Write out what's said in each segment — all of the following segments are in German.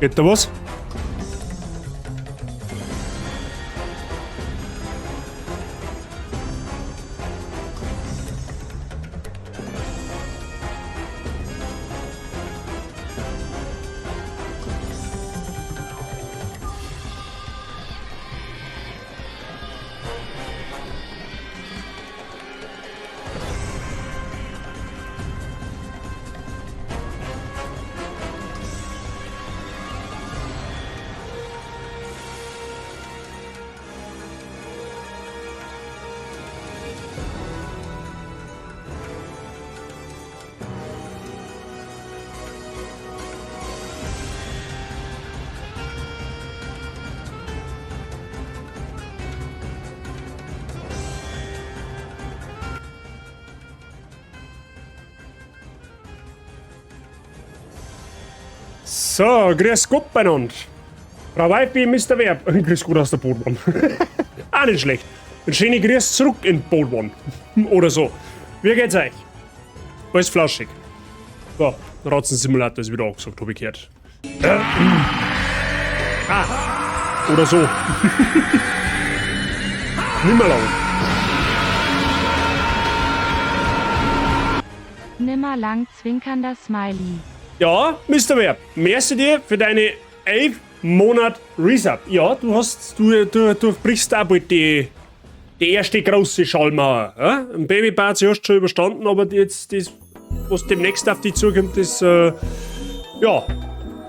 Geht da was? So, grüß Gott beieinander. Frau Weipi, Mr. Werb. Grüß Gott aus der Bootmann. Auch nicht schlecht. Ein schöner Grüß zurück in Bootmann. Oder so. Wie geht's euch? Alles flauschig. So, Ratzensimulator ist wieder angesagt, hab ich gehört. Oder so. Nimmer lang. Nimmerlang zwinkernder Smiley. Ja, Mr. Werb, merci dir für deine 11 Monate Resub. Ja, du brichst auch bald die erste große Schallmauer. Ja? Ein Babyparty hast du schon überstanden, aber jetzt das, was demnächst auf dich zukommt, das, das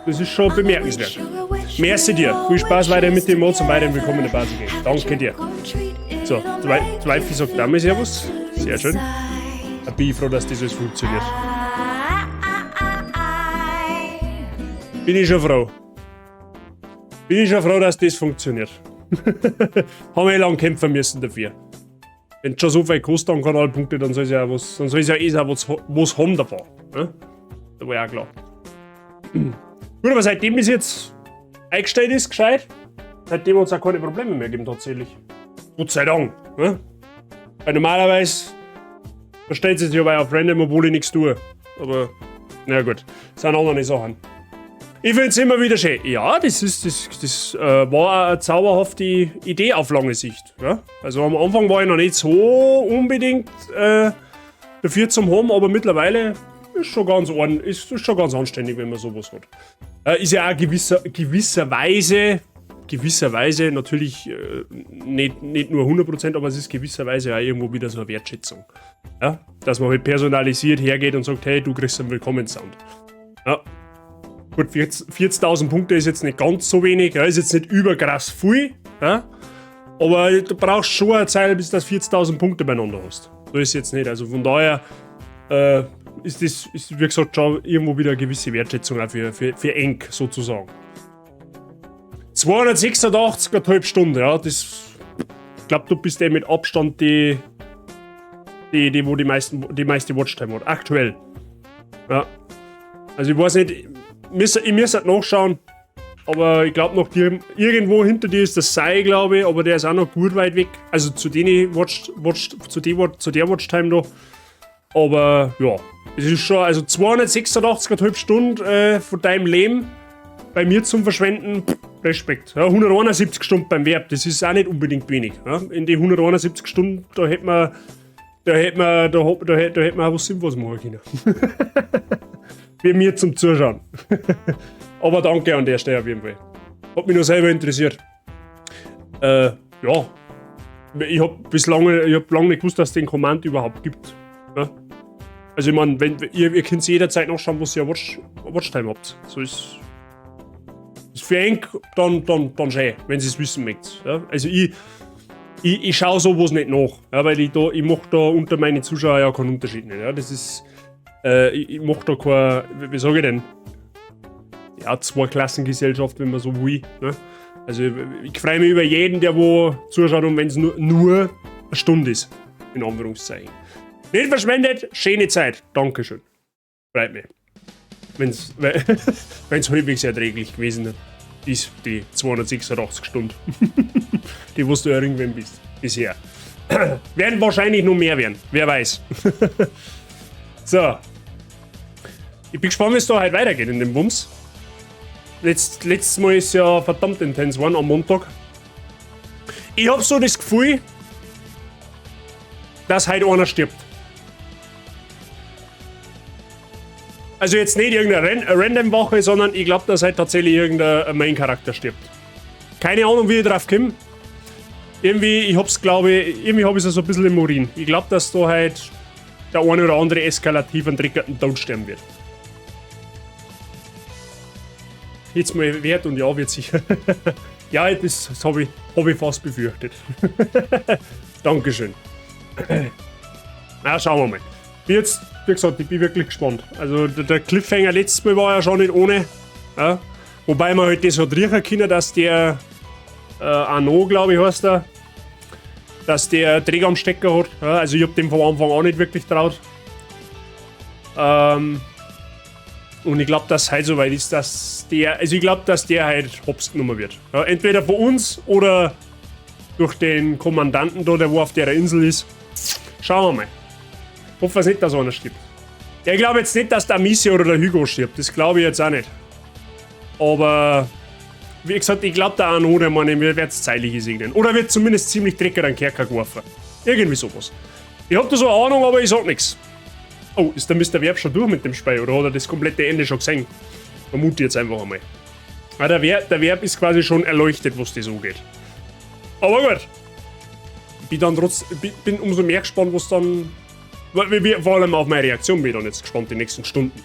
ist schon bemerkenswert. Merci dir. Viel Spaß weiter mit dem Mods und weiterhin willkommen in der Party gehen. Danke dir. So, Zweifeln sagt einmal Servus. Sehr schön. Ich bin froh, dass das alles funktioniert. Bin ich schon froh. Dass das funktioniert. Haben wir lange kämpfen müssen dafür. Wenn es schon so viel kostet an Kanalpunkte, dann soll es ja was, dann soll es ja was haben davon. Ne? Da war ja auch klar. Gut, aber seitdem das jetzt eingestellt ist, gescheit, seitdem hat es auch keine Probleme mehr gegeben tatsächlich. Gott sei Dank. Ne? Weil normalerweise versteht es sich ja bei auf Random, obwohl ich nichts tue. Aber, na gut, das sind andere Sachen. Ich finde es immer wieder schön. Ja, das war eine zauberhafte Idee auf lange Sicht. Ja? Also am Anfang war ich noch nicht so unbedingt dafür zum haben, aber mittlerweile ist schon ganz anständig, wenn man sowas hat. Ist ja auch gewisserweise natürlich nicht nur 100%, aber es ist gewisserweise auch irgendwo wieder so eine Wertschätzung. Ja? Dass man halt personalisiert hergeht und sagt, hey, du kriegst einen Willkommenssound. Ja. Gut, 40.000 Punkte ist jetzt nicht ganz so wenig, ja, ist jetzt nicht überkrass viel, ja, aber du brauchst schon eine Zeit, bis du 40.000 Punkte beieinander hast. So ist es jetzt nicht, also von daher ist wie gesagt, schon irgendwo wieder eine gewisse Wertschätzung auch für eng sozusagen. 286,5 Stunden, ja, das, ich glaube, du bist mit Abstand die wo die meiste Watchtime hat, aktuell. Ja. Also ich weiß nicht, ich müsste halt nachschauen, aber ich glaube noch irgendwo hinter dir ist das Sei, glaube ich, aber der ist auch noch gut weit weg. Also zu der Watchtime da. Aber ja, es ist schon, also 286,5 Stunden von deinem Leben bei mir zum Verschwenden, Respekt. Ja, 171 Stunden beim Verb, das ist auch nicht unbedingt wenig. Ja. In die 171 Stunden, da hätte man auch was Sinnvolles machen können. Für mir zum Zuschauen. Aber danke an der Stelle auf jeden Fall. Hat mich nur selber interessiert. Ja. Ich hab lange nicht gewusst, dass es den Command überhaupt gibt. Ja? Also ich meine, ihr könnt jederzeit nachschauen, was ihr Watchtime habt. So ist für eng, dann schön, wenn ihr es wissen möchtet. Ja? Also ich schaue sowas nicht nach, ja, weil ich mache da unter meinen Zuschauern ja keinen Unterschied nicht. Ja? Das ist ich mache da keine, wie sage ich denn? Ja, Zweiklassengesellschaft, wenn man so will. Ne? Also ich freue mich über jeden, der wo zuschaut, und wenn es nur eine Stunde ist. In Anführungszeichen. Nicht verschwendet, schöne Zeit. Dankeschön. Freut mich. Wenn es halbwegs erträglich gewesen ist, die 286 Stunden. Die, wo du irgendwann bist. Bisher. Werden wahrscheinlich noch mehr werden. Wer weiß. So. Ich bin gespannt, wie es da halt weitergeht in dem Bums. Letztes Mal ist ja verdammt intens geworden am Montag. Ich hab so das Gefühl, dass heute einer stirbt. Also jetzt nicht irgendeine Random-Wache, sondern ich glaube, dass heute tatsächlich irgendein Main-Charakter stirbt. Keine Ahnung, wie ich drauf komme. Irgendwie habe ich es so ein bisschen im Urin. Ich glaube, dass da halt der eine oder andere eskalativ einen triggerten Tod sterben wird. Jetzt mal wert und ja, wird sicher. Ja, das habe ich fast befürchtet. Dankeschön. Na, schauen wir mal. Jetzt, wie gesagt, ich bin wirklich gespannt. Also der Cliffhanger letztes Mal war ja schon nicht ohne. Ja? Wobei man halt das hat riechen können, dass der Arno, glaube ich, heißt er, dass der Träger am Stecker hat. Ja? Also ich habe dem von Anfang an nicht wirklich traut. Und ich glaube, dass es halt soweit ist, dass der halt hops genommen wird. Ja? Entweder von uns oder durch den Kommandanten da, der wo auf der Insel ist. Schauen wir mal. Hoffen wir nicht, dass einer stirbt. Ja, ich glaube jetzt nicht, dass der Amicia oder der Hugo stirbt. Das glaube ich jetzt auch nicht. Aber, wie gesagt, ich glaube, der Arno, der Mann, wird es zeitlich segnen. Oder wird zumindest ziemlich dreckig an den Kerker geworfen. Irgendwie sowas. Ich habe da so eine Ahnung, aber ich sag nichts. Oh, ist der Mr. Verb schon durch mit dem Spiel? Oder hat er das komplette Ende schon gesehen? Vermute ich jetzt einfach einmal. Ja, der Verb ist quasi schon erleuchtet, was das angeht. Aber gut. Bin umso mehr gespannt, was dann... Vor allem auf meine Reaktion bin ich dann jetzt gespannt, die nächsten Stunden.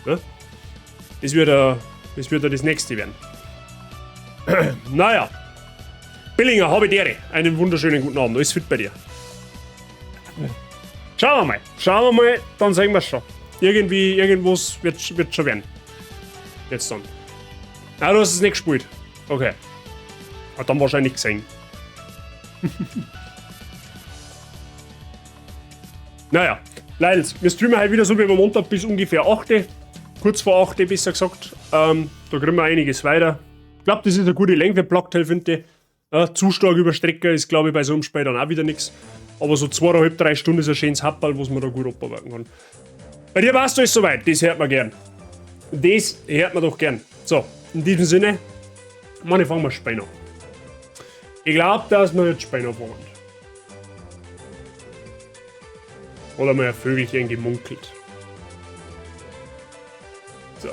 Ja? Das wird ja das nächste werden. Naja. Billinger, habe die Ehre. Einen wunderschönen guten Abend. Alles fit bei dir. Schauen wir mal, dann sehen wir es schon. Irgendwas wird schon werden. Jetzt dann. Ah, du hast es nicht gespielt. Okay. Hat dann wahrscheinlich gesehen. Naja, Leute, wir streamen halt wieder so wie am Montag bis ungefähr 8. Kurz vor 8, besser gesagt. Da kriegen wir einiges weiter. Ich glaube, das ist eine gute Länge für Blocktail, finde ich. Ja, zu stark überstrecken ist, glaube ich, bei so einem Spiel dann auch wieder nichts. Aber so 2,5, 3 Stunden ist ein schönes Happball, was man da gut abarbeiten kann. Bei dir warst du es soweit, das hört man gern. Das hört man doch gern. So, in diesem Sinne, Mann, fangen wir Spiel an. Ich glaube, dass wir jetzt Spiel anfangen. Oder mal ein Vögelchen gemunkelt. So,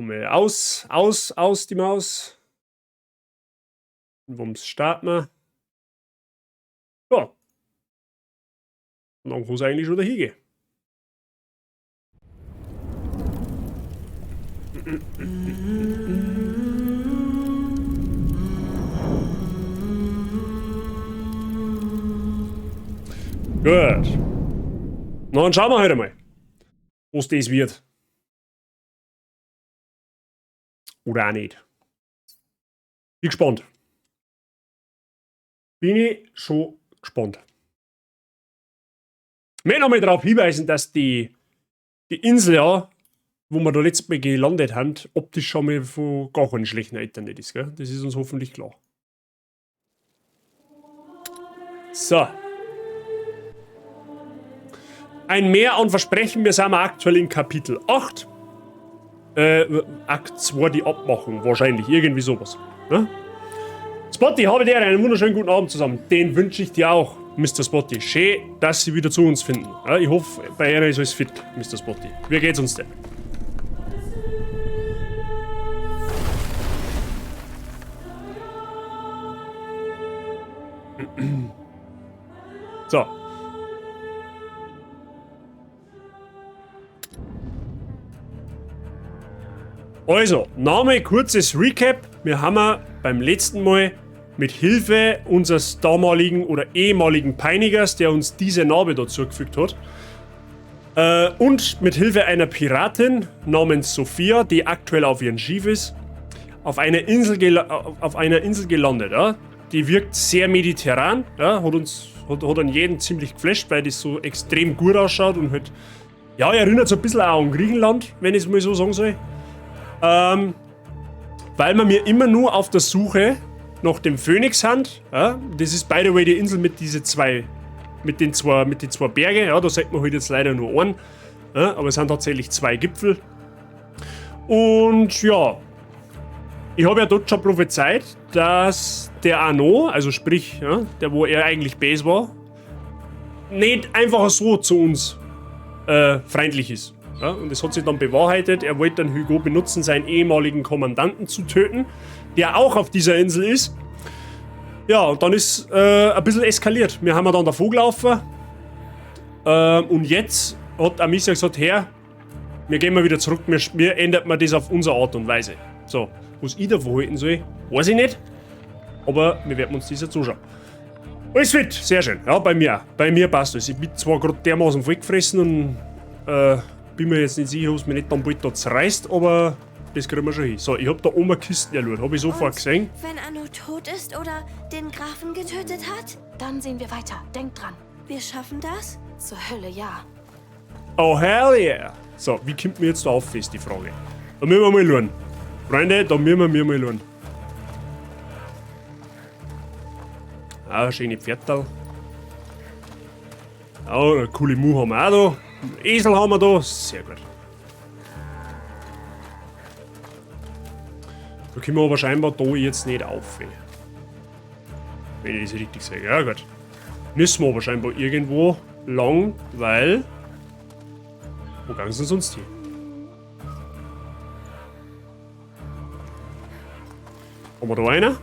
mal aus die Maus. Wumms starten wir. Ja. Und dann kann es eigentlich schon dahin gehen. Gut. Na, dann schauen wir heute mal, was das wird. Oder auch nicht. Bin gespannt. Bin ich schon gespannt. Ich möchte noch mal darauf hinweisen, dass die Insel, ja, wo wir da letztes Mal gelandet haben, optisch schon mal von gar keinen schlechten Eltern nicht ist. Gell? Das ist uns hoffentlich klar. So. Ein Mehr an Versprechen, wir sind aktuell in Kapitel 8. Akt 2, die Abmachung, wahrscheinlich, irgendwie sowas. Ne? Spotty, habe dir einen wunderschönen guten Abend zusammen. Den wünsche ich dir auch, Mr. Spotty. Schön, dass Sie wieder zu uns finden. Ja, ich hoffe, bei Ihnen ist alles fit, Mr. Spotty. Wie geht's uns denn? So. Also, nochmal kurzes Recap. Wir haben beim letzten Mal mit Hilfe unseres damaligen oder ehemaligen Peinigers, der uns diese Narbe dazu zugefügt hat, und mit Hilfe einer Piratin namens Sophia, die aktuell auf ihrem Schiff ist, auf einer Insel gelandet. Ja? Die wirkt sehr mediterran, ja? hat an jeden ziemlich geflasht, weil das so extrem gut ausschaut und halt, ja, erinnert so ein bisschen auch an Griechenland, wenn ich es mal so sagen soll. Weil wir mir immer nur auf der Suche nach dem Phönix sind. Ja? Das ist by the way die Insel mit den zwei Bergen. Ja, da sieht man halt jetzt leider nur einen. Ja? Aber es sind tatsächlich 2 Gipfel. Und ja, ich habe ja dort schon prophezeit, dass der Arno, also sprich, ja, der wo er eigentlich Base war, nicht einfach so zu uns freundlich ist. Ja? Und das hat sich dann bewahrheitet. Er wollte dann Hugo benutzen, seinen ehemaligen Kommandanten zu töten, der auch auf dieser Insel ist. Ja, und dann ist ein bisschen eskaliert. Wir haben dann davor gelaufen. Und jetzt hat Amicia gesagt, Herr, wir gehen mal wieder zurück, wir ändern mal das auf unsere Art und Weise. So, was ich davon halten soll, weiß ich nicht. Aber wir werden uns das jetzt zuschauen. Alles fit, sehr schön. Ja, bei mir auch. Bei mir passt es. Ich bin zwar gerade dermaßen vollgefressen und bin mir jetzt nicht sicher, ob es mir nicht dann bald da zerreißt, aber das kriegen wir schon hin. So, ich hab da oben eine Kiste erlaubt, hab ich sofort gesehen. Wenn Arno tot ist oder den Grafen getötet hat? Dann sehen wir weiter. Denk dran. Wir schaffen das? Zur Hölle, ja. Oh, hell yeah! So, wie kommt mir jetzt da auf, ist die Frage. Da müssen wir mal schauen. Freunde, da müssen wir mal schauen. Ah, schöne Pferdal. Ja, eine coole Mu haben wir auch da. Einen Esel haben wir da. Sehr gut. Da können wir aber scheinbar da jetzt nicht auf. Wenn ich das richtig sage. Ja, gut. Müssen wir aber scheinbar irgendwo lang, weil. Wo gehen sie sonst hin? Haben wir da einer?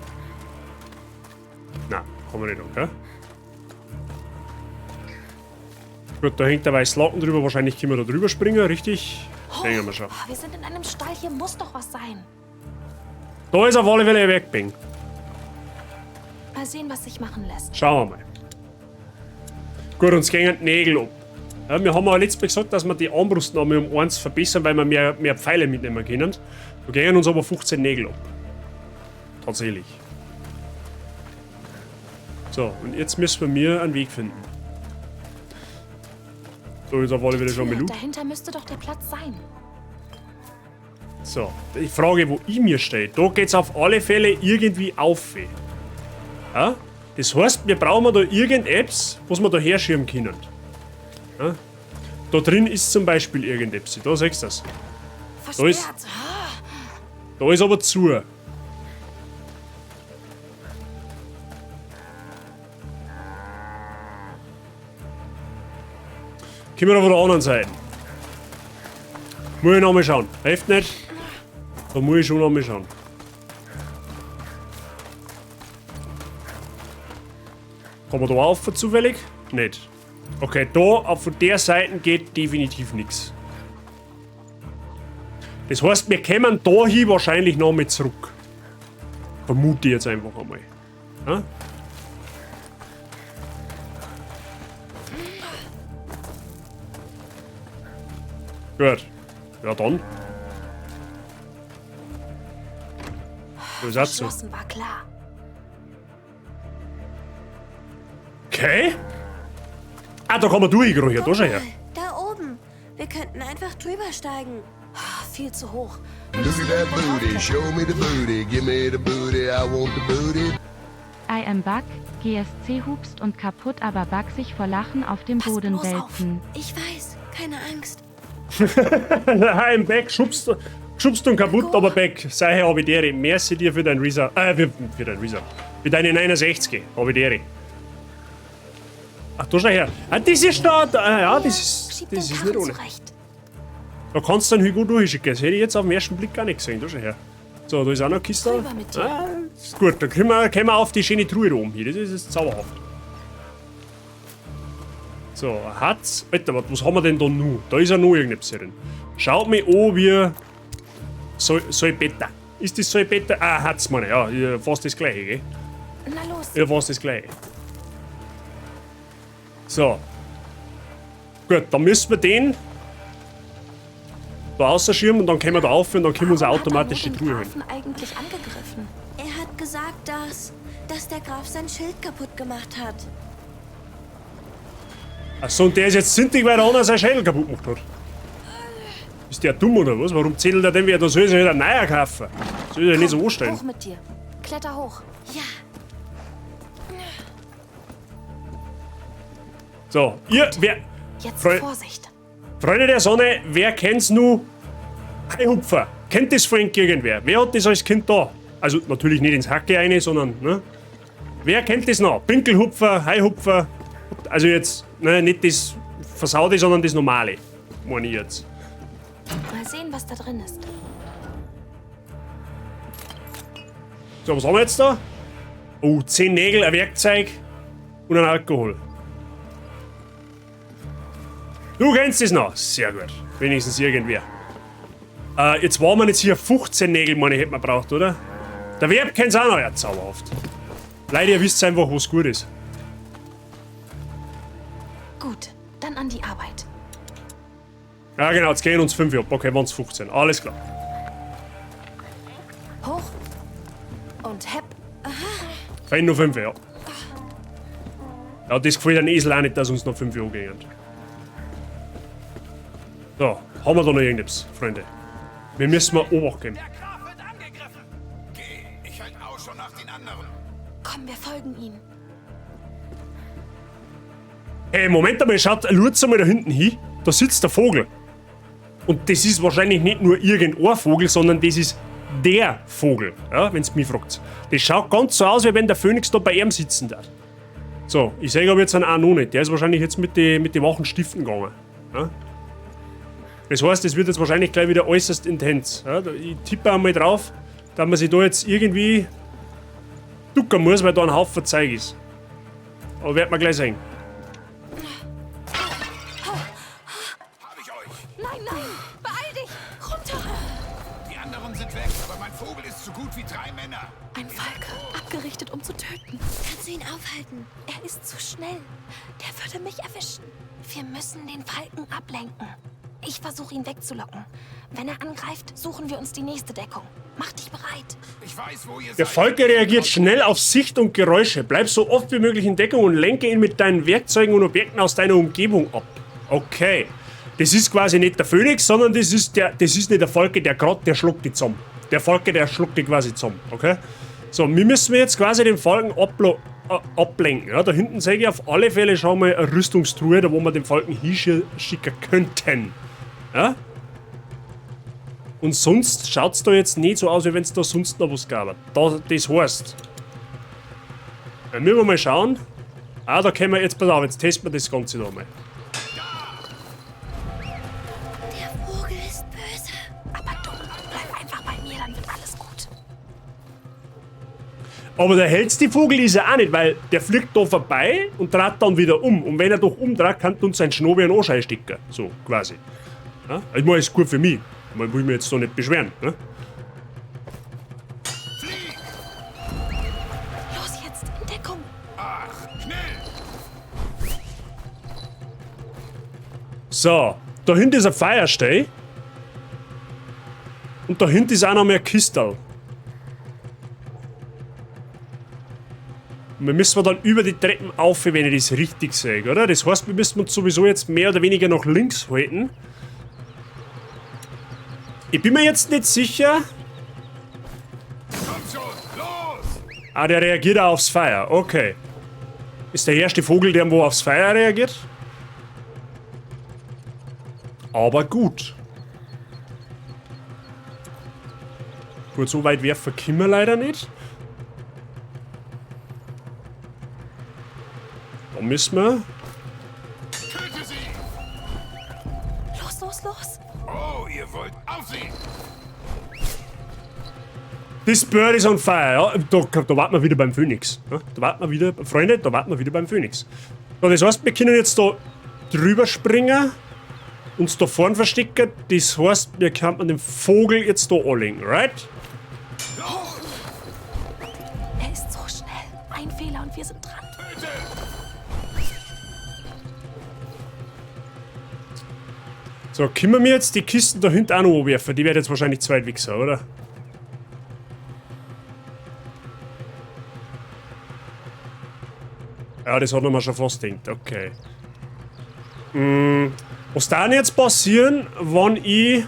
Nein, haben wir nicht, okay? Gut, da hängt der weiße Laken drüber. Wahrscheinlich können wir da drüber springen, richtig? Sehen wir schon. Wir sind in einem Stall. Hier muss doch was sein. Da ist auf alle Fälle ein Werkbank. Mal sehen, was sich machen lässt. Schauen wir mal. Gut, uns gehen die Nägel ab. Ja, wir haben aber letztes Mal gesagt, dass wir die Armbrust noch mal um 1 verbessern, weil wir mehr Pfeile mitnehmen können. Da gehen uns aber 15 Nägel ab. Tatsächlich. So, und jetzt müssen wir einen Weg finden. So ist auf alle Fälle schon mal Loot. Dahinter müsste doch der Platz sein. So, die Frage, wo ich mir stehe, da geht es auf alle Fälle irgendwie auf. Ja? Das heißt, wir brauchen da irgendetwas, was wir da herschirmen können. Ja? Da drin ist zum Beispiel irgendetwas. Da siehst du das. Versperrt. Da ist aber zu. Können wir auf der anderen Seite. Muss ich noch mal schauen. Hilft nicht? Da muss ich schon noch mal schauen. Kann man da auf zufällig? Nicht. Okay, da auf der Seite geht definitiv nichts. Das heißt, wir kommen da hin wahrscheinlich noch mal zurück. Vermute ich jetzt einfach einmal. Ja? Gut. Ja dann. So ist das so. Geschlossen war klar. Okay. Ah, da kann man durchgehen. Hier, da schau her. Da oben. Wir könnten einfach drüber steigen. Viel zu hoch. Look at that booty, show me the booty, give me the booty, I want the booty. I am Bug, GSC hupst und kaputt, aber Bug sich vor Lachen auf dem Pass Boden bloß auf. wälzen. Ich weiß, keine Angst. Nein, Beck, schubst und kaputt, aber Beck, sei her, Abidere. Merci dir für dein Reason. Für dein Reason. Für deine 69, Abidere. Ach, da schau her. Ah, das ist da. Ja, das ist Schieb den nicht Karren ohne. zurecht. Da kannst du den Hugo durchschicken. Das hätte ich jetzt auf den ersten Blick gar nicht gesehen. Da schau her. So, da ist auch noch eine Kiste. Rüber mit dir. Ah, ist gut, da können wir auf die schöne Truhe da oben hier. Das ist zauberhaft. So, hat's. Alter, was haben wir denn da noch? Da ist ja noch irgendetwas drin. Schaut mir an wie. Solbetta. Ist das Solbetta? Ah, hat's meine. Ja, fast das gleiche, gell? Na los. Ja, fast das gleiche. So. Gut, dann müssen wir den da rausschirmen und dann können wir da auf und dann können wir uns eine automatische Warum hat Truhe Arno holen. den Grafen eigentlich angegriffen? Er hat gesagt, dass der Graf sein Schild kaputt gemacht hat. Achso, und der ist jetzt sintig, weil der andere sein Schädel kaputt gemacht hat. Ist der dumm oder was? Warum zählt er denn wieder? Da soll sich wieder ein neuer kaufen. Soll er nicht so anstellen. Hoch mit dir. Kletter hoch. Ja, So, wer. Jetzt Freu- Vorsicht. Freunde der Sonne, wer kennt's nu? Hupfer. Kennt das Frank irgendwer? Wer hat das als Kind da? Also natürlich nicht ins Hacke rein, sondern, ne? Wer kennt das noch? Pinkelhupfer, Haihupfer. Also jetzt, ne, nicht das Versaute, sondern das Normale. Meine ich jetzt. Mal sehen, was da drin ist. So, was haben wir jetzt da? Oh, 10 Nägel, ein Werkzeug und ein Alkohol. Du kennst das noch? Sehr gut. Wenigstens irgendwer. Jetzt waren wir jetzt hier 15 Nägel, meine ich, hätten wir braucht, oder? Der Werb kennt's auch noch, ja, zauberhaft. Leider, ihr wisst einfach, was gut ist. Gut, dann an die Arbeit. Ja, genau, jetzt gehen uns 5 ab. Okay, waren es 15. Alles klar. Hoch und hepp. Fein nur 5, ja. Ja, das gefällt einem Esel auch nicht, dass uns noch 5 Jahre gehen. So, haben wir da noch irgendetwas, Freunde? Wir müssen mal Obacht geben. Der Graf wird angegriffen. Geh, ich halte Ausschau nach den anderen. Komm, wir folgen ihm. Hey, Moment einmal, schaut mal da hinten hin. Da sitzt der Vogel. Und das ist wahrscheinlich nicht nur irgendein Vogel, sondern das ist der Vogel, ja, wenn es mich fragt. Das schaut ganz so aus, wie wenn der Phönix da bei ihm sitzen darf. So, ich sehe aber jetzt einen auch noch nicht. Der ist wahrscheinlich jetzt mit den wachen Stiften gegangen. Ja? Das heißt, es wird jetzt wahrscheinlich gleich wieder äußerst intens. Ja? Ich tippe einmal drauf, dass man sich da jetzt irgendwie ducken muss, weil da ein Haufen Zeug ist. Aber wird man gleich sehen. Hab ich euch. Nein, nein, beeil dich! Runter! Die anderen sind weg, aber mein Vogel ist so gut wie 3 Männer. Ein Falke, abgerichtet, um zu töten. Kannst du ihn aufhalten? Er ist zu schnell. Der würde mich erwischen. Wir müssen den Falken ablenken. Ich versuche ihn wegzulocken. Wenn er angreift, suchen wir uns die nächste Deckung. Mach dich bereit. Ich weiß, wo ihr Der seid. Falke reagiert schnell auf Sicht und Geräusche. Bleib so oft wie möglich in Deckung und lenke ihn mit deinen Werkzeugen und Objekten aus deiner Umgebung ab. Okay. Das ist quasi nicht der Phönix, sondern das ist nicht der Falke, der schluckt die zusammen. Der Falke, der schluckt die quasi zusammen. Okay? So, wir müssen jetzt quasi den Falken ablenken. Ja, da hinten sehe ich auf alle Fälle schon mal eine Rüstungstruhe, da wo wir den Falken hinschicken könnten. Ja? Und sonst schaut es da jetzt nicht so aus, wie wenn es da sonst noch was gab. Das heißt, müssen wir mal schauen. Ah, da können wir jetzt, pass auf, jetzt testen wir das Ganze da mal. Der Vogel ist böse. Aber du, bleib einfach bei mir, dann wird alles gut. Aber der hellste Vogel ist er auch nicht, weil der fliegt da vorbei und dreht dann wieder um. Und wenn er doch umdreht, kann uns sein Schnobel einen Anschein stecken. So, quasi. Ja? Ich meine, ist gut für mich. Man will mich jetzt da nicht beschweren. Ne? Flieg! Los jetzt, in Deckung. Ach, schnell! So, da hinten ist ein Feiersteh. Und da hinten ist auch noch mehr Kistel. Und wir müssen dann über die Treppen auf, wenn ich das richtig sehe, oder? Das heißt, wir müssen uns sowieso jetzt mehr oder weniger nach links halten. Ich bin mir jetzt nicht sicher. Komm schon, los! Ah, der reagiert auch aufs Feuer. Okay. Ist der erste Vogel, der wo aufs Feuer reagiert? Aber gut. Gut, so weit werfen können wir leider nicht. Da müssen wir. Töte sie! Los, los, los. Oh, ihr wollt aufsehen! This bird is on fire. Ja, da warten wir wieder beim Phönix. Ja, da warten wir wieder, Freunde, da warten wir wieder beim Phönix. So, das heißt, wir können jetzt da drüber springen, uns da vorne verstecken. Das heißt, wir können den Vogel jetzt da anlegen, right? Er ist so schnell. Ein Fehler und wir sind dran. Töte! So, können wir jetzt die Kisten da hinten auch noch werfen? Die werden jetzt wahrscheinlich zu weit weg sein, oder? Ja, das hat man schon fast gedacht. Okay. Was dann jetzt passieren, wenn ich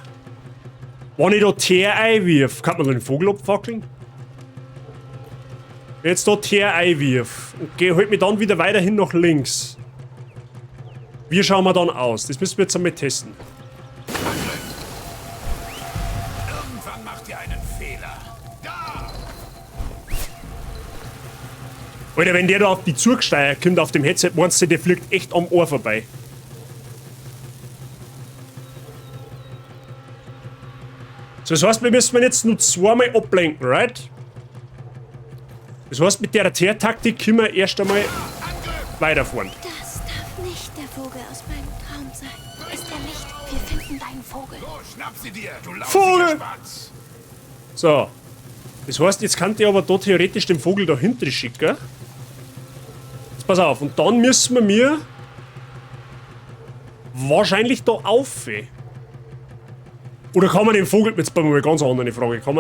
da Teer einwirf? Kann man da den Vogel abfackeln? Wenn ich jetzt da Teer einwirf und halt mich dann wieder weiterhin nach links. Wie schauen wir dann aus? Das müssen wir jetzt einmal testen. Irgendwann macht ihr einen Fehler. Da! Alter, wenn der da auf die zugesteuert kommt auf dem Headset, meinst du, der fliegt echt am Ohr vorbei. So, das heißt, wir müssen jetzt nur zweimal ablenken, right? Das heißt, mit der Teertaktik können wir erst einmal weiterfahren. Das darf nicht der Vogel aus meinem Traum sein. Ist er nicht? Wir finden deinen Vogel. So, schnapp sie dir, du Vogel! lausiger Spatz. So. Das heißt, jetzt kann ich aber da theoretisch den Vogel da hinten schicken. Jetzt pass auf, und dann müssen wir mir wahrscheinlich da auf. Oder kann man den Vogel, jetzt mal eine ganz andere Frage, kann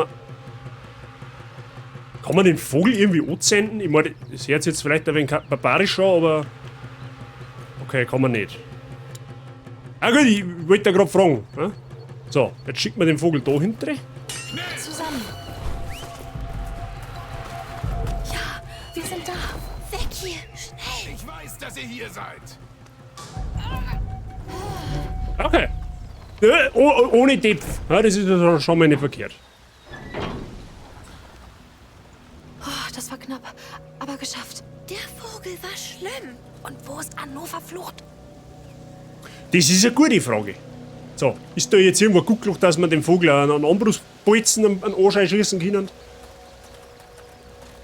man den Vogel irgendwie ansenden? Ich meine, das hört sich jetzt vielleicht ein wenig barbarisch an, aber okay, kann man nicht. Ah gut, ich wollte ja gerade fragen. Ja? So, jetzt schickt man den Vogel da hinten. Zusammen. Ja, wir sind da. Weg hier, schnell. Ich weiß, dass ihr hier seid. Okay. Ohne Depth. Ja, das ist ja schon mal nicht verkehrt. Oh, das war knapp, aber geschafft. Der Vogel war schlimm. Und wo ist Anno verflucht? Das ist eine gute Frage. So, ist da jetzt irgendwo Guckloch, dass man dem Vogel einen Armbrustbolzen an Anschein schießen können?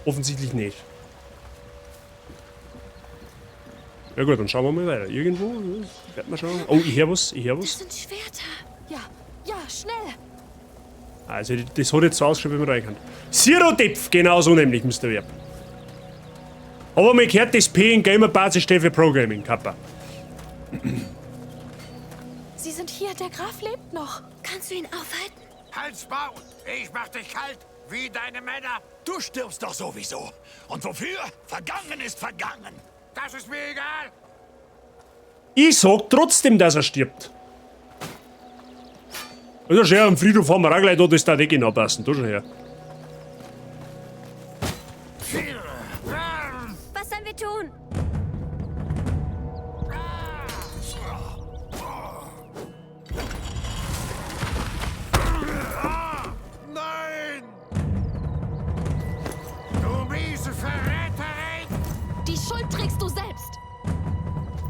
Offensichtlich nicht. Ja gut, dann schauen wir mal weiter. Irgendwo, wird man schauen. Oh, ich höre was, Das sind Schwerter. Ja, ja, schnell. Also, das hat jetzt so ausgeschaut, wie man rein kann. Zero Depth, genau so nämlich, Mr. Werb. Aber mir gehört das P in Gamer Basis steht für Programming, Kappa. Sie sind hier, der Graf lebt noch. Kannst du ihn aufhalten? Halt's Maul, ich mach dich kalt, wie deine Männer. Du stirbst doch sowieso. Und wofür? Vergangen ist vergangen. Das ist mir egal. Ich sag trotzdem, dass er stirbt. Also schön, am Friedhof haben wir auch gleich da, das darf eh genau passen. Da schon her. Was sollen wir tun? Nein! Du miese Verräterin! Die Schuld trägst du selbst.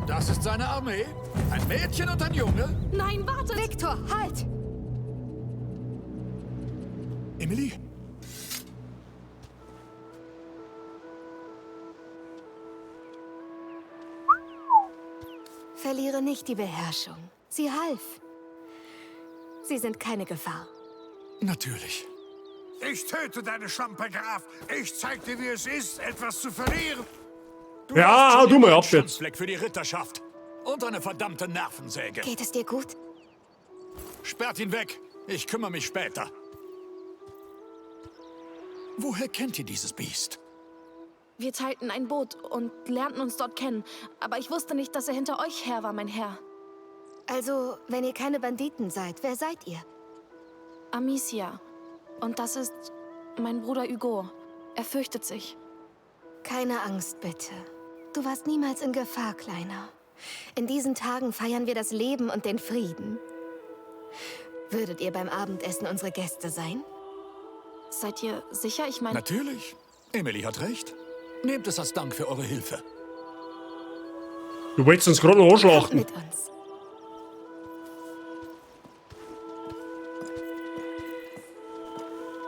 Das ist seine Armee? Ein Mädchen und ein Junge? Nein, warte. Victor, halt! Emily? Verliere nicht die Beherrschung. Sie half. Sie sind keine Gefahr. Natürlich. Ich töte deine Schlampe, Graf. Ich zeig dir, wie es ist, etwas zu verlieren. Ja, hau du mal ab jetzt. Fleck für die Ritterschaft. Und eine verdammte Nervensäge. Geht es dir gut? Sperrt ihn weg. Ich kümmere mich später. Woher kennt ihr dieses Biest? Wir teilten ein Boot und lernten uns dort kennen. Aber ich wusste nicht, dass er hinter euch her war, mein Herr. Also, wenn ihr keine Banditen seid, wer seid ihr? Amicia. Und das ist mein Bruder Hugo. Er fürchtet sich. Keine Angst, bitte. Du warst niemals in Gefahr, Kleiner. In diesen Tagen feiern wir das Leben und den Frieden. Würdet ihr beim Abendessen unsere Gäste sein? Seid ihr sicher? Ich meine... Natürlich. Emily hat recht. Nehmt es als Dank für eure Hilfe. Du wolltest uns gerade noch anschlachten. Mit uns.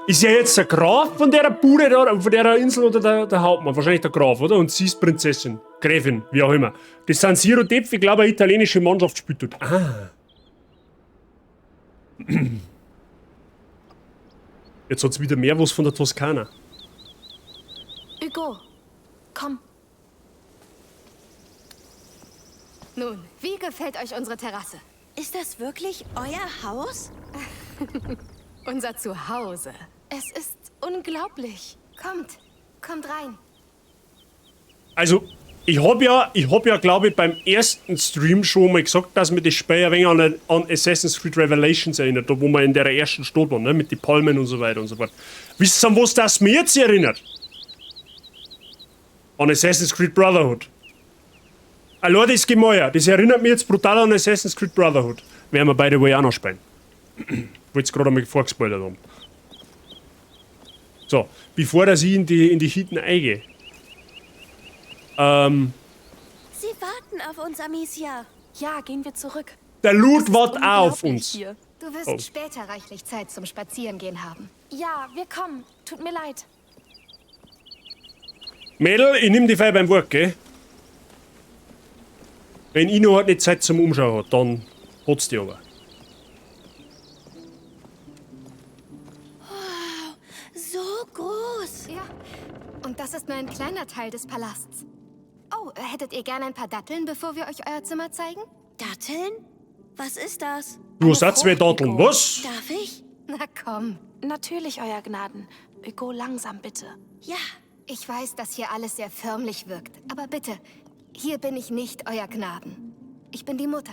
Ist ja jetzt der Graf von der Bude da, von der Insel oder der Hauptmann? Wahrscheinlich der Graf, oder? Und sie ist Prinzessin. Gräfin, wie auch immer. Das San Siro Depth, ich glaube, eine italienische Mannschaft spielt dort. Ah. Jetzt hat es wieder mehr was von der Toskana. Hugo, komm. Nun, wie gefällt euch unsere Terrasse? Ist das wirklich euer Haus? Unser Zuhause. Es ist unglaublich. Kommt rein. Also, ich hab ja glaube ich, beim ersten Stream schon mal gesagt, dass mir das Spiel ein wenig an Assassin's Creed Revelations erinnert, da wo wir in der ersten Stadt waren, ne, mit den Palmen und so weiter und so fort. Wisst ihr, an was das mir jetzt erinnert? An Assassin's Creed Brotherhood. Allein das Gemäuer, das erinnert mich jetzt brutal an Assassin's Creed Brotherhood. Werden wir beide wohl auch noch spielen. Wollte es gerade einmal vorgespoilert haben. So, bevor dass ich in die Hitten eingehe. Sie warten auf uns, Amicia. Ja, gehen wir zurück. Der Loot wartet auch auf Unglaublich uns. hier. Du wirst Oh. später reichlich Zeit zum Spazierengehen haben. Ja, wir kommen. Tut mir leid. Mädel, ich nehm die Feier beim Wort, gell? Wenn ich noch nicht Zeit zum Umschauen hat, dann hat's die aber. So groß. Ja, und das ist nur ein kleiner Teil des Palasts. Oh, hättet ihr gerne ein paar Datteln, bevor wir euch euer Zimmer zeigen? Datteln? Was ist das? Du Satz wer Datteln, Frucht, was? Darf ich? Na komm. Natürlich, Euer Gnaden. Hugo, langsam bitte. Ja. Ich weiß, dass hier alles sehr förmlich wirkt. Aber bitte, hier bin ich nicht euer Gnaden. Ich bin die Mutter.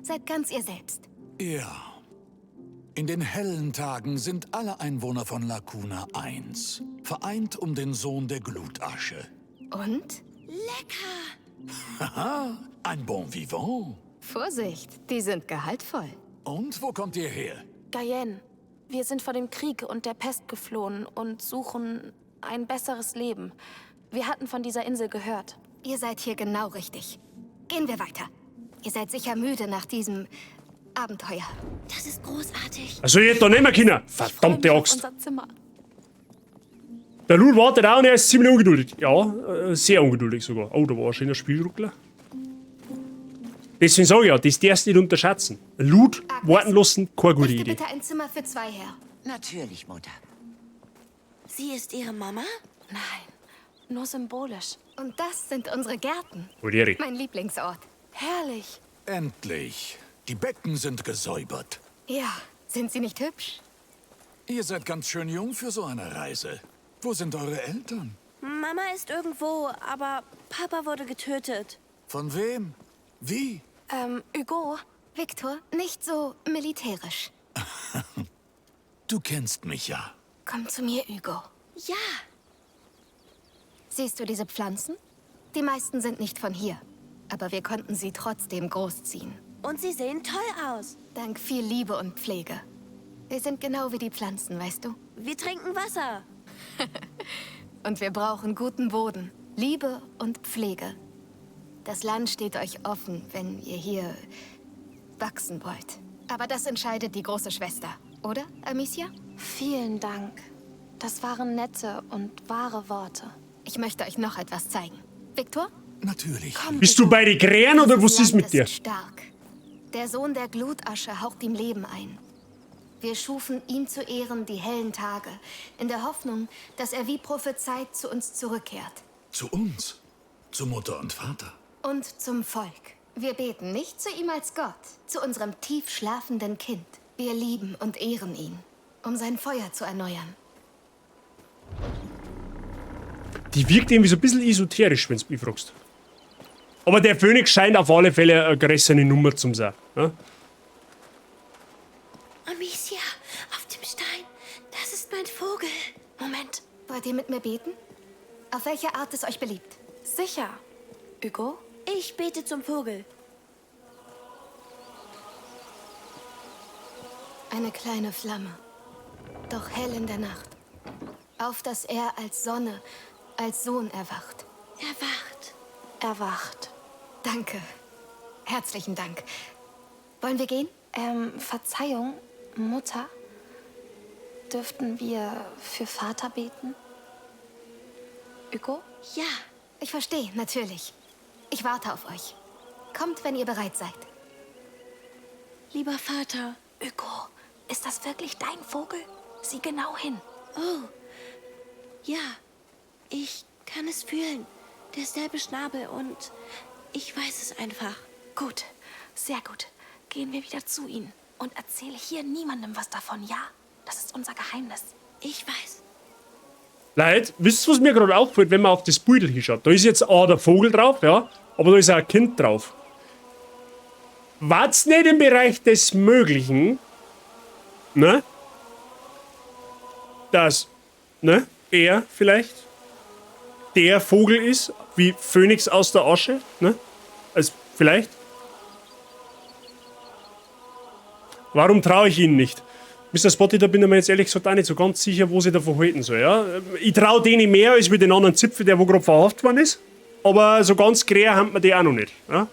Seid ganz ihr selbst. Ja. In den hellen Tagen sind alle Einwohner von Lacuna eins. Vereint um den Sohn der Glutasche. Und? Lecker. Haha, ein Bon Vivant. Vorsicht, die sind gehaltvoll. Und wo kommt ihr her? Guyenne, wir sind vor dem Krieg und der Pest geflohen und suchen ein besseres Leben. Wir hatten von dieser Insel gehört. Ihr seid hier genau richtig. Gehen wir weiter. Ihr seid sicher müde nach diesem Abenteuer. Das ist großartig. Also ich hätte da nicht mehr können. Ich freu Verdammte mich auf Axt. unser Zimmer. Der Loot wartet auch und er ist ziemlich ungeduldig. Ja, sehr ungeduldig sogar. Oh, da war ein schöner Spielruckler. Deswegen sage ich ja, das darfst du nicht unterschätzen. Loot warten lassen, keine gute Richte Idee. bitte ein Zimmer für 2 her. Natürlich, Mutter. Sie ist Ihre Mama? Nein, nur symbolisch. Und das sind unsere Gärten. Olieri. Mein Lieblingsort. Herrlich. Endlich. Die Becken sind gesäubert. Ja, sind sie nicht hübsch? Ihr seid ganz schön jung für so eine Reise. Wo sind eure Eltern? Mama ist irgendwo, aber Papa wurde getötet. Von wem? Wie? Hugo, Victor, nicht so militärisch. Du kennst mich ja. Komm zu mir, Hugo. Ja. Siehst du diese Pflanzen? Die meisten sind nicht von hier. Aber wir konnten sie trotzdem großziehen. Und sie sehen toll aus. Dank viel Liebe und Pflege. Wir sind genau wie die Pflanzen, weißt du? Wir trinken Wasser. Und wir brauchen guten Boden, Liebe und Pflege. Das Land steht euch offen, wenn ihr hier wachsen wollt. Aber das entscheidet die große Schwester, oder, Amicia? vielen Dank. Das waren nette und wahre Worte. Ich möchte euch noch etwas zeigen. Victor? Natürlich. Bist du bei den Krähen oder was ist Land mit dir? stark. Der Sohn der Glutasche haucht ihm Leben ein. Wir schufen ihm zu Ehren die hellen Tage, in der Hoffnung, dass er wie prophezeit zu uns zurückkehrt. Zu uns. Zu Mutter und Vater. Und zum Volk. Wir beten nicht zu ihm als Gott, zu unserem tief schlafenden Kind. Wir lieben und ehren ihn, um sein Feuer zu erneuern. Die wirkt irgendwie so ein bisschen esoterisch, wenn du mich fragst. Aber der Phönix scheint auf alle Fälle eine größere Nummer zu sein. Ja? Amicia, auf dem Stein. Das ist mein Vogel. Moment, Wollt ihr mit mir beten? Auf welche Art es euch beliebt? sicher. Hugo? Ich bete zum Vogel. Eine kleine Flamme, doch hell in der Nacht. Auf, dass er als Sonne, als Sohn erwacht. Erwacht. Erwacht. Danke. Herzlichen Dank. Wollen wir gehen? Verzeihung, Mutter. Dürften wir für Vater beten? Hugo? Ja. Ich verstehe, natürlich. Ich warte auf euch. Kommt, wenn ihr bereit seid. Lieber Vater. Hugo, ist das wirklich dein Vogel? Sieh genau hin. Oh. Ja. Ich kann es fühlen. Derselbe Schnabel und ich weiß es einfach. Gut, sehr gut. Gehen wir wieder zu ihnen. Und erzähle hier niemandem was davon, ja? Das ist unser Geheimnis. Ich weiß. Leute, wisst ihr, was mir gerade auffällt, wenn man auf das Bild hinschaut? Da ist jetzt auch der Vogel drauf, ja, aber da ist auch ein Kind drauf. War's nicht im Bereich des Möglichen, ne? Dass, ne, er vielleicht der Vogel ist, wie Phönix aus der Asche, ne? Also, vielleicht. Warum traue ich ihnen nicht? Mr. Spotty, da bin ich mir jetzt ehrlich gesagt auch nicht so ganz sicher, wo sie davon halten soll, ja? Ich traue denen mehr als mit den anderen Zipfel, der wo gerade verhaftet worden ist. aber so ganz klar haben wir die auch noch nicht. Ja?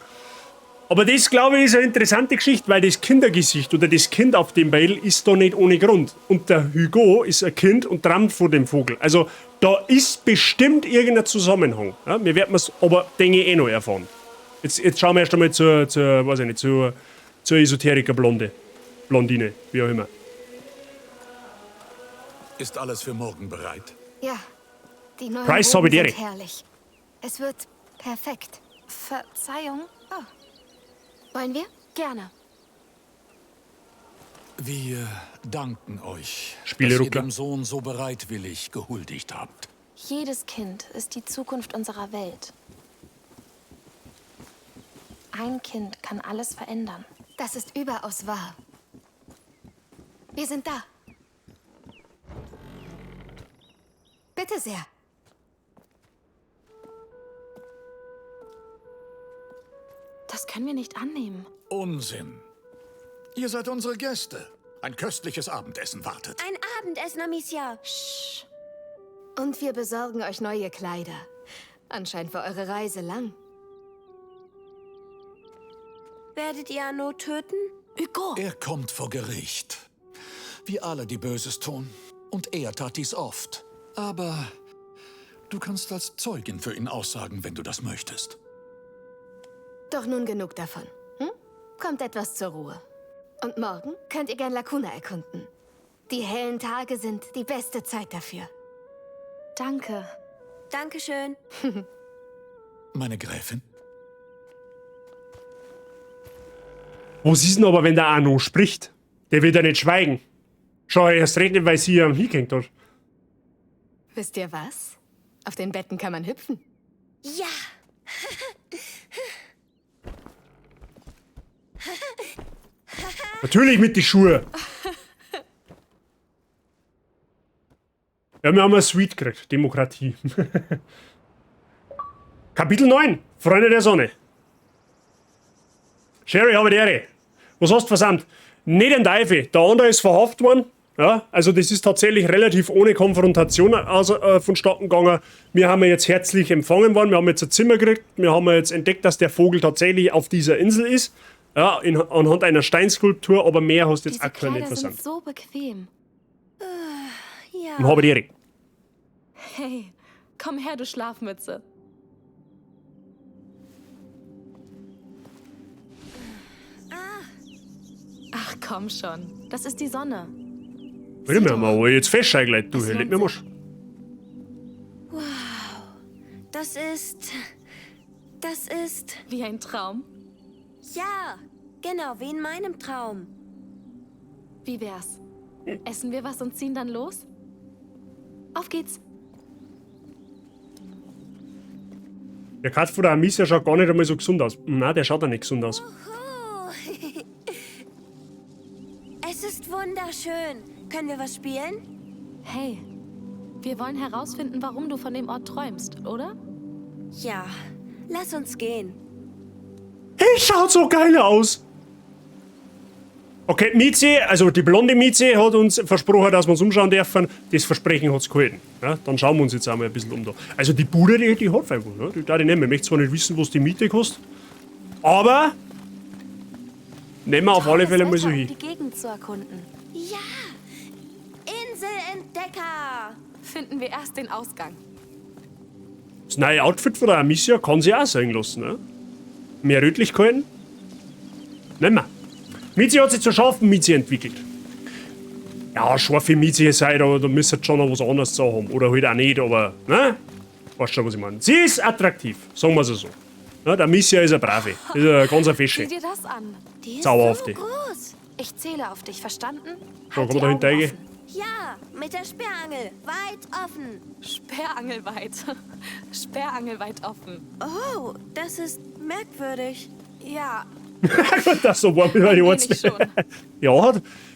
Aber das, glaube ich, ist eine interessante Geschichte, weil das Kindergesicht oder das Kind auf dem Bild ist da nicht ohne Grund. Und der Hugo ist ein Kind und träumt von dem Vogel. Also da ist bestimmt irgendein Zusammenhang. Ja? Wir werden es aber, denke ich, eh noch erfahren. Jetzt schauen wir erst einmal zur Esoteriker-Blondine, wie auch immer. Ist alles für morgen bereit? Ja, die neuen Price Bogen Sorbetieri. sind herrlich. Es wird perfekt. Verzeihung. Oh, Wollen wir? gerne. Wir danken euch, dass ihr Spieleruckler. dem Sohn so bereitwillig gehuldigt habt. Jedes Kind ist die Zukunft unserer Welt. Ein Kind kann alles verändern. Das ist überaus wahr. Wir sind da. Bitte sehr. Das können wir nicht annehmen. Unsinn. Ihr seid unsere Gäste. Ein köstliches Abendessen wartet. Ein Abendessen, Amicia. Und wir besorgen euch neue Kleider. Anscheinend war eure Reise lang. Werdet ihr Arno töten? Hugo! Er kommt vor Gericht. Wir alle, die Böses tun. Und er tat dies oft. Aber du kannst als Zeugin für ihn aussagen, wenn du das möchtest. Doch nun genug davon. Hm? Kommt etwas zur Ruhe. Und morgen könnt ihr gern Lacuna erkunden. Die hellen Tage sind die beste Zeit dafür. Danke. Dankeschön. Meine Gräfin? Was ist denn aber, wenn der Arno spricht? Der wird ja nicht schweigen. Schau, erst recht nicht, weil sie am hingehängt hat. Wisst ihr was? Auf den Betten kann man hüpfen. Ja. Natürlich mit die Schuhe. Ja, wir haben eine Suite gekriegt. Demokratie. Kapitel 9. Freunde der Sonne. Sherry, habe die Ehre. Was hast du versammelt? Nicht ein Teufel. Der andere ist verhaftet worden. Ja, also das ist tatsächlich relativ ohne Konfrontation vonstatten gegangen. Wir haben jetzt herzlich empfangen worden. Wir haben jetzt ein Zimmer gekriegt. Wir haben jetzt entdeckt, dass der Vogel tatsächlich auf dieser Insel ist. Ja, anhand einer Steinskulptur, aber mehr hast du jetzt Diese aktuell nicht Kleider sind versammelt. so bequem. Ja. Und habe die Ehre. Hey, komm her, du Schlafmütze. Ach komm schon, das ist die Sonne. Warte mal, aber jetzt festscheigen, du, Es leg lohnt mir mal. sich. Das ist... Wie ein Traum. Ja, genau, wie in meinem Traum. Wie wär's? Essen wir was und ziehen dann los? Auf geht's. Der Kat von der Amicia schaut gar nicht einmal so gesund aus. Nein, der schaut ja nicht gesund aus. Oh. Es ist wunderschön. Können wir was spielen? Hey, wir wollen herausfinden, warum du von dem Ort träumst, oder? Ja, lass uns gehen. Hey, schaut so geil aus! Okay, Mieze, also die blonde Mieze hat uns versprochen, dass wir uns umschauen dürfen. Das Versprechen hat es gehalten. Ja, dann schauen wir uns jetzt einmal ein bisschen um da. Also die Bude, die hat einfach, ne? Die darf ich nehmen. Ich möchte zwar nicht wissen, was die Miete kostet, aber nehmen wir auf alle Fälle mal so Um hin. die Gegend zu erkunden. Ja, Inselentdecker. Finden wir erst den Ausgang. Das neue Outfit von der Amicia kann sie auch sein lassen. Ne? Mehr Rötlichkeiten? Nehmen wir. Mieze hat sich zur scharfen Mieze entwickelt. Ja, scharfe Mieze sei da müsst ihr schon noch was anderes zu haben. Oder halt auch nicht, aber, ne? Weißt schon, was ich meine. Sie ist attraktiv, sagen wir es so. Ne? Der Amicia ist eine Brave. Ist eine ganz Sieh Fesche. dir das an. Die ist Zauberhafte. so groß. Ich zähle auf dich, verstanden? So, Halt kann man die da Augen hinterher offen. Ja, mit der Sperrangel. Weit offen. Sperrangelweit. Sperrangelweit offen. Oh, das ist merkwürdig. Ja, Das so war mir Ein die wenig Arzt. schon.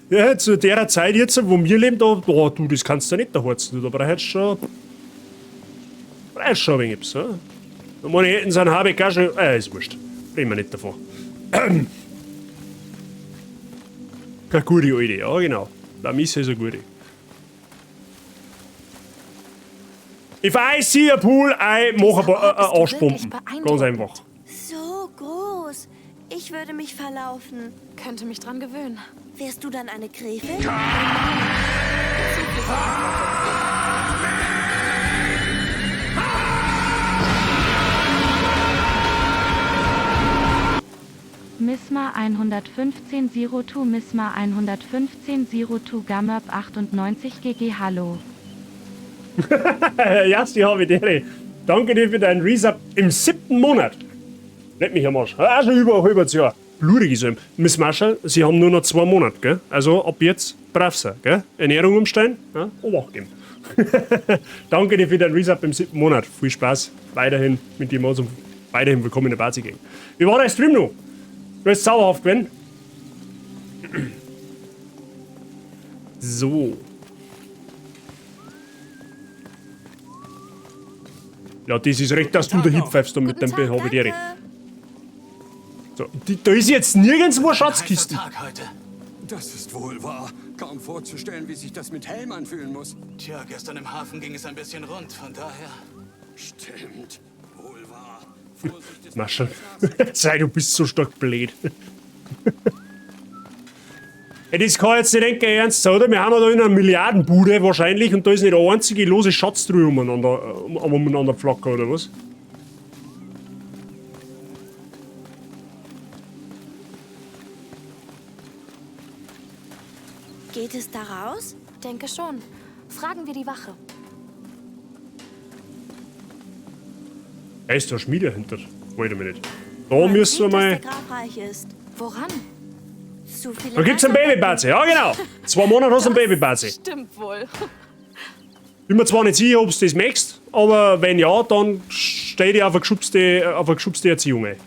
Ja, zu der Zeit jetzt, wo wir leben, da du, das kannst du nicht da harzen. Da brauchst du schon ein wenig etwas. Ja? Da meine ich, hätten sie einen Habeck auch schon. Ist wurscht. Reden wir nicht davon. Eine gute alte, ja genau. Der Misse ist eine gute. If I see a pool, I mache Arschpumpen. Ganz einfach. So groß. Ich würde mich verlaufen. Könnte mich dran gewöhnen. Wärst du dann eine Gräfin? Misma 115 02 Misma 115 02 Gammerb 98 GG Hallo. Ja, die habe ich dir. Danke dir für deinen Resub im 7. Monat. Leck mich am Arsch. Auch schon über das Jahr. Blutig ist ihm. Miss Marshall, Sie haben nur noch 2 Monate, gell? Also ab jetzt brav sein, gell? Ernährung umstellen, ja? Obacht geben. Danke dir für deinen Resub im 7. Monat. Viel Spaß weiterhin mit dir, und weiterhin willkommen in der Bazi Gang. Wie war dein Stream noch? Du hast sauerhaft gewesen. So. Ja, das ist recht, dass du da hinpfeifst mit dem Behaviere. So, da ist jetzt nirgendwo eine Schatzkiste. Tag heute. Das ist wohl wahr. Kaum vorzustellen, wie sich das mit Helm anfühlen muss. Tja, gestern im Hafen ging es ein bisschen rund, von daher... Stimmt. Wohl wahr. Vorsicht ist Marshall, sei du bist so stark blöd. Ja, das kann jetzt nicht denken, ernst sein, oder? Wir haben ja da in einer Milliardenbude wahrscheinlich und da ist nicht eine einzige lose Schatztruhe umeinander flackern, oder was? Geht es da raus? Denke schon. Fragen wir die Wache. Da ist der Schmied dahinter. Warte mal nicht. Da Man müssen wir sieht, mal... dass der Graf reich ist. Woran? Zu viele Da gibt's einen Babybazi, ja genau. 2 Monate hast du einen Babybazi. Stimmt wohl. Bin mir zwar nicht sicher, ob du das möchtest, aber wenn ja, dann steh dich auf eine geschubste Erziehung ein.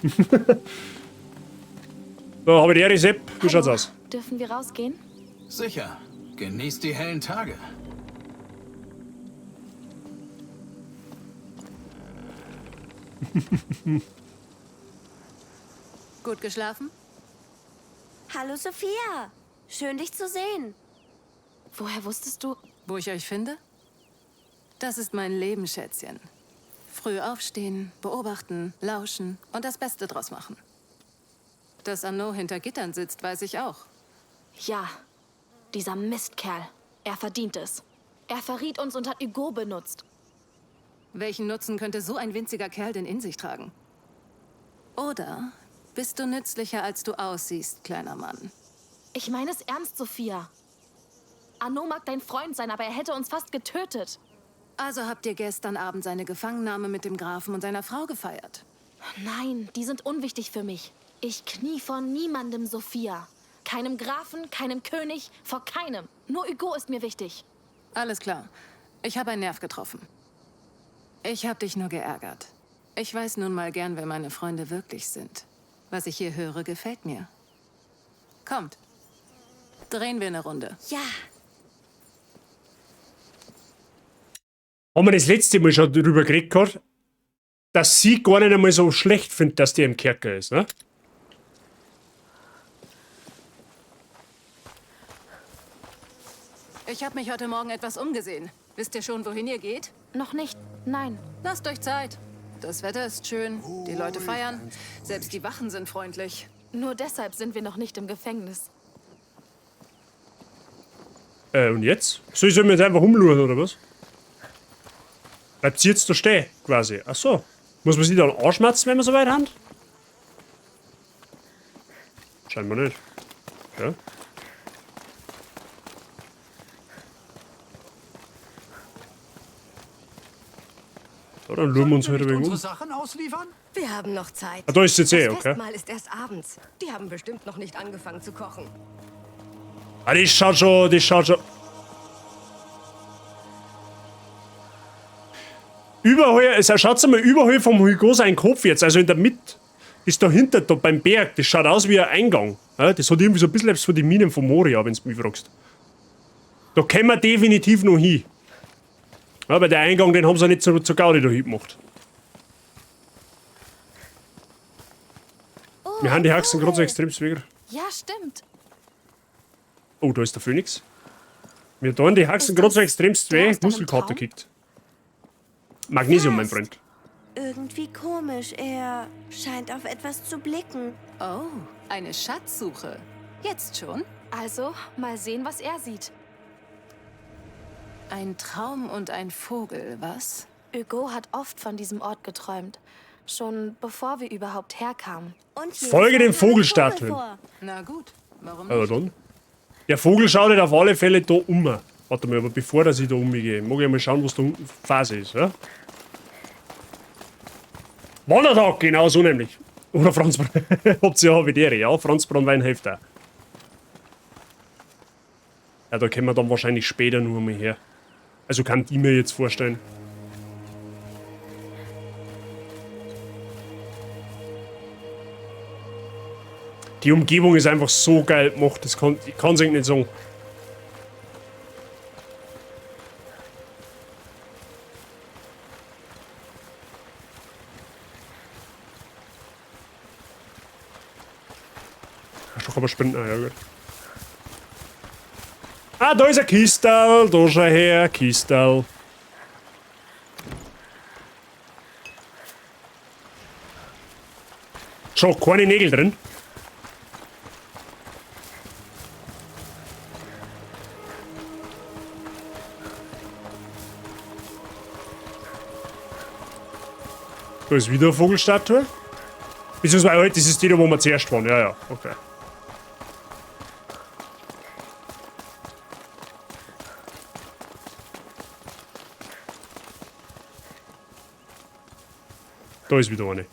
Da habe ich die Rezept. Wie schaut's aus? Dürfen wir rausgehen? Sicher. Genießt die hellen Tage. Gut geschlafen? Hallo Sophia. Schön dich zu sehen. Woher wusstest du? Wo ich euch finde? Das ist mein Leben, Schätzchen. Früh aufstehen, beobachten, lauschen und das Beste draus machen. Dass Arnaud hinter Gittern sitzt, weiß ich auch. Ja, dieser Mistkerl. Er verdient es. Er verriet uns und hat Hugo benutzt. Welchen Nutzen könnte so ein winziger Kerl denn in sich tragen? Oder bist du nützlicher, als du aussiehst, kleiner Mann? Ich meine es ernst, Sophia. Arnaud mag dein Freund sein, aber er hätte uns fast getötet. Also habt ihr gestern Abend seine Gefangennahme mit dem Grafen und seiner Frau gefeiert? Nein, die sind unwichtig für mich. Ich knie vor niemandem, Sophia. Keinem Grafen, keinem König, vor keinem. Nur Hugo ist mir wichtig. Alles klar. Ich habe einen Nerv getroffen. Ich habe dich nur geärgert. Ich weiß nun mal gern, wer meine Freunde wirklich sind. Was ich hier höre, gefällt mir. Kommt. Drehen wir eine Runde. Ja. Haben wir das letzte Mal schon darüber geredet gehabt, dass sie gar nicht einmal so schlecht findet, dass der im Kerker ist, ne? Ich habe mich heute Morgen etwas umgesehen. Wisst ihr schon, wohin ihr geht? Noch nicht. Nein. Lasst euch Zeit. Das Wetter ist schön, die Leute feiern, selbst die Wachen sind freundlich. Nur deshalb sind wir noch nicht im Gefängnis. Und jetzt? Soll ich mir jetzt einfach umschauen, oder was? Bleibt sie jetzt da stehen, quasi? Ach so. Muss man sie dann anschmatzen, wenn wir so weit haben? Scheinbar nicht. Ja. So, dann schauen wir uns heute wegen um. Sachen ausliefern? Wir haben noch Zeit. Ah, da ist jetzt eh, Das okay. Festmahl ist erst abends. Die haben bestimmt noch nicht angefangen zu kochen. Ah, das schaut schon. Überall, schaut mal, überall vom Hugo sein Kopf jetzt, also in der Mitte, ist dahinter, da beim Berg, das schaut aus wie ein Eingang. Ja, das hat irgendwie so ein bisschen etwas von den Minen von Moria, wenn du mich fragst. Da können wir definitiv noch hin. Ja, weil der Eingang, den haben sie nicht so Gaudi da hingemacht. Oh, Wir haben die Haxen cool. gerade so extrem schwieriger. Ja, stimmt. Oh, da ist der Phönix. Wir haben die Haxen Ist gerade so das extrem der zwei aus deinem Muskelkater Traum? gekickt. Magnesium, mein Freund. Irgendwie komisch. Er scheint auf etwas zu blicken. Oh, eine Schatzsuche. Jetzt schon? Also, mal sehen, was er sieht. Ein Traum und ein Vogel, was? Hugo hat oft von diesem Ort geträumt. Schon bevor wir überhaupt herkamen. Und Folge den Vogelstatuen. Na gut, warum Aber nicht? dann. Der Vogel schaut halt auf alle Fälle da um. Warte mal, aber bevor dass ich da umgehe, mag ich mal schauen, was da unten Phase ist, ja? Wandertag, genau so nämlich. Oder Franz habt ihr ja Habitäre, ja? Franz Brandwein hilft auch. Ja, da können wir dann wahrscheinlich später nur mal her. Also kann ich mir jetzt vorstellen. Die Umgebung ist einfach so geil gemacht, das ich kann es nicht sagen. Ach, doch aber sprinten, ja gut. Ah, da ist ein Kistel, da schau her, Kistel. Schau, keine Nägel drin. Da ist wieder eine Vogelstatue. Beziehungsweise, halt, das ist die, wo wir zuerst waren. Ja, ja, okay. Da ist wieder eine.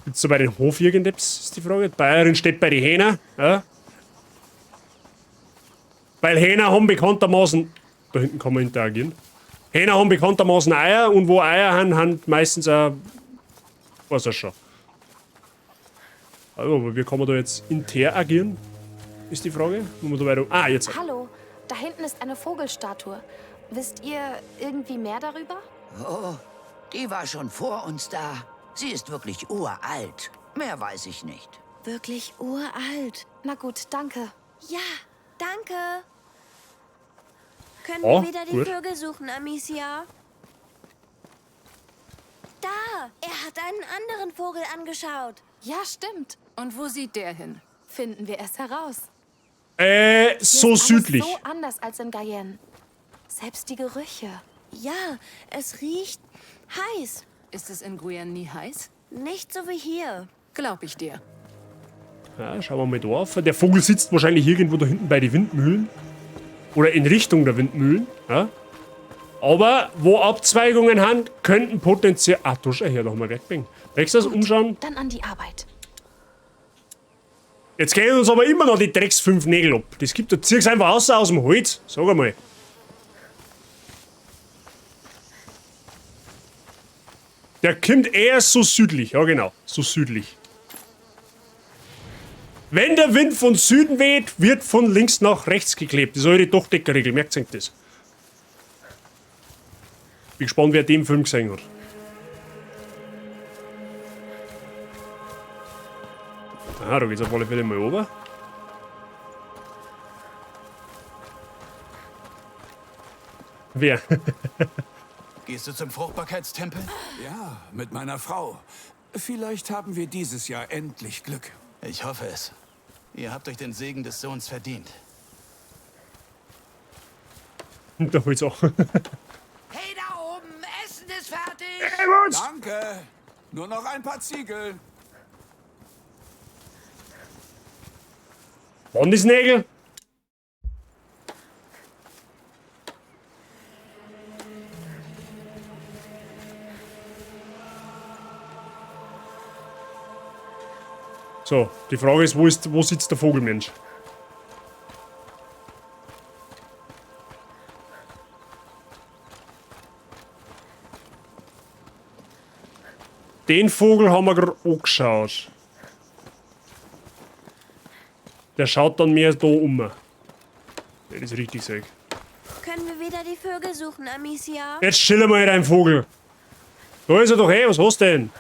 Gibt's da bei den Hof irgendetwas, ist die Frage. Die Bayerin steht bei den Hähner. Ja. Weil Hähner haben bekanntermaßen. Da hinten kann man interagieren. Hähner haben bekanntermaßen Eier und wo Eier haben, haben meistens auch. Was er schon. Also, aber wie kann man da jetzt interagieren? Ist die Frage. Wo man da weiter. Ah, jetzt. Hallo, da hinten ist eine Vogelstatue. Wisst ihr irgendwie mehr darüber? Oh, die war schon vor uns da. Sie ist wirklich uralt. Mehr weiß ich nicht. Wirklich uralt. Na gut, danke. Ja, danke. Können Oh, wir wieder die gut. Vögel suchen, Amicia? Da! Er hat einen anderen Vogel angeschaut. Ja, stimmt. Und wo sieht der hin? Finden wir erst heraus. So Hier ist alles südlich. so anders als in Guyenne. Selbst die Gerüche. Ja, es riecht heiß. Ist es in Guyenne nie heiß? Nicht so wie hier. Glaub ich dir. Ja, schauen wir mal da auf. Der Vogel sitzt wahrscheinlich irgendwo da hinten bei den Windmühlen. Oder in Richtung der Windmühlen. Ja. Aber wo Abzweigungen haben, könnten potenziell. Ah, da schau her, da haben wir wegbringen. Möchtest du das umschauen? Dann an die Arbeit. Jetzt gehen uns aber immer noch die Drecks 5 Nägel ab. Das gibt da. Zieh's einfach aus dem Holz. Sag einmal. Der kommt eher so südlich. Ja, genau. So südlich. Wenn der Wind von Süden weht, wird von links nach rechts geklebt. Das ist eure Dachdeckerregel. Merkt euch das. Bin gespannt, wer den Film gesehen hat. Ah, da geht's auf alle Fälle mal runter. Wer? Gehst du zum Fruchtbarkeitstempel? Ja, mit meiner Frau. Vielleicht haben wir dieses Jahr endlich Glück. Ich hoffe es. Ihr habt euch den Segen des Sohns verdient. Da holt's auch. Hey, da oben, Essen ist fertig. Danke. Nur noch ein paar Ziegel. Wandesnägel? So, die Frage ist, wo sitzt der Vogelmensch? Den Vogel haben wir gerade angeschaut. Der schaut dann mehr da um. Ja, das ist richtig sag. Können wir wieder die Vögel suchen, Amicia? Jetzt chill mal dein Vogel. Da ist er doch, hey, was hast du denn?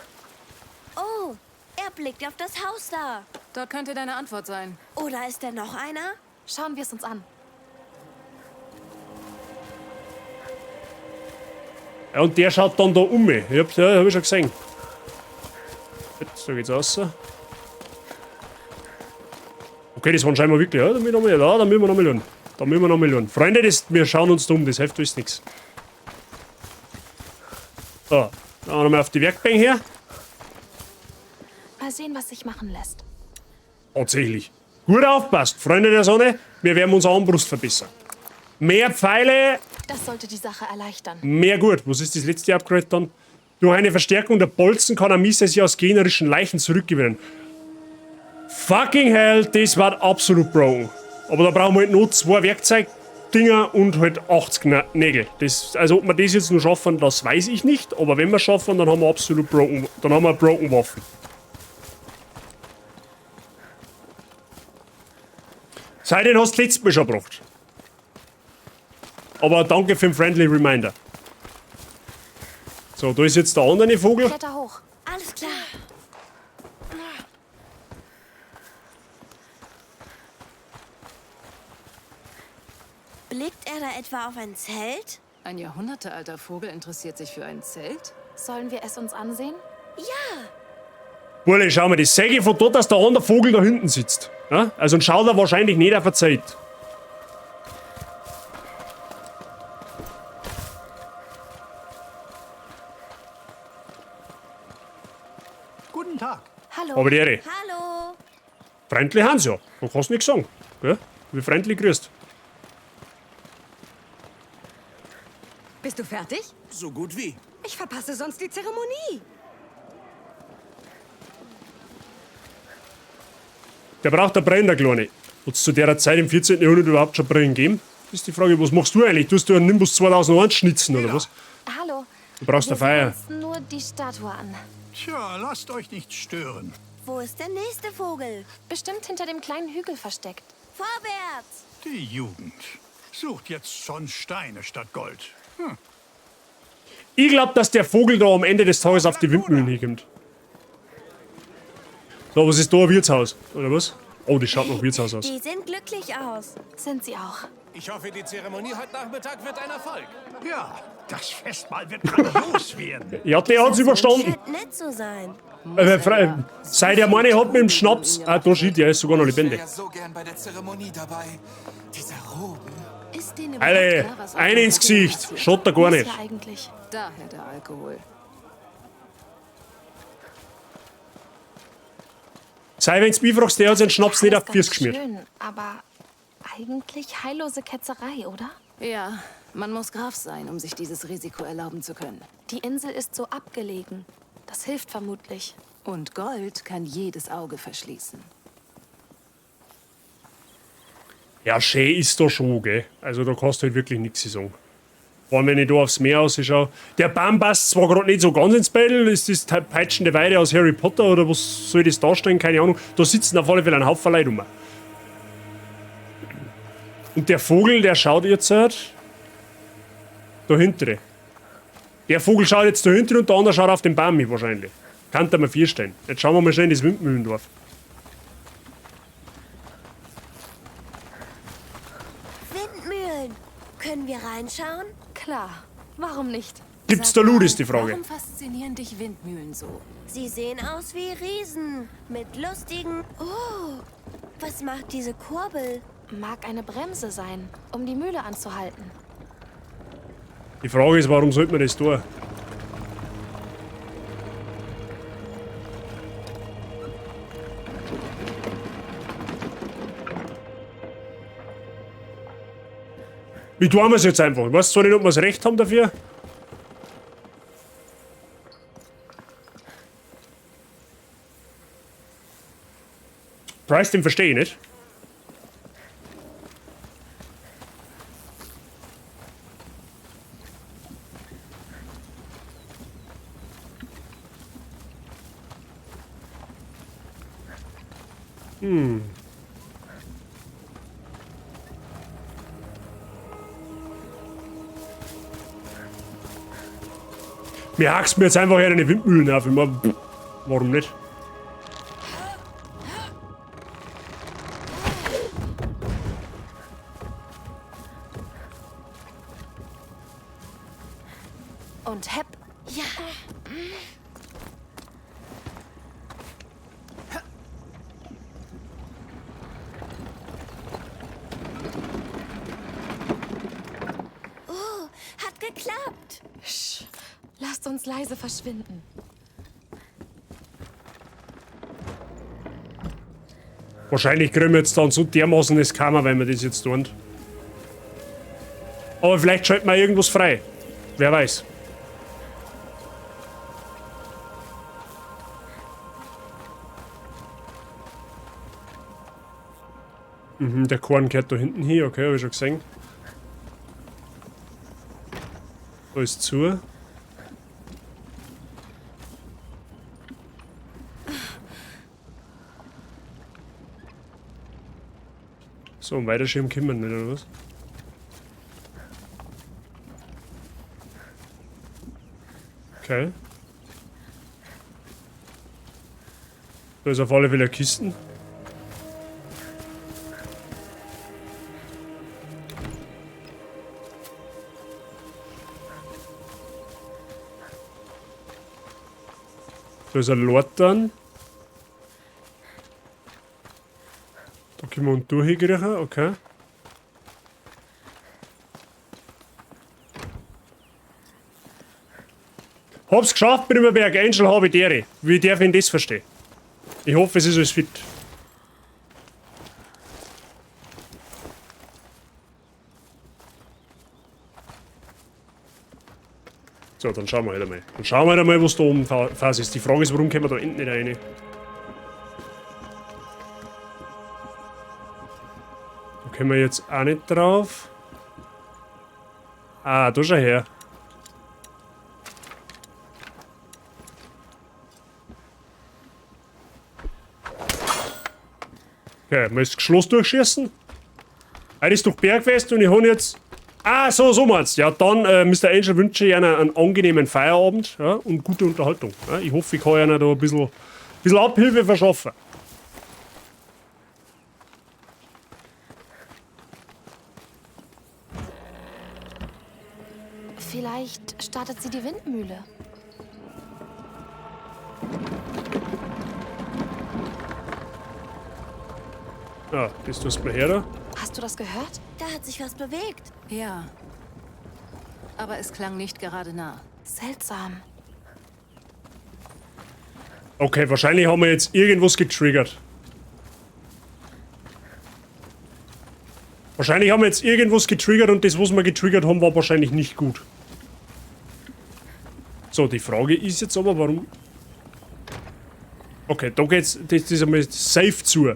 Oh, er blickt auf das Haus da. Dort könnte deine Antwort sein. Oder ist da noch einer? Schauen wir es uns an. Ja, und der schaut dann da um. Ich hab ich schon gesehen. So geht's raus. Okay, das waren scheinbar wirklich. Ja, da müssen wir nochmal lernen. Da müssen wir nochmal lernen. Freunde, wir schauen uns da um, das hilft uns nichts. So, dann nochmal auf die Werkbank her. Mal sehen, was sich machen lässt. Tatsächlich. Gut aufpasst, Freunde der Sonne, wir werden unsere Armbrust verbessern. Mehr Pfeile, Das sollte die Sache erleichtern. mehr gut. Was ist das letzte Upgrade dann? Durch eine Verstärkung der Bolzen kann Amisa sich aus gegnerischen Leichen zurückgewinnen. Fucking hell, das war absolut broken. Aber da brauchen wir halt nur 2 Werkzeugdinger und halt 80 Nägel. Also ob wir das jetzt nur schaffen, das weiß ich nicht. Aber wenn wir schaffen, dann haben wir absolut broken, dann haben wir broken Waffen. Seitdem hast du letztes Mal schon gebracht. Aber danke für den friendly Reminder. So, da ist jetzt der andere Vogel. Kletter hoch. Alles klar. Blickt er da etwa auf ein Zelt? Ein jahrhundertealter Vogel interessiert sich für ein Zelt? Sollen wir es uns ansehen? Ja. Burle, schau mal, das sehe ich von dort, dass der andere Vogel da hinten sitzt. Ja? Also schaut er wahrscheinlich nicht auf eine Zeit. Guten Tag. Hallo. Aber die Ehre. Hallo. Freundlich haben sie ja. Da kannst du nichts sagen. Gell? Wie freundlich grüßt. Bist du fertig? So gut wie. Ich verpasse sonst die Zeremonie. Der braucht eine Brenner, Kleine. Hat es zu der Zeit im 14. Jahrhundert überhaupt schon Brennen gegeben? Ist die Frage, was machst du eigentlich? Tust du einen Nimbus 2001 schnitzen oder was? Hallo. Du brauchst eine Feier. Uns nur die Statue an. Tja, lasst euch nicht stören. Wo ist der nächste Vogel? Bestimmt hinter dem kleinen Hügel versteckt. Vorwärts. Die Jugend sucht jetzt schon Steine statt Gold. Ich glaube, dass der Vogel da am Ende des Tages auf die Windmühlen hinkommt. So, was ist da, ein Wirtshaus? Oder was? Oh, das schaut nach Wirtshaus aus. Die sehen glücklich aus. Sind sie auch. Ich hoffe, die Zeremonie heute Nachmittag wird ein Erfolg. Ja, das Festmahl wird grandios werden. Ja, der hat's überstanden. Scheint nett zu sein. Seit der meine hat mit dem Schnaps. Ah, da steht, der ist sogar noch lebendig. Ich wäre so gern bei der Zeremonie dabei. Diese Roben. Ist denen Alter, überhaupt klar, was auf eine der ins Zeremonie Gesicht. passiert? Schaut da gar Was nicht. ja eigentlich? Daher der Alkohol. Sei, wenn's mich fragst, der hat seinen Schnaps nicht auf die Füße geschmiert. Schön, aber eigentlich heillose Ketzerei, oder? Ja, man muss Graf sein, um sich dieses Risiko erlauben zu können. Die Insel ist so abgelegen. Das hilft vermutlich. Und Gold kann jedes Auge verschließen. Ja, schön ist da schon, gell? Also da kannst du halt wirklich nichts sagen. Vor allem, wenn ich da aufs Meer ausschaue. Der Baum passt zwar gerade nicht so ganz ins Bild, ist das peitschende Weide aus Harry Potter oder was soll das darstellen? Keine Ahnung. Da sitzen auf alle Fälle ein Haufen Leute rum. Und der Vogel, der schaut jetzt halt da hinten. Der Vogel schaut jetzt da hinten und der andere schaut auf den Baum mit wahrscheinlich. Kann der mal 4 stehen. Jetzt schauen wir mal schnell in das Windmühlendorf. Windmühlen. Können wir reinschauen? Klar. Warum nicht? Gibt's da Loot, ist die Frage. Warum faszinieren dich Windmühlen so? Sie sehen aus wie Riesen. Mit lustigen... Oh, was macht diese Kurbel? Mag eine Bremse sein, um die Mühle anzuhalten. Die Frage ist, warum sollte man das tun? Wie tun wir es jetzt einfach? Ich weiß zwar nicht, ob wir das Recht haben dafür. Price, den verstehe ich nicht. Mir hackst mir jetzt einfach eine Windmühlen auf. Ich mein, warum nicht? Und hepp. Ja. Oh, hat geklappt. Sch, lasst uns leise verschwinden. Wahrscheinlich kriegen wir jetzt dann so dermaßen das Karma, wenn wir das jetzt tun. Aber vielleicht schalten wir irgendwas frei. Wer weiß. Mhm, der Korn gehört da hinten hin. Okay, habe ich schon gesehen. Da ist zu. So, ein Weiterschirm können wir nicht, oder was? Okay. Da ist auf alle Fälle Kisten. Da ist ein Lord dann. Da können wir uns durchkriechen, okay. Hab's geschafft, bin über Berg Angel, habe ich Dere. Wie darf ich das verstehen? Ich hoffe, es ist alles fit. So, dann schauen wir halt einmal. Dann schauen wir halt einmal, was da oben Phase ist. Die Frage ist, warum können wir da hinten nicht rein? Da können wir jetzt auch nicht drauf. Ah, da schau her. Okay, man ist geschlossen durchschießen. Er ist durch Bergfest und ich habe jetzt... Ah, so meinst du. Ja, dann, Mr. Angel, wünsche ich Ihnen einen angenehmen Feierabend, ja, und gute Unterhaltung. Ja. Ich hoffe, ich kann Ihnen da ein bisschen Abhilfe verschaffen. Vielleicht startet sie die Windmühle. Ja, das tust du mir her da. Hast du das gehört? Da hat sich was bewegt. Ja. Aber es klang nicht gerade nah. Seltsam. Okay, wahrscheinlich haben wir jetzt irgendwas getriggert. Wahrscheinlich haben wir jetzt irgendwas getriggert und das, was wir getriggert haben, war wahrscheinlich nicht gut. So, die Frage ist jetzt aber, warum... Okay, da geht's, das ist einmal safe zu.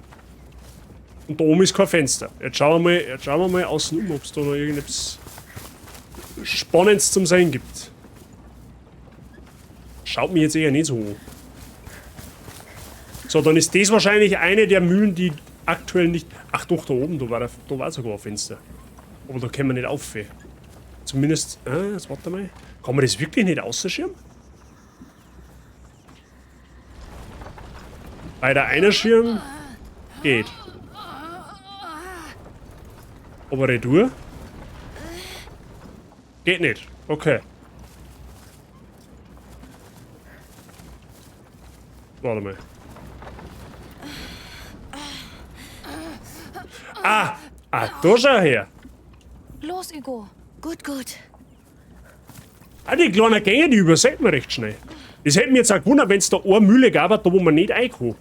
Und da oben ist kein Fenster. Jetzt schauen wir mal außen um, ob es da noch irgendetwas Spannendes zum Sein gibt. Schaut mir jetzt eher nicht so an. So, dann ist das wahrscheinlich eine der Mühlen, die aktuell nicht... Ach doch, da oben, da war sogar ein Fenster. Aber da können wir nicht auf. Zumindest... jetzt warte mal. Kann man das wirklich nicht ausschirmen? Bei der einen Schirm geht. Aber Retour? Geht nicht. Okay. Warte mal. Ah, da schau her. Los, Hugo. Gut. Ah, die kleinen Gänge, die übersät man recht schnell. Das hätte mich jetzt auch gewundert, wenn es da eine Mühle gab, da wo man nicht reinkommt.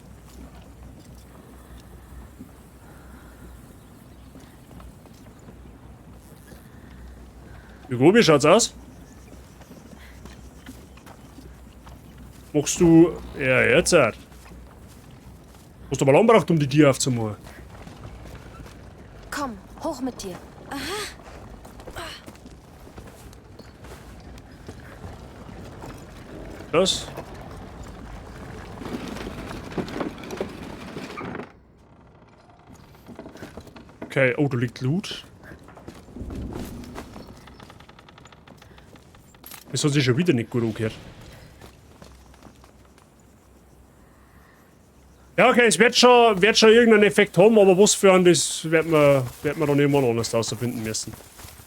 Hugo, wie schaut's aus? Machst du... Ja, jetzt halt. Hast du mal lang gebraucht, um die Tür aufzumachen? Komm, hoch mit dir. Das? Okay, oh, da liegt Loot. Das hat sich schon wieder nicht gut angehört. Ja, okay, es wird schon irgendeinen Effekt haben, aber was für einen, das wird man dann irgendwann anders herausfinden müssen.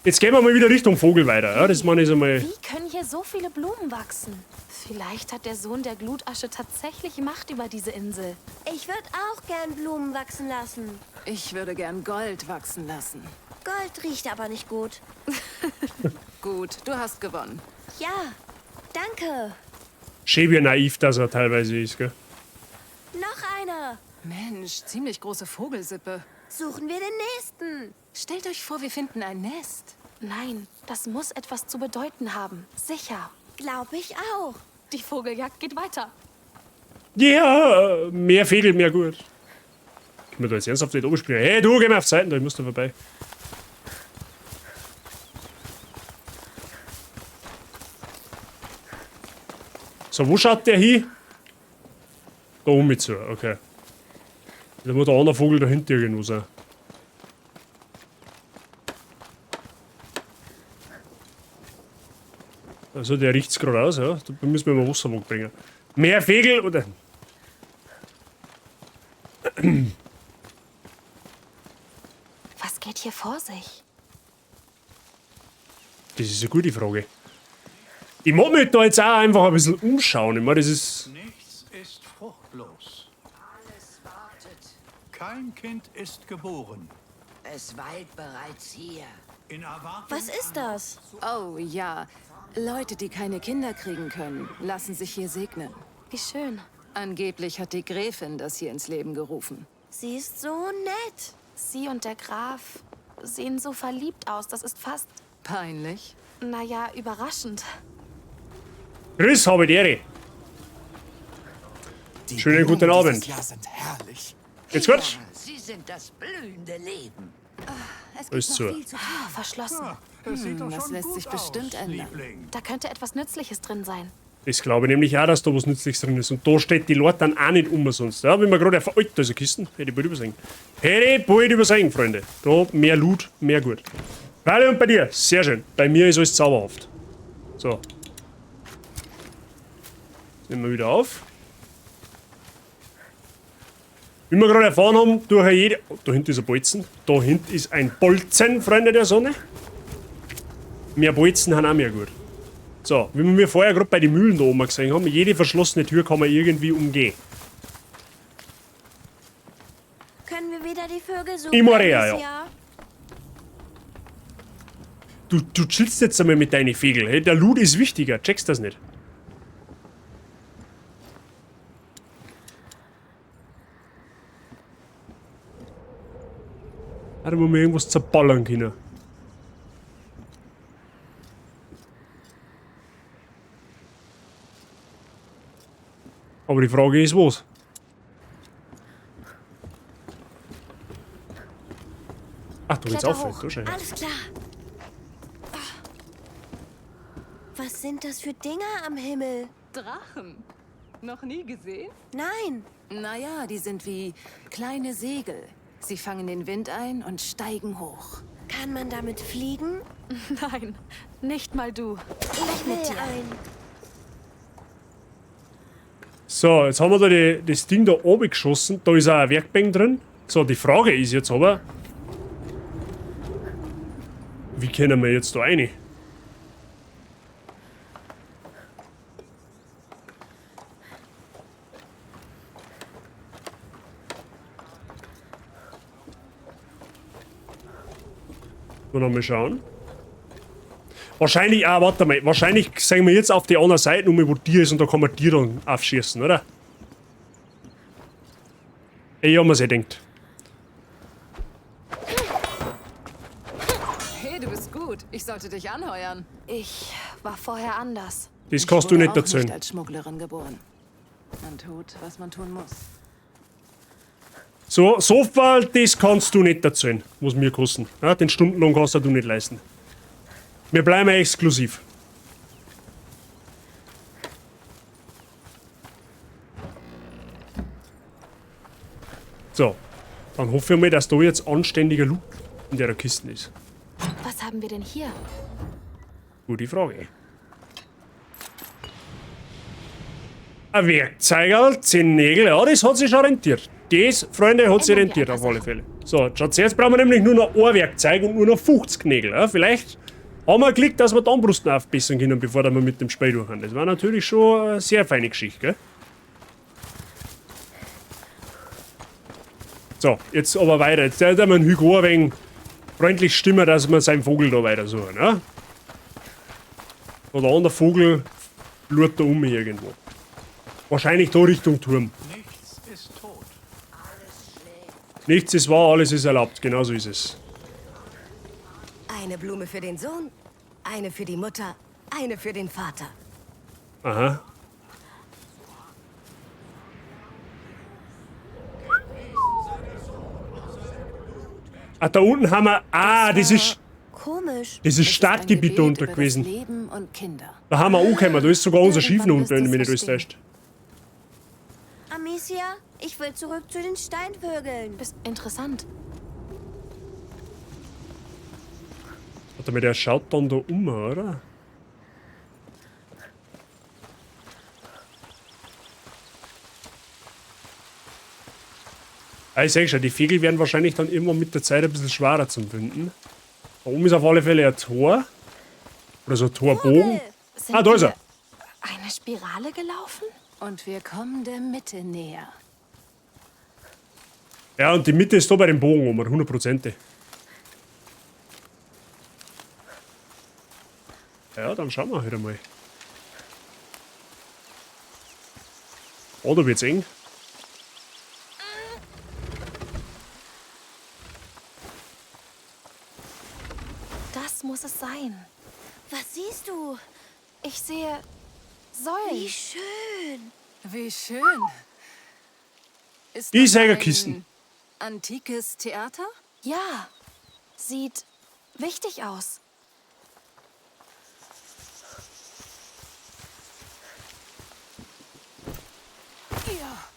Jetzt gehen wir mal wieder Richtung Vogel weiter. Ja, das meine ich einmal. Wie können hier so viele Blumen wachsen? Vielleicht hat der Sohn der Glutasche tatsächlich Macht über diese Insel. Ich würde auch gern Blumen wachsen lassen. Ich würde gern Gold wachsen lassen. Gold riecht aber nicht gut. Gut, du hast gewonnen. Ja, danke. Schön wie naiv das er teilweise ist, gell? Noch einer. Mensch, ziemlich große Vogelsippe. Suchen wir den nächsten. Stellt euch vor, wir finden ein Nest. Nein, das muss etwas zu bedeuten haben. Sicher. Glaube ich auch. Die Vogeljagd geht weiter. Ja, mehr Vögel, mehr gut. Können wir da jetzt ernsthaft nicht oben spielen? Hey, du, geh mal auf Seiten, da musst du vorbei. So, wo schaut der hin? Da oben zu, okay. Da muss der andere Vogel dahinter irgendwo sein. Also der riecht's gerade aus, ja. Da müssen wir mal Wasserwog bringen. Mehr Vögel oder. Was geht hier vor sich? Das ist eine gute Frage. Ich mag mich da jetzt auch einfach ein bisschen umschauen. Ich meine, das ist. Nichts ist fruchtlos. Alles wartet. Kein Kind ist geboren. Es weilt bereits hier. In Erwartung. Was ist das? Oh ja, Leute, die keine Kinder kriegen können, lassen sich hier segnen. Wie schön. Angeblich hat die Gräfin das hier ins Leben gerufen. Sie ist so nett. Sie und der Graf sehen so verliebt aus. Das ist fast, Peinlich. naja, überraschend. Grüß, habe die Ehre. Schönen guten Abend. Ja, sind herrlich. Geht's gut? Ja, Sie sind das blühende Leben. Es Ist so. Verschlossen. Das sieht doch Das schon lässt gut sich bestimmt aus, ändern. Liebling. Da könnte etwas Nützliches drin sein. Das glaube ich nämlich auch, dass da was Nützliches drin ist. Und da steht die Leute dann auch nicht umsonst. Ja, wenn man gerade erfahren. Oh, da ist eine Kiste. Hätte ich bald übersehen. Hätte ich bald übersehen, Freunde. Da mehr Loot, mehr gut. Warte, und bei dir? Sehr schön. Bei mir ist alles zauberhaft. So. Nehmen wir wieder auf. Wie wir gerade erfahren haben, durch jede. Oh, da hinten ist ein Bolzen. Da hinten ist ein Bolzen, Freunde der Sonne. Mehr Bolzen haben auch mehr gut. So, wie wir vorher gerade bei den Mühlen da oben gesehen haben, jede verschlossene Tür kann man irgendwie umgehen. Können wir wieder die Vögel suchen? Ich Morea, Alicia? ja. Du chillst jetzt einmal mit deinen Vögeln. Hey? Der Loot ist wichtiger, checkst das nicht? Da muss man irgendwas zerballern können. Aber die Frage ist, was? Ach, du willst Kletter aufhören, hoch. du Scheiße. Alles klar. Was sind das für Dinger am Himmel? Drachen. Noch nie gesehen? Nein. Naja, die sind wie kleine Segel. Sie fangen den Wind ein und steigen hoch. Kann man damit fliegen? Nein, nicht mal du. Ich will ein. So, jetzt haben wir da das Ding da oben geschossen. Da ist auch ein Werkbank drin. So, die Frage ist jetzt aber, wie können wir jetzt da rein? Mal noch mal schauen. Wahrscheinlich, warte mal, wahrscheinlich sehen wir jetzt auf die andere Seite nur, wo Tier ist und da kann man Tier dann aufschießen, oder? Ich hab mir's gedacht. Hey, du bist gut. Ich sollte dich anheuern. Ich war vorher anders. Das kannst du Ich wurde nicht auch erzählen. nicht als Schmugglerin geboren. Man tut, was man tun muss. So viel, das kannst du nicht erzählen, was mir kosten. Ja, den Stundenlohn kannst du nicht leisten. Wir bleiben exklusiv. So, dann hoffe ich mal, dass da jetzt anständiger Loot in der Kiste ist. Was haben wir denn hier? Gute Frage. Ein Werkzeugerl, 10 Nägel, ja, das hat sich schon rentiert. Das, Freunde, hat sich rentiert auf alle Fälle. So, schaut, jetzt brauchen wir nämlich nur noch ein Werkzeug und nur noch 50 Nägel. Ja? Vielleicht haben wir Glück, dass wir die Armbrusten aufbessern können, bevor wir mit dem Spiel durch haben. Das war natürlich schon eine sehr feine Geschichte, gell? So, jetzt aber weiter. Jetzt hat man Hugo ein wenig freundlich stimmen, dass wir seinen Vogel da weiter suchen. Ja? Oder der Vogel lurt da irgendwo. Wahrscheinlich da Richtung Turm. Nichts ist tot. Nichts ist wahr, alles ist erlaubt. Genau so ist es. Eine Blume für den Sohn, eine für die Mutter, eine für den Vater. Aha. Ah, da unten haben wir... Ah, das ist... Komisch. Das ist Stadtgebiet da unten gewesen. Leben und Kinder. Da haben wir angekommen. Da ist sogar unser Schiff noch unten, wenn du mich nicht alles täuscht. Amicia, ich will zurück zu den Steinvögeln. Bist interessant. Warte mal, der schaut dann da oder? Ah, ich sehe schon, die Vögel werden wahrscheinlich dann irgendwann mit der Zeit ein bisschen schwerer zum finden. Da oben ist auf alle Fälle ein Tor. Oder so ein Torbogen. Ah, da ist er. Eine Spirale gelaufen? Und wir kommen der Mitte näher. Ja, und die Mitte ist da bei dem Bogen oben, 100%. Ja, dann schauen wir halt einmal. Oh, da wird's eng. Das muss es sein. Was siehst du? Ich sehe Säulen. Wie schön. Wie schön. Ist Die das Sägerkisten. ein antikes Theater? Ja, sieht wichtig aus.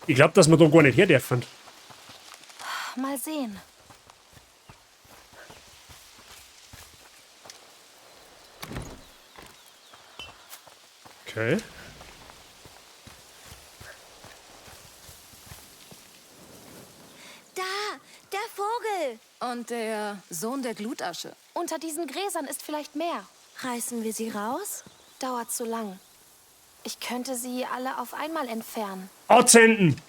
Ich glaube, dass wir da gar nicht her dürfen. Mal sehen. Okay. Da, der Vogel. Und der Sohn der Glutasche. Unter diesen Gräsern ist vielleicht mehr. Reißen wir sie raus? Dauert zu lang. Ich könnte sie alle auf einmal entfernen. Absenden!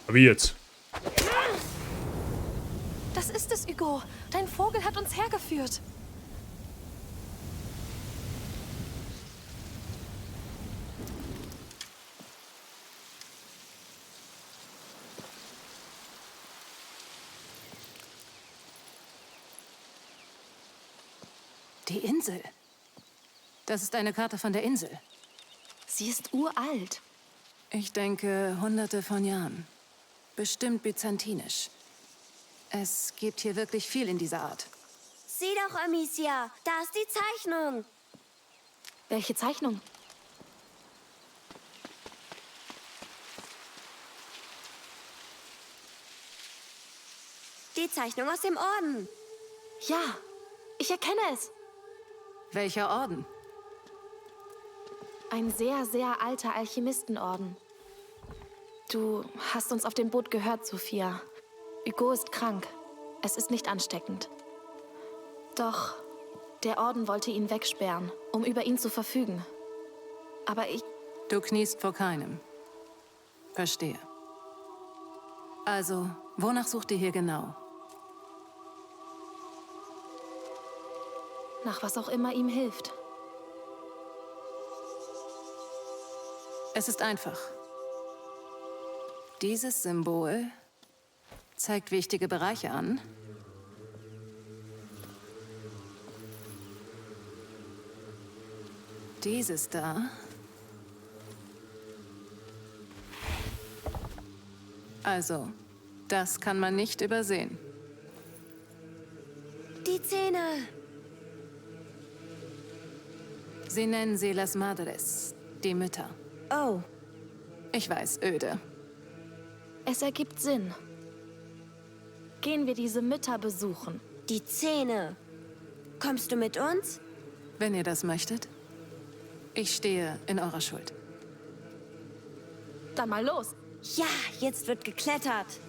Wie jetzt? Das ist es, Hugo. Dein Vogel hat uns hergeführt. Die Insel. Das ist eine Karte von der Insel. Sie ist uralt. Ich denke, hunderte von Jahren. Bestimmt byzantinisch. Es gibt hier wirklich viel in dieser Art. Sieh doch, Amicia. Da ist die Zeichnung. Welche Zeichnung? Die Zeichnung aus dem Orden. Ja, ich erkenne es. Welcher Orden? Ein sehr, sehr alter Alchemistenorden. Du hast uns auf dem Boot gehört, Sophia. Hugo ist krank. Es ist nicht ansteckend. Doch der Orden wollte ihn wegsperren, um über ihn zu verfügen. Aber ich... Du kniest vor keinem. Verstehe. Also, wonach sucht ihr hier genau? Nach was auch immer ihm hilft. Es ist einfach. Dieses Symbol zeigt wichtige Bereiche an. Dieses da. Also, das kann man nicht übersehen. Die Zähne. Sie nennen sie Las Madres, die Mütter. Oh. Ich weiß, öde. Es ergibt Sinn. Gehen wir diese Mütter besuchen. Die Zähne. Kommst du mit uns? Wenn ihr das möchtet. Ich stehe in eurer Schuld. Dann mal los. Ja, jetzt wird geklettert.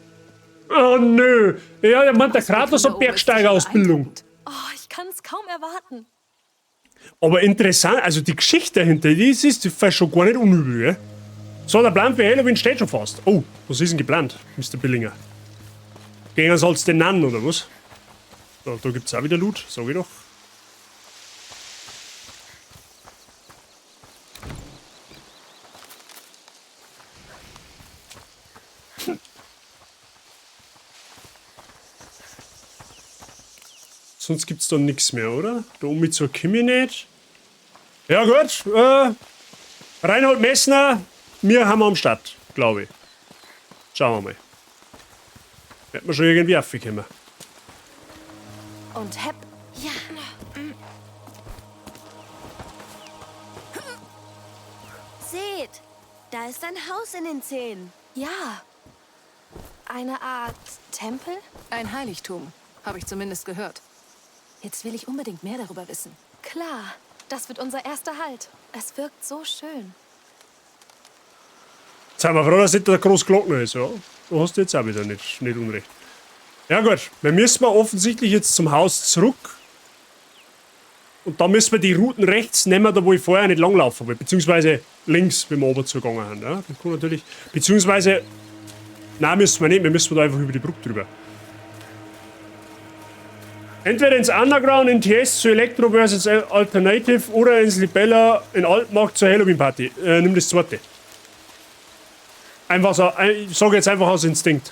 Oh nö. Ja, der meint der Kratos hat Bergsteigerausbildung. Oh, ich kann es kaum erwarten. Aber interessant, also die Geschichte dahinter, die ist fast schon gar nicht unübel, ja? So, der Plan für Halloween steht schon fast. Oh, was ist denn geplant, Mr. Billinger? Gegen uns als den Nannen, oder was? Da gibt's auch wieder Loot, sag ich doch. Sonst gibt's da nichts mehr, oder? Da oben zur Kimi nicht. Ja gut, Reinhold Messner, wir haben am Start, glaube ich. Schauen wir mal. Wird man schon irgendwie aufkommen. Und Hepp. Ja. Seht, da ist ein Haus in den Zähnen. Ja. Eine Art Tempel? Ein Heiligtum, habe ich zumindest gehört. Jetzt will ich unbedingt mehr darüber wissen. Klar, das wird unser erster Halt. Es wirkt so schön. Jetzt sind wir froh, dass nicht der große Glockner ist, ja. Du hast jetzt auch wieder nicht unrecht. Ja gut, wir müssen offensichtlich jetzt zum Haus zurück. Und da müssen wir die Routen rechts nehmen, da wo ich vorher nicht langlaufen will. Beziehungsweise links, wie wir oben zugegangen haben. Ja, das kann natürlich. Beziehungsweise. Nein, müssen wir nicht, wir müssen da einfach über die Brücke drüber. Entweder ins Underground, in TS zu Elektro vs. Alternative oder ins Libella in Altmarkt zur Halloween-Party. Nimm das zweite. Einfach so, ich sage jetzt einfach aus Instinkt.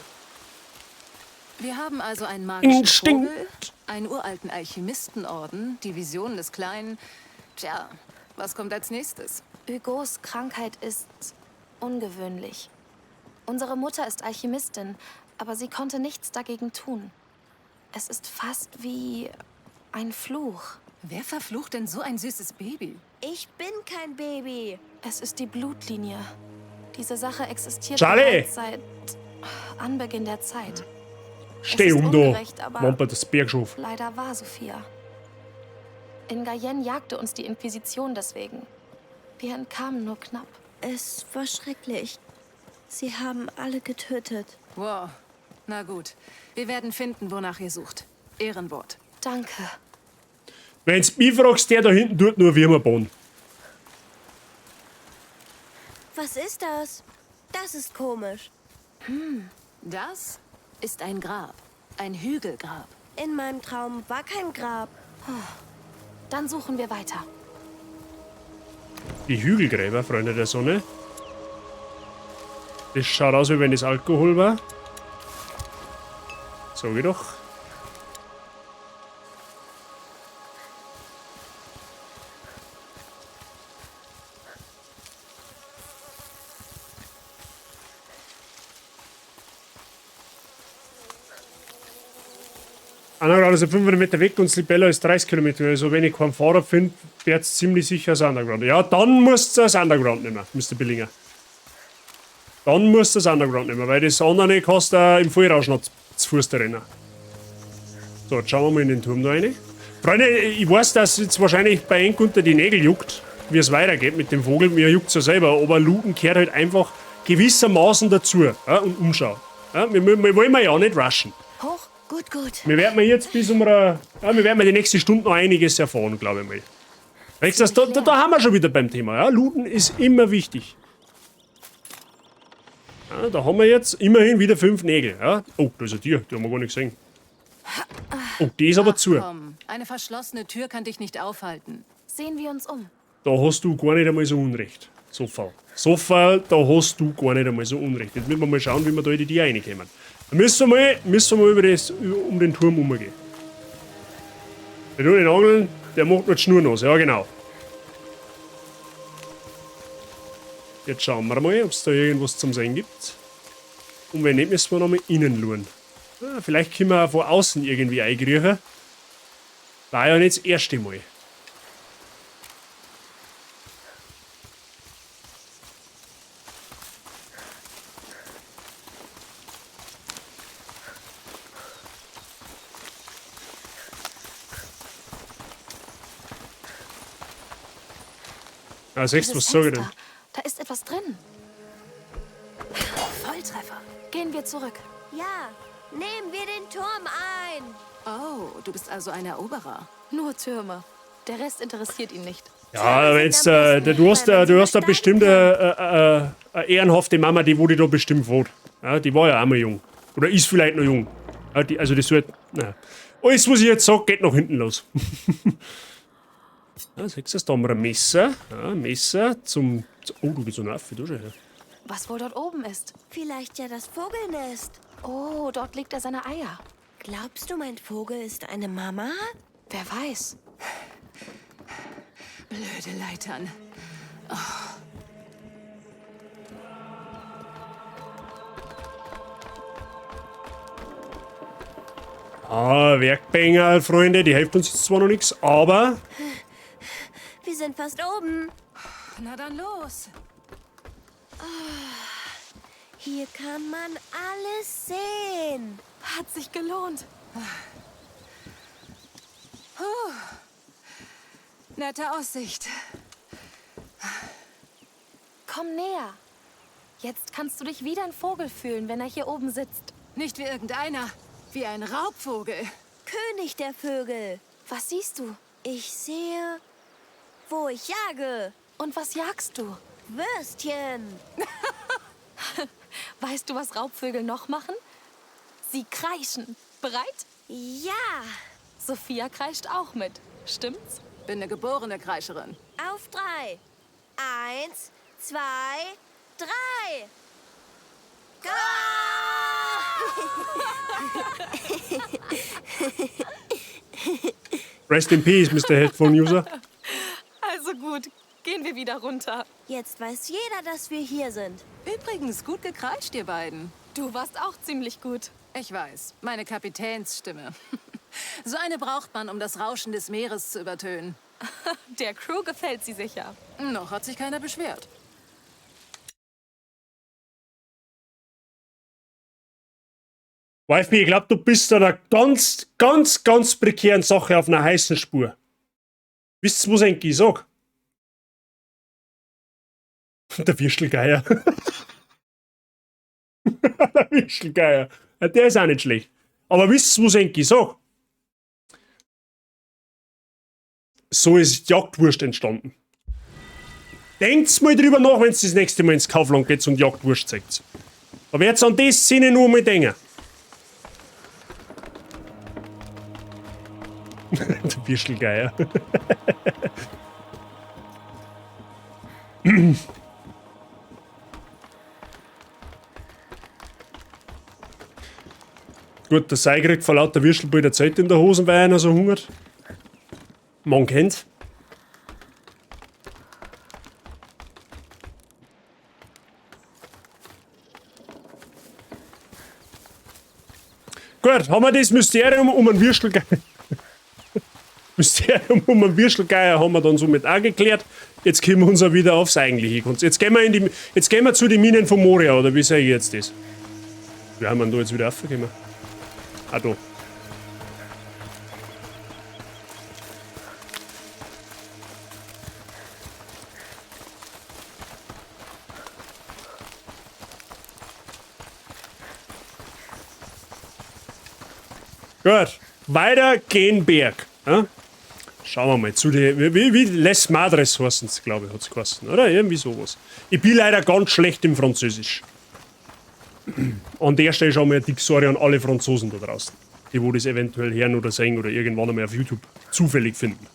Wir haben also einen magischen Instinkt. Vogel, einen uralten Alchemistenorden, die Vision des Kleinen. Tja, was kommt als nächstes? Hugos Krankheit ist ungewöhnlich. Unsere Mutter ist Alchemistin, aber sie konnte nichts dagegen tun. Es ist fast wie ein Fluch. Wer verflucht denn so ein süßes Baby? Ich bin kein Baby. Es ist die Blutlinie. Diese Sache existiert Charlie! bereits seit Anbeginn der Zeit. Steh Es ist um da, ungerecht, aber Wampert das Bergschof. leider war Sophia. In Guyenne jagte uns die Inquisition deswegen. Wir entkamen nur knapp. Es war schrecklich. Sie haben alle getötet. Wow, na gut. Wir werden finden, wonach ihr sucht. Ehrenwort. Danke. Wenn's mich fragst, der da hinten tut nur Würmer bauen. Was ist das? Das ist komisch. Das ist ein Grab. Ein Hügelgrab. In meinem Traum war kein Grab. Dann suchen wir weiter. Die Hügelgräber, Freunde der Sonne. Das schaut aus, wie wenn das Alkohol war. Sag ich doch. Underground ist 500 Meter weg und Libella ist 30 Kilometer. Also wenn ich keinen Fahrer finde, wird es ziemlich sicher das Underground. Ja, dann musst du das Underground nehmen, Mr. Billinger. Dann musst du das Underground nehmen, weil das andere kannst du im Vollrausch noch zu Fuß da rennen. So, jetzt schauen wir mal in den Turm da rein. Freunde, ich weiß, dass jetzt wahrscheinlich bei Enk unter die Nägel juckt, wie es weitergeht mit dem Vogel. Mir juckt es ja selber, aber Looten gehört halt einfach gewissermaßen dazu. Ja, und Umschau. Ja, wir wollen ja nicht rushen. Hoch, gut, gut. Wir werden jetzt bis wir werden die nächste Stunde noch einiges erfahren, glaube ich mal. Weißt du, da haben wir schon wieder beim Thema. Ja? Looten ist immer wichtig. Ja, da haben wir jetzt immerhin wieder 5 Nägel. Ja? Oh, da ist ein Tier, die haben wir gar nicht gesehen. Oh, die ist aber zu. Komm, eine verschlossene Tür kann dich nicht aufhalten. Sehen wir uns um. Da hast du gar nicht einmal so Unrecht. So viel, da hast du gar nicht einmal so Unrecht. Jetzt müssen wir mal schauen, wie wir da in die Tür reinkommen. Dann müssen wir um den Turm umgehen. Der tut den Angeln, der macht nur die Schnur nass. Ja, genau. Jetzt schauen wir mal, ob es da irgendwas zum Sehen gibt. Und wenn nicht, müssen wir noch mal innen schauen. Ja, vielleicht können wir auch von außen irgendwie einkriechen. War ja nicht das erste Mal. Ah, siehst du, was sag ich denn? Da ist etwas drin. Volltreffer. Gehen wir zurück. Ja, nehmen wir den Turm ein. Oh, du bist also ein Eroberer. Nur Türme. Der Rest interessiert ihn nicht. Ja, aber jetzt, du hast da bestimmt eine ehrenhafte Mama, die wo die da bestimmt wohnt. Ja, die war ja auch mal jung. Oder ist vielleicht noch jung. Ja, also das wird, naja. Alles, was ich jetzt sage, geht nach hinten los. Ja, siehst du, da haben wir ein Messer. Ja, ein Messer zum... Oh, du gehst so nach, du schon her. Was wohl dort oben ist? Vielleicht ja das Vogelnest. Oh, dort legt er seine Eier. Glaubst du, mein Vogel ist eine Mama? Wer weiß. Blöde Leitern. Oh. Ah, Werkbänger, Freunde, die hilft uns jetzt zwar noch nichts, aber... Wir sind fast oben. Na dann los. Hier kann man alles sehen. Hat sich gelohnt. Nette Aussicht. Komm näher. Jetzt kannst du dich wie ein Vogel fühlen, wenn er hier oben sitzt. Nicht wie irgendeiner. Wie ein Raubvogel. König der Vögel. Was siehst du? Ich sehe, wo ich jage. Und was jagst du? Würstchen. Weißt du, was Raubvögel noch machen? Sie kreischen. Bereit? Ja. Sophia kreischt auch mit. Stimmt's? Bin eine geborene Kreischerin. Auf 3. 1, 2, 3. Go! Rest in peace, Mr. Headphone User. Also gut, gehen wir wieder runter. Jetzt weiß jeder, dass wir hier sind. Übrigens, gut gekreischt, ihr beiden. Du warst auch ziemlich gut. Ich weiß, meine Kapitänsstimme. So eine braucht man, um das Rauschen des Meeres zu übertönen. Der Crew gefällt sie sicher. Noch hat sich keiner beschwert. YFB, ich glaube, du bist da einer ganz prekären Sache auf einer heißen Spur. Wisst ihr, was ich eigentlich sag? Der Würstelgeier. Der Würstelgeier. Ja, der ist auch nicht schlecht. Aber wisst ihr, was ich eigentlich sag? So ist Jagdwurst entstanden. Denkt's mal drüber nach, wenn ihr das nächste Mal ins Kaufland geht und Jagdwurst zeigt. Aber jetzt an die Szene nur mal denken. Der Würstelgeier. Gut, der Sei kriegt vor lauter Würstelbrot der Zeit in der Hosen, weil einer so hungert. Man kennt's. Gut, haben wir das Mysterium um einen Würstelgeier. Mysterium um einen Würstelgeier haben wir dann somit auch geklärt. Jetzt können wir uns auch wieder aufs eigentliche konzentrieren. Jetzt gehen wir zu den Minen von Moria, oder wie sage ich jetzt das? Wie haben wir denn da jetzt wieder aufgekommen? Ah, da. Gut, weiter gehen Berg. Ja? Schauen wir mal zu den. Wie Les Madres heißen es, glaube ich, hat es geheißen, oder? Irgendwie sowas. Ich bin leider ganz schlecht im Französisch. An der Stelle schauen wir ein dick Sorry an alle Franzosen da draußen, die wo das eventuell hören oder sehen oder irgendwann einmal auf YouTube zufällig finden.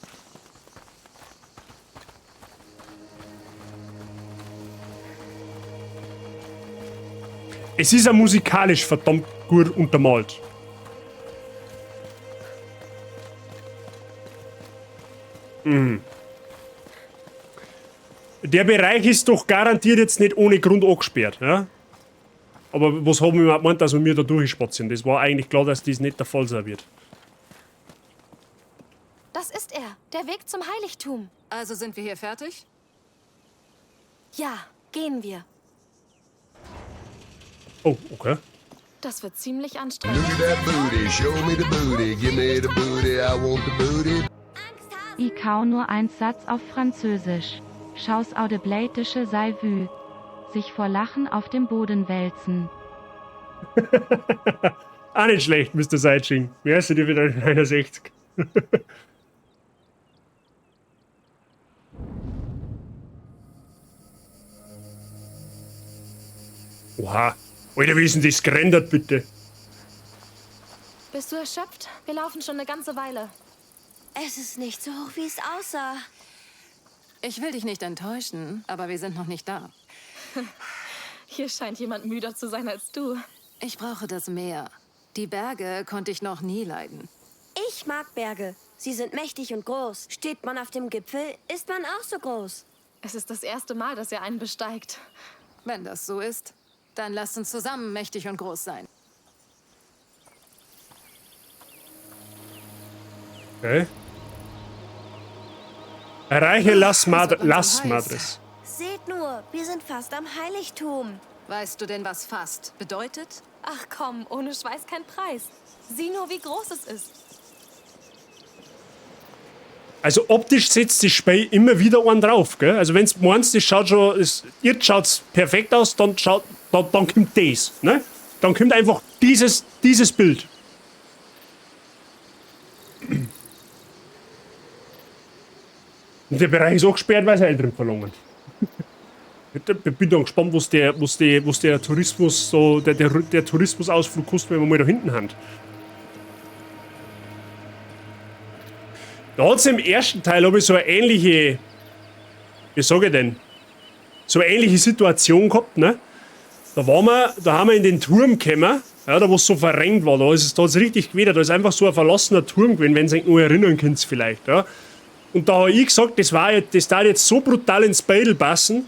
Es ist ja musikalisch verdammt gut untermalt. Mhm. Der Bereich ist doch garantiert jetzt nicht ohne Grund angesperrt, ja? Aber was haben wir gemeint, dass wir da durchspazieren? Das war eigentlich klar, dass das nicht der Fall sein wird. Das ist er, der Weg zum Heiligtum. Also sind wir hier fertig? Ja, gehen wir. Oh, okay. Das wird ziemlich anstrengend. Look at that booty, show me the booty, give me the booty, I want the booty. Ich kau nur ein Satz auf Französisch. Schaus audeblätische sei vü. Sich vor Lachen auf dem Boden wälzen. Auch nicht schlecht, Mr. Seitsching. Wie heißt du dir wieder 61? Oha. Alter, wie ist denn das gerendert, bitte? Bist du erschöpft? Wir laufen schon eine ganze Weile. Es ist nicht so hoch, wie es aussah. Ich will dich nicht enttäuschen, aber wir sind noch nicht da. Hier scheint jemand müder zu sein als du. Ich brauche das Meer. Die Berge konnte ich noch nie leiden. Ich mag Berge. Sie sind mächtig und groß. Steht man auf dem Gipfel, ist man auch so groß. Es ist das erste Mal, dass er einen besteigt. Wenn das so ist, dann lasst uns zusammen mächtig und groß sein. Okay. Erreiche Las Madres. Seht nur, wir sind fast am Heiligtum. Weißt du denn, was fast bedeutet? Ach komm, ohne Schweiß kein Preis. Sieh nur, wie groß es ist. Also optisch setzt das Spiel immer wieder einen drauf, gell? Also wenn du meinst, das schaut schon, jetzt schaut's perfekt aus, dann kommt das, ne? Dann kommt einfach dieses Bild. Und der Bereich ist auch gesperrt, weil sie Eintritt verlangen. Ich bin dann gespannt, was der Tourismus, so, der Tourismusausflug kostet, wenn wir mal da hinten haben. Da hat es im ersten Teil, habe ich so eine ähnliche, wie sage ich denn, so eine ähnliche Situation gehabt, ne? Da haben wir in den Turm gekommen, ja, da wo es so verrenkt war, da hat's richtig gewedert, da ist einfach so ein verlassener Turm gewesen, wenn ihr euch noch erinnern könnt vielleicht, ja. Und da habe ich gesagt, das darf jetzt so brutal ins Beidel passen,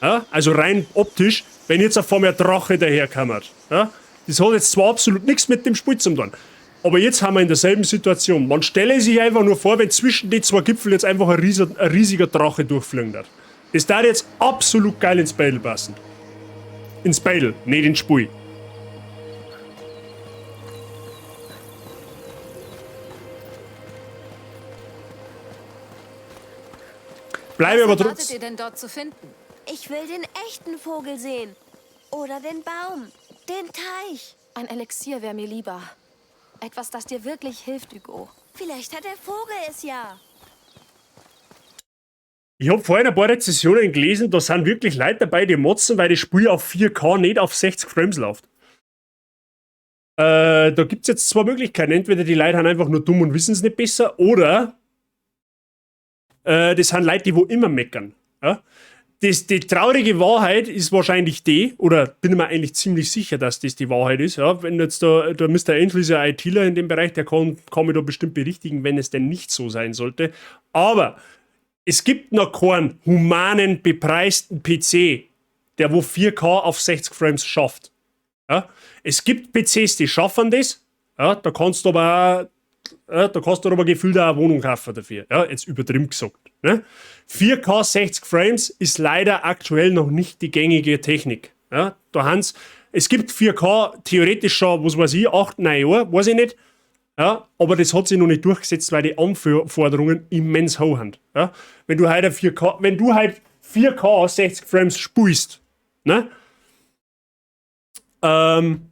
ja, also rein optisch, wenn jetzt auf einmal ein Drache daherkommt. Ja. Das hat jetzt zwar absolut nichts mit dem Spiel zu tun, aber jetzt haben wir in derselben Situation. Man stelle sich einfach nur vor, wenn zwischen den zwei Gipfeln jetzt einfach ein riesiger Drache durchfliegen hat. Das darf jetzt absolut geil ins Beidel passen. Ins Beidel, nicht ins Spiel. Bleibe aber Was erwartet ihr denn dort zu finden? Ich will den echten Vogel sehen. Oder den Baum. Den Teich. Ein Elixier wäre mir lieber. Etwas, das dir wirklich hilft, Hugo. Vielleicht hat der Vogel es ja. Ich habe vorhin ein paar Rezensionen gelesen, da sind wirklich Leute dabei, die motzen, weil das Spiel auf 4K nicht auf 60 Frames läuft. Da gibt es jetzt zwei Möglichkeiten. Entweder die Leute sind einfach nur dumm und wissen es nicht besser, oder das sind Leute, die wo immer meckern. Ja? Die traurige Wahrheit ist wahrscheinlich die, oder bin ich mir eigentlich ziemlich sicher, dass das die Wahrheit ist. Ja? Wenn jetzt der Mr. Angel ist ja ITler in dem Bereich, der kann mich da bestimmt berichtigen, wenn es denn nicht so sein sollte. Aber es gibt noch keinen humanen, bepreisten PC, der wo 4K auf 60 Frames schafft. Ja? Es gibt PCs, die schaffen das. Ja? Da kannst du aber gefühlt auch eine Wohnung kaufen dafür. Ja? Jetzt übertrieben gesagt. Ne? 4K 60 Frames ist leider aktuell noch nicht die gängige Technik. Ja? Es gibt 4K theoretisch schon, was weiß ich, 8, 9 Jahre, weiß ich nicht. Ja, aber das hat sich noch nicht durchgesetzt, weil die Anforderungen immens hoch sind. Ja? Wenn du halt 4K 60 Frames spielst, ne? Dann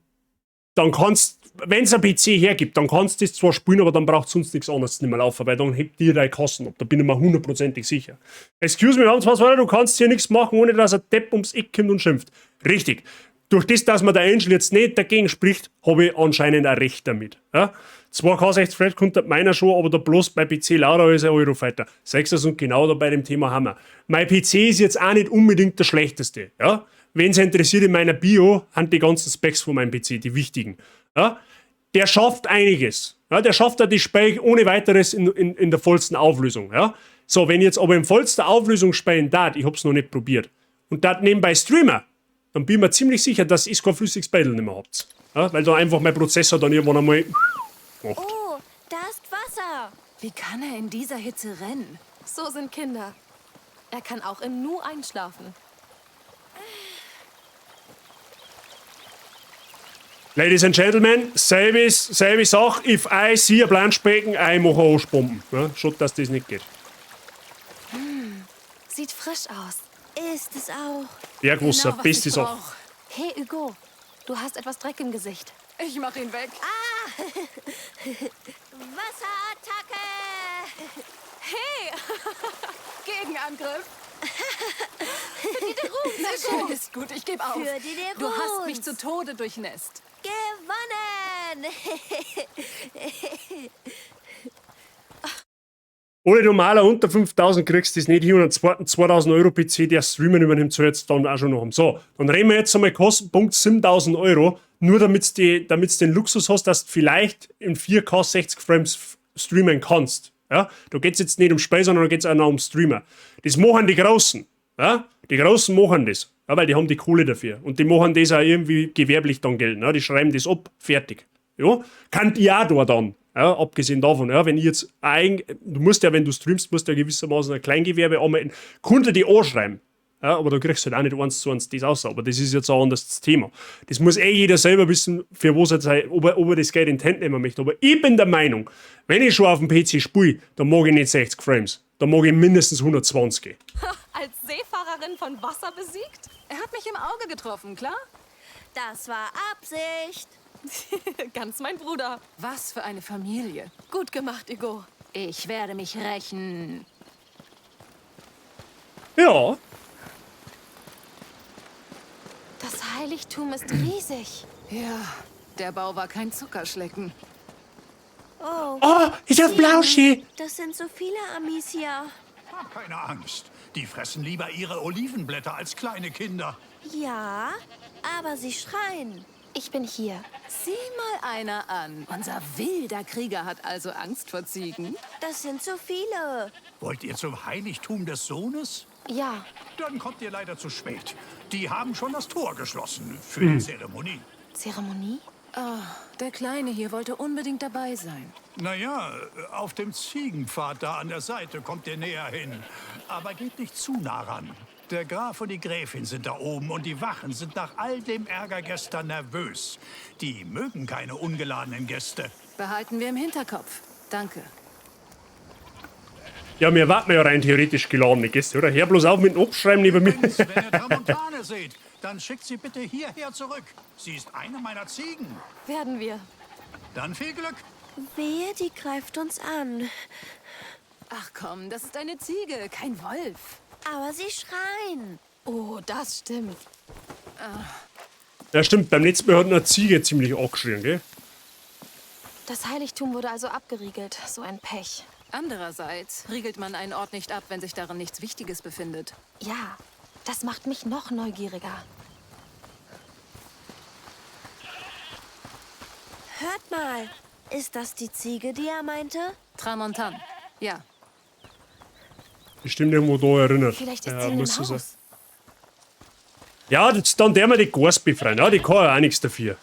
kannst, wenn es ein PC hergibt, dann kannst du das zwar spielen, aber dann braucht sonst nichts anderes nicht mehr laufen, weil dann hebt dir deine Kosten ab. Da bin ich mir hundertprozentig sicher. Excuse me, was war du kannst hier nichts machen, ohne dass ein Depp ums Eck kommt und schimpft. Richtig. Durch das, dass man der Angel jetzt nicht dagegen spricht, habe ich anscheinend ein Recht damit. Ja? 2K60 Frames konnte meiner schon, aber da bloß bei PC lauter als ein Eurofighter. 6 und genau da bei dem Thema haben wir. Mein PC ist jetzt auch nicht unbedingt der schlechteste. Ja? Wen es interessiert in meiner Bio, haben die ganzen Specs von meinem PC, die wichtigen. Ja? Der schafft einiges. Ja? Der schafft ja die Spiele ohne weiteres in der vollsten Auflösung. Ja? So, wenn ich jetzt aber in vollster Auflösung spielen darf, ich habe es noch nicht probiert, und das nebenbei Streamer, dann bin ich mir ziemlich sicher, dass ihr kein flüssiges Battle nicht mehr habt. Ja? Weil da einfach mein Prozessor dann irgendwann einmal macht. Oh, da ist Wasser. Wie kann er in dieser Hitze rennen? So sind Kinder. Er kann auch im Nu einschlafen. Ladies and Gentlemen, selbe Sache. If I see a Planschbecken, I mache Arschbomben. Ja? Schaut, dass das nicht geht. Sieht frisch aus. Ist es auch. Bergwasser, Genau, was beste ich Sache. brauch. Hey, Hugo, du hast etwas Dreck im Gesicht. Ich mach ihn weg. Wasserattacke! Hey! Gegenangriff. Für die Derun. Sehr schön. Ist gut, ich gebe auf. Für die Deruns. Du hast mich zu Tode durchnässt. Gewonnen! Ohne normaler unter 5000 kriegst du das nicht hin und einen zweiten 2000 Euro PC, der streamen übernimmt, so jetzt dann auch schon noch haben. So, dann reden wir jetzt einmal Kostenpunkt 7000 Euro, nur damit du den Luxus hast, dass du vielleicht in 4K 60 Frames streamen kannst. Ja? Da geht es jetzt nicht um Spiel, sondern da geht es auch noch um Streamer. Das machen die Großen. Ja? Die Großen machen das, ja, weil die haben die Kohle dafür. Und die machen das auch irgendwie gewerblich dann gelten. Ja? Die schreiben das ab, fertig. Ja? Könnt ihr auch da dann. Ja, abgesehen davon, ja, wenn ich jetzt du musst ja, wenn du streamst, musst du ja gewissermaßen ein Kleingewerbe anmelden, Kunde die anschreiben. Ja, aber da kriegst du halt auch nicht 1:1 das aus. Aber das ist jetzt auch anders das Thema. Das muss jeder selber wissen, für was ob er das Geld in die Hand nehmen möchte. Aber ich bin der Meinung, wenn ich schon auf dem PC spiele, dann mag ich nicht 60 Frames. Dann mag ich mindestens 120. Als Seefahrerin von Wasser besiegt? Er hat mich im Auge getroffen, klar? Das war Absicht. Ganz mein Bruder. Was für eine Familie. Gut gemacht, Hugo. Ich werde mich rächen. Ja. Das Heiligtum ist riesig. Ja, der Bau war kein Zuckerschlecken. Oh, ist das Blauschi? das sind so viele Amis hier. Hab keine Angst. Die fressen lieber ihre Olivenblätter als kleine Kinder. Ja, aber sie schreien. Ich bin hier. Sieh mal einer an. Unser wilder Krieger hat also Angst vor Ziegen. Das sind so viele. Wollt ihr zum Heiligtum des Sohnes? Ja. Dann kommt ihr leider zu spät. Die haben schon das Tor geschlossen für die Zeremonie. Zeremonie? Oh, der Kleine hier wollte unbedingt dabei sein. Naja, auf dem Ziegenpfad da an der Seite kommt ihr näher hin. Aber geht nicht zu nah ran. Der Graf und die Gräfin sind da oben und die Wachen sind nach all dem Ärger gestern nervös. Die mögen keine ungeladenen Gäste. Behalten wir im Hinterkopf. Danke. Ja, wir warten ja rein theoretisch geladene Gäste, oder? Hör bloß auf mit dem Abschreiben neben mir. Übrigens, wenn ihr Tramontane seht, dann schickt sie bitte hierher zurück. Sie ist eine meiner Ziegen. Werden wir. Dann viel Glück. Wehe, die greift uns an. Ach komm, das ist eine Ziege, kein Wolf. Aber sie schreien. Oh, das stimmt. Ja, stimmt. Beim letzten Mal hat eine Ziege ziemlich angeschrien, gell? Das Heiligtum wurde also abgeriegelt. So ein Pech. Andererseits riegelt man einen Ort nicht ab, wenn sich darin nichts Wichtiges befindet. Ja, das macht mich noch neugieriger. Hört mal. Ist das die Ziege, die er meinte? Tramontan. Ja. Bestimmt irgendwo da erinnert. Vielleicht ist ja, sie in dem muss so sein. Haus. Ja, das, dann der mal die Gas befreien. Ja, die kann ja auch nichts dafür.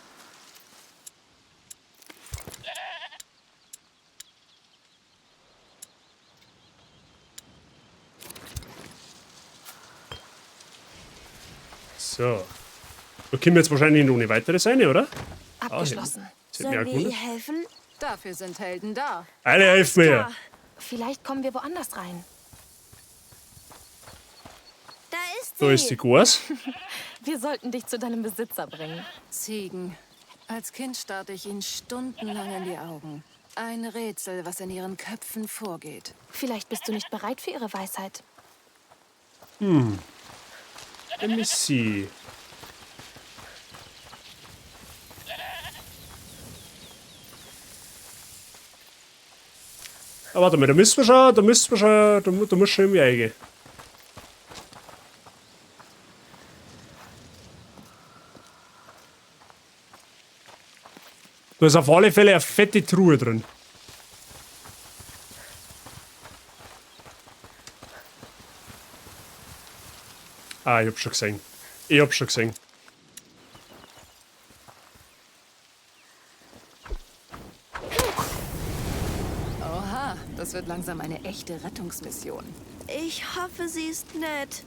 So. Da können wir jetzt wahrscheinlich noch ohne weiteres rein, oder? Abgeschlossen. Sollen wir ihr helfen? Dafür sind Helden da. Alle helfen mir. Vielleicht kommen wir woanders rein. Da ist sie. Da ist die Gas. Wir sollten dich zu deinem Besitzer bringen. Ziegen. Als Kind starrte ich ihnen stundenlang in die Augen. Ein Rätsel, was in ihren Köpfen vorgeht. Vielleicht bist du nicht bereit für ihre Weisheit. Let me see. Aber warte mal, da musst schon irgendwie eingehen. Da ist auf alle Fälle eine fette Truhe drin. Ah, ich hab's schon gesehen. Oha, das wird langsam eine echte Rettungsmission. Ich hoffe, sie ist nett.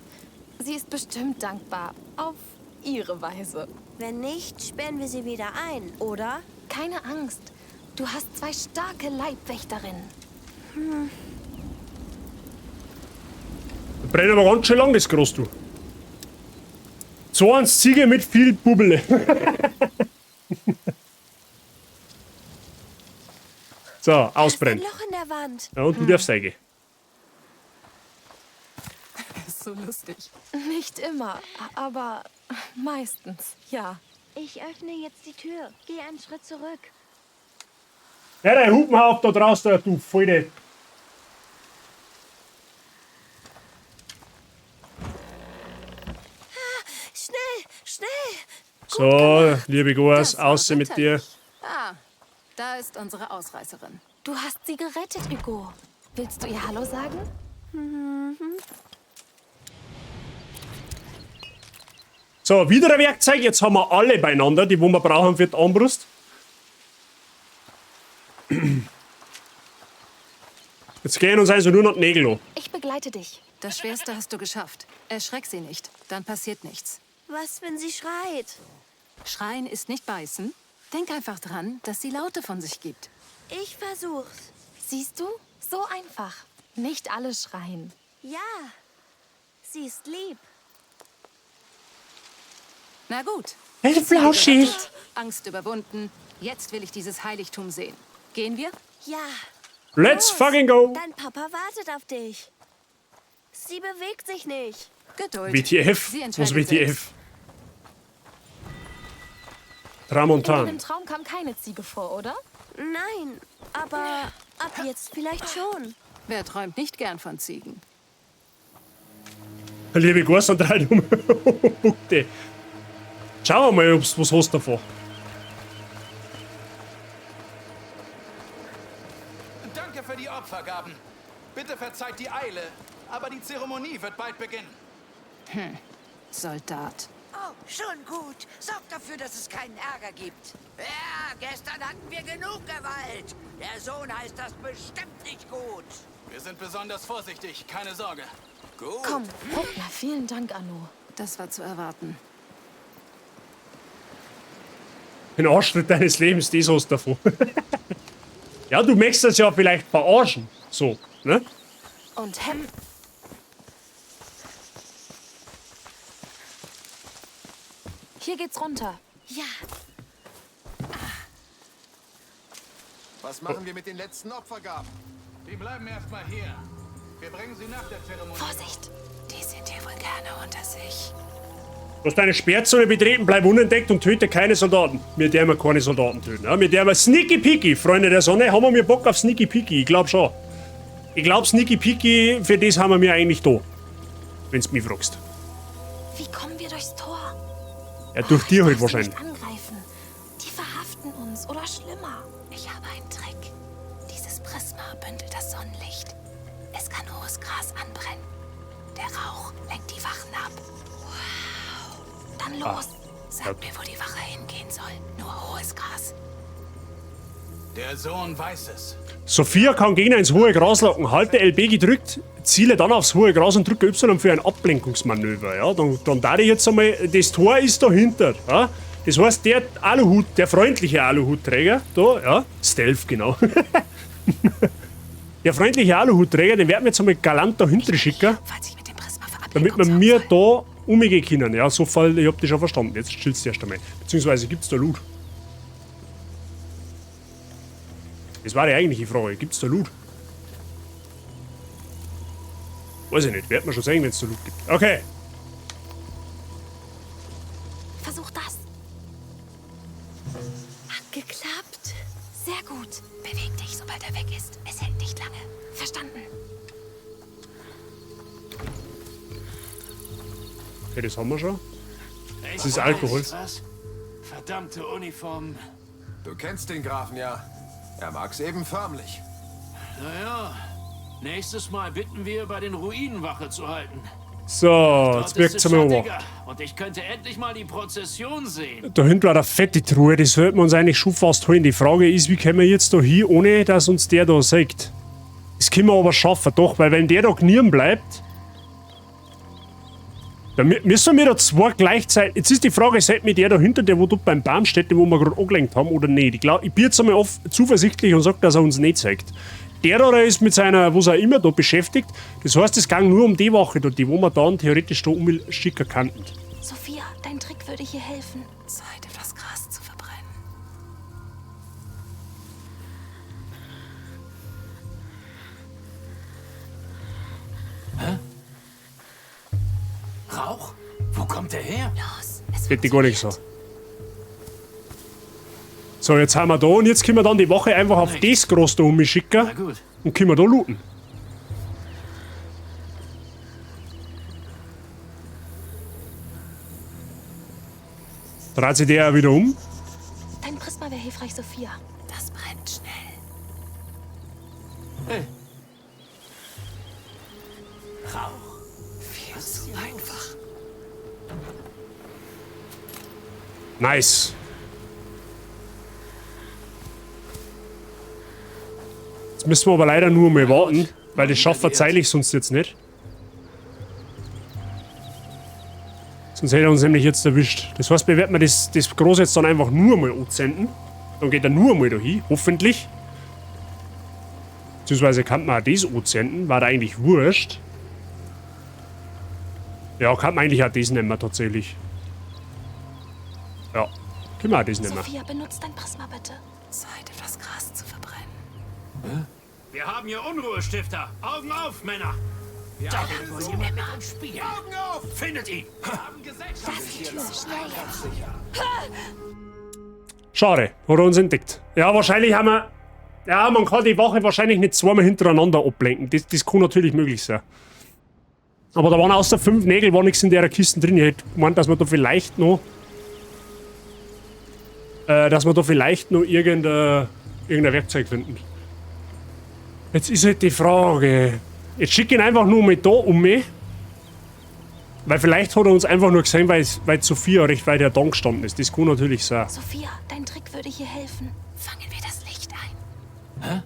Sie ist bestimmt dankbar. Auf ihre Weise. Wenn nicht, sperren wir sie wieder ein, oder? Keine Angst. Du hast 2 starke Leibwächterinnen. Brennt aber ganz schön lang, das Gras, du. 2 Ziege mit viel Bubble. So, ausbrennen. Ein Loch in der Wand. Ja, und du darfst reingehen. Ist so lustig. Nicht immer, aber meistens, ja. Ich öffne jetzt die Tür. Geh einen Schritt zurück. Ja, der Hupenhauf da draußen, du Vollde. Schnell, schnell. So, liebe Goas, außer mit dir. Ah, da ist unsere Ausreißerin. Du hast sie gerettet, Hugo. Willst du ihr Hallo sagen? So, wieder ein Werkzeug. Jetzt haben wir alle beieinander, die wir brauchen für die Armbrust. Jetzt gehen uns also nur noch die Nägel an. Ich begleite dich. Das Schwerste hast du geschafft. Erschreck sie nicht, dann passiert nichts. Was, wenn sie schreit? Schreien ist nicht beißen. Denk einfach dran, dass sie Laute von sich gibt. Ich versuch's. Siehst du? So einfach. Nicht alle schreien. Ja, sie ist lieb. Na gut. Hey, Flauschi. Angst überwunden. Jetzt will ich dieses Heiligtum sehen. Gehen wir? Ja. Let's fucking go. Dein Papa wartet auf dich. Sie bewegt sich nicht. Geduld. WTF? Sie Was entscheidet WTF? selbst. In Tramontan. deinem Traum kam keine Ziege vor, oder? Nein, aber ab jetzt vielleicht schon. Wer träumt nicht gern von Ziegen? Liebe Goas und drei dumme Buckte. Schauen wir mal, ob's was hast davon. Danke für die Opfergaben. Bitte verzeiht die Eile, aber die Zeremonie wird bald beginnen. Soldat. Oh, schon gut. Sorgt dafür, dass es keinen Ärger gibt. Ja, gestern hatten wir genug Gewalt. Der Sohn heißt das bestimmt nicht gut. Wir sind besonders vorsichtig, keine Sorge. Gut. Komm, Ruppler, vielen Dank, Anno. Das war zu erwarten. Den Arschtritt deines Lebens, das hast du davon. Ja, du möchtest das ja vielleicht verarschen. So, ne? Und Hem. Hier geht's runter. Ja. Was machen wir mit den letzten Opfergaben? Die bleiben erstmal hier. Wir bringen sie nach der Zeremonie. Vorsicht, die sind hier wohl gerne unter sich. Du hast deine Sperrzone betreten, bleib unentdeckt und töte keine Soldaten. Wir dürfen keine Soldaten töten. Ja? Wir dürfen Sneaky Peaky, Freunde der Sonne, haben wir Bock auf Sneaky Peaky? Ich glaub schon. Ich glaub, Sneaky Peaky, für das haben wir eigentlich da. Wenn's mich fragst. Wie kommen wir durchs Tor? Ja, durch die halt Darf sie wahrscheinlich. nicht angreifen. Die verhaften uns oder schlimmer. Ich habe einen Trick. Dieses Prisma bündelt das Sonnenlicht. Es kann hohes Gras anbrennen. Der Rauch lenkt die Wachen ab. Wow. Dann los. Sag mir, wo die Wache hingehen soll. Nur hohes Gras. Der Sohn weiß es. Sophia kann Gegner ins hohe Gras locken. Halte LB gedrückt, ziele dann aufs hohe Gras und drücke Y für ein Ablenkungsmanöver. Ja, dann da ich jetzt einmal, das Tor ist dahinter. Ja? Das heißt, der Aluhut, der freundliche Aluhutträger, da, ja, Stealth, genau. Der freundliche Aluhutträger, den werden wir jetzt einmal galant dahinter schicken, damit wir mir da umgehen können. Ja, so Fall, ich hab das schon verstanden. Jetzt chillst du erst einmal. Beziehungsweise gibt's da Loot? Das war die eigentliche Frage. Gibt's da Loot? Weiß ich nicht. Wird man schon sehen, wenn es da Loot gibt. Okay. Versuch das. Hat geklappt. Sehr gut. Beweg dich, sobald er weg ist. Es hält nicht lange. Verstanden. Okay, das haben wir schon. Das ist Alkohol. Was? Verdammte Uniformen. Du kennst den Grafen ja. Er mag's eben förmlich. Naja, nächstes Mal bitten wir, bei den Ruinen Wache zu halten. So, jetzt wirkt es mal über. Und ich könnte endlich mal die Prozession sehen. Da hinten war eine fette Truhe, das sollten wir uns eigentlich schon fast holen. Die Frage ist, wie können wir jetzt da hin, ohne dass uns der da sagt. Das können wir aber schaffen, doch, weil wenn der da knirren bleibt, dann müssen wir da zwei gleichzeitig. Jetzt ist die Frage, sollte mir der da hinter, der wo dort beim Baum steht, den wo wir gerade angelenkt haben, oder nicht? Ich glaube, ich bin jetzt einmal zuversichtlich und sage, dass er uns nicht zeigt. der da ist mit seiner, was er immer da beschäftigt. Das heißt, es ging nur um die Wache da, die wo wir dann theoretisch da umschicken könnten. Sophia, dein Trick würde hier helfen. Zeit, etwas Gras zu verbrennen. Hä? Rauch? Wo kommt der her? Los, Das wird die gar nicht so. So, jetzt haben wir da und jetzt können wir dann die Wache einfach auf das Gras da umschicken und können wir da looten. Dreht sich der auch wieder um? Dein Prisma wäre hilfreich, Sophia. Das brennt schnell. Hey. Rauch. Viel zu einfach. Nice. Jetzt müssen wir aber leider nur mal warten, weil das schafft verzeihlich sonst jetzt nicht. Sonst hätte er uns nämlich jetzt erwischt. Das heißt, wir werden das Groß jetzt dann einfach nur mal ansenden. Dann geht er nur mal da hin, hoffentlich. Beziehungsweise kann man auch das ansenden, war da eigentlich wurscht. Ja, kann man eigentlich auch das nehmen, tatsächlich. Ja, können wir auch das nehmen. Sophia, benutzt dein Prisma bitte. Zeit, etwas Gras zu verbrennen. Wir haben hier Unruhestifter. Augen auf, Männer. Da wollen wir mit uns spielen. Augen auf! Findet ihn! Das ist die Tür, schnell jetzt. Schade, hat er uns entdeckt. Ja, wahrscheinlich haben wir... Ja, man kann die Wache wahrscheinlich nicht zweimal hintereinander ablenken. Das kann natürlich möglich sein. Aber da waren außer 5 Nägel war nichts in der Kiste drin. Ich hätte gemeint, dass wir da vielleicht noch... irgendein Werkzeug finden. Jetzt ist halt die Frage... Jetzt schick ihn einfach nur mal da um mich. Weil vielleicht hat er uns einfach nur gesehen, weil Sophia recht weit da gestanden ist. Das kann natürlich sein. Sophia, dein Trick würde hier helfen. Fangen wir das Licht ein. Hä?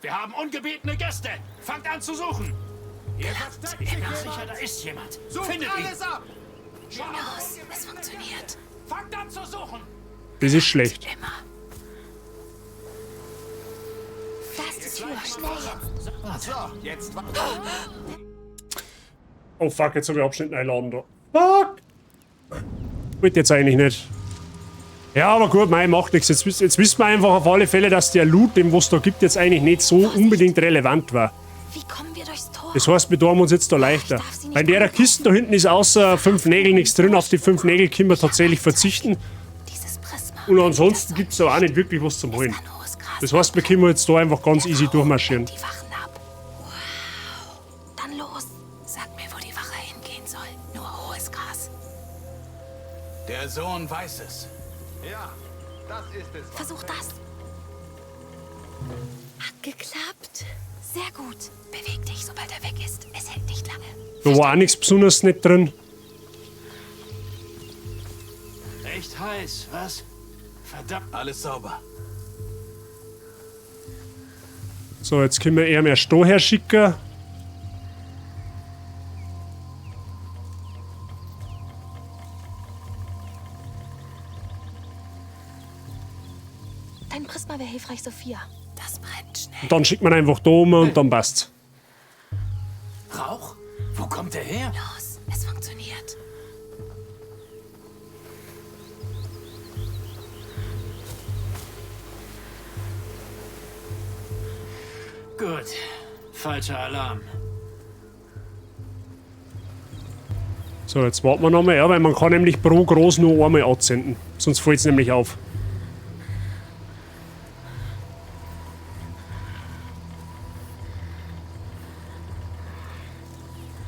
Wir haben ungebetene Gäste. Fangt an zu suchen. Ihr versteckt euch. Ich bin sicher, da ist jemand. Findet ihn. ab! Los, es funktioniert. Fangt an zu suchen. Das ist schlecht. Da ist die Tür, schnell jetzt. So, jetzt Oh fuck, jetzt habe ich Abschnitt einladen da. Fuck! Wollte jetzt eigentlich nicht. Ja, aber gut, mei, macht nichts. Jetzt wissen wir einfach auf alle Fälle, dass der Loot, den was da gibt, jetzt eigentlich nicht so unbedingt relevant war. Wie kommen wir durchs Tor? Das heißt, wir tun uns jetzt da leichter. Bei der Kiste da hinten ist außer 5 Nägel nichts drin. Auf die 5 Nägel können wir tatsächlich verzichten. Und ansonsten gibt es auch nicht wirklich was zum Holen. Das heißt, wir können jetzt da einfach ganz easy durchmarschieren. Dann los. Sag mir, wo die Wache hingehen soll. Nur hohes Gras. Der Sohn weiß es. Ja, das ist es. Versuch das. Hat geklappt. Sehr gut. Beweg dich, sobald er weg ist. Es hält nicht lange. Da war auch nichts Besonderes nicht drin. Echt heiß, was? Verdammt. Alles sauber. So, jetzt können wir eher mehr Stroh herschicken. Dein Prisma wäre hilfreich, Sophia. Das brennt schnell. Und dann schickt man einfach da um und dann passt's. Rauch? Wo kommt der her? Los, es funktioniert. Gut. Falscher Alarm. So, jetzt warten wir nochmal. Ja, weil man kann nämlich pro Groß nur einmal anzünden. Sonst fällt es nämlich auf.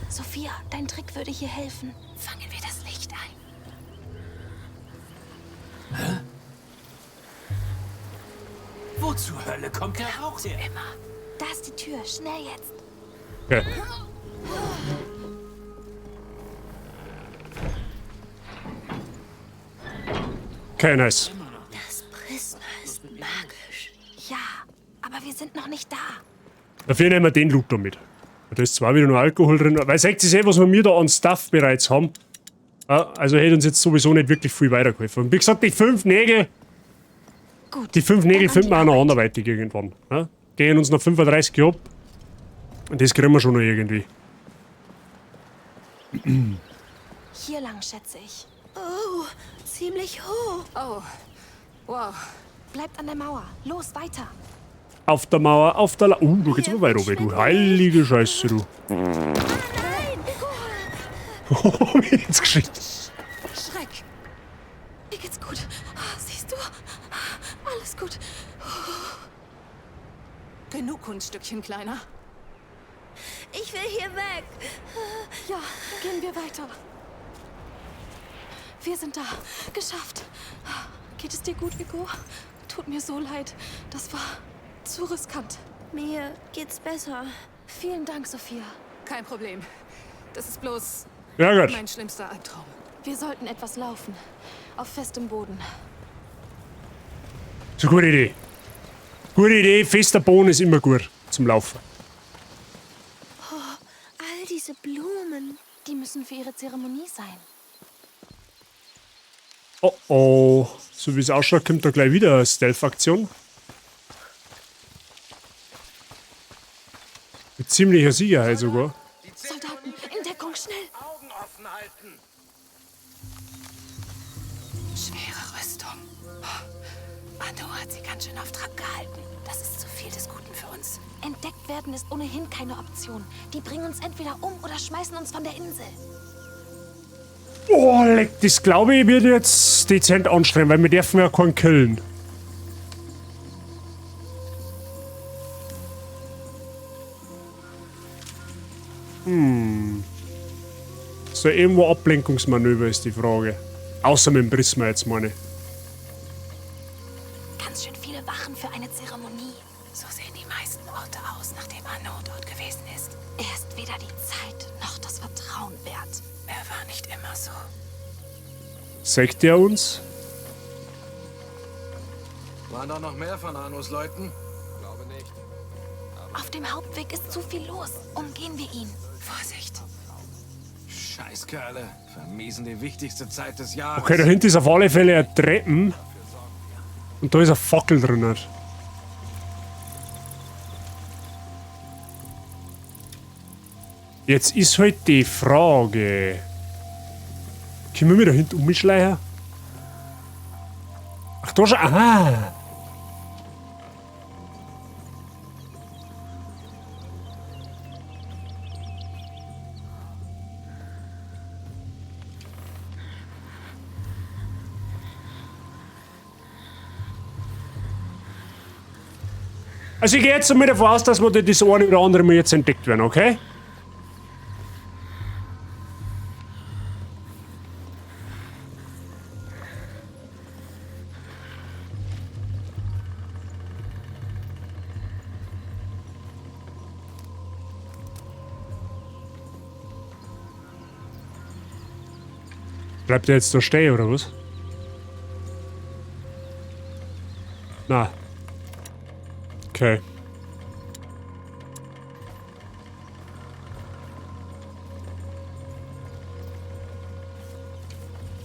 Sophia, dein Trick würde hier helfen. Fangen wir das Licht ein. Hä? Wo zur Hölle kommt der Rauch her? Da ist die Tür, schnell jetzt. Okay. Okay, nice. Das Prisma ist magisch. Ja, aber wir sind noch nicht da. Dafür nehmen wir den Loot da mit. Da ist zwar wieder nur Alkohol drin, weil seht ihr, was wir da an Stuff bereits haben. Ja, also hätte uns jetzt sowieso nicht wirklich viel weitergeholfen. Und wie gesagt, die 5 Nägel. Gut, die 5 Nägel finden wir auch noch anderweitig irgendwann. Ja? gehen uns noch 35 ab. Und das kriegen wir schon noch irgendwie. Hier lang, schätze ich. Oh, ziemlich hoch. Oh, wow. Bleibt an der Mauer. Los, weiter. Auf der Mauer, auf der da geht's aber weit runter, du heilige Scheiße, du. Oh, wie jetzt geschrien. Schreck. Mir geht's gut. Siehst du? Alles gut. Genug, Kunststückchen, Kleiner. Ich will hier weg. Ja, gehen wir weiter. Wir sind da. Geschafft. Geht es dir gut, Hugo? Tut mir so leid. Das war zu riskant. Mir geht's besser. Vielen Dank, Sophia. Kein Problem. Das ist bloß Ja, gut. mein schlimmster Albtraum. Wir sollten etwas laufen. Auf festem Boden. So gute Idee. Gute Idee, fester Boden ist immer gut zum Laufen. Oh, all diese Blumen. Die müssen für ihre Zeremonie sein. Oh oh. So wie es ausschaut, kommt da gleich wieder eine Stealth-Aktion. Mit ziemlicher Sicherheit sogar. Soldaten, in Deckung, schnell! Augen offen halten. Schwere Rüstung. Anu hat sie ganz schön auf Trab gehalten. Das ist zu viel des Guten für uns. Entdeckt werden ist ohnehin keine Option. Die bringen uns entweder um oder schmeißen uns von der Insel. Oh, leck, das glaube ich wird jetzt dezent anstrengend, weil wir dürfen ja keinen killen. So irgendwo Ablenkungsmanöver ist die Frage. Außer mit dem Prisma jetzt, meine ich. Ganz schön viele Wachen für eine Zeremonie. So sehen die meisten Orte aus, nachdem Anu dort gewesen ist. Er ist weder die Zeit noch das Vertrauen wert. Er war nicht immer so. Sagt er uns? Waren da noch mehr von Anus Leuten? Glaube nicht. Auf dem Hauptweg ist zu viel los. Umgehen wir ihn. Vorsicht. Scheißkerle. Vermiesen die wichtigste Zeit des Jahres. Okay, da hinten ist auf alle Fälle ein Treppen. Und da ist ein Fackel drin. Jetzt ist halt die Frage. Können wir mir da hinten umschleichen? Ach, da schon. Aha! Also ich gehe jetzt damit davon aus, dass wir das eine oder andere mal jetzt entdeckt werden, okay? Bleibt er jetzt da stehen, oder was? Na. Okay.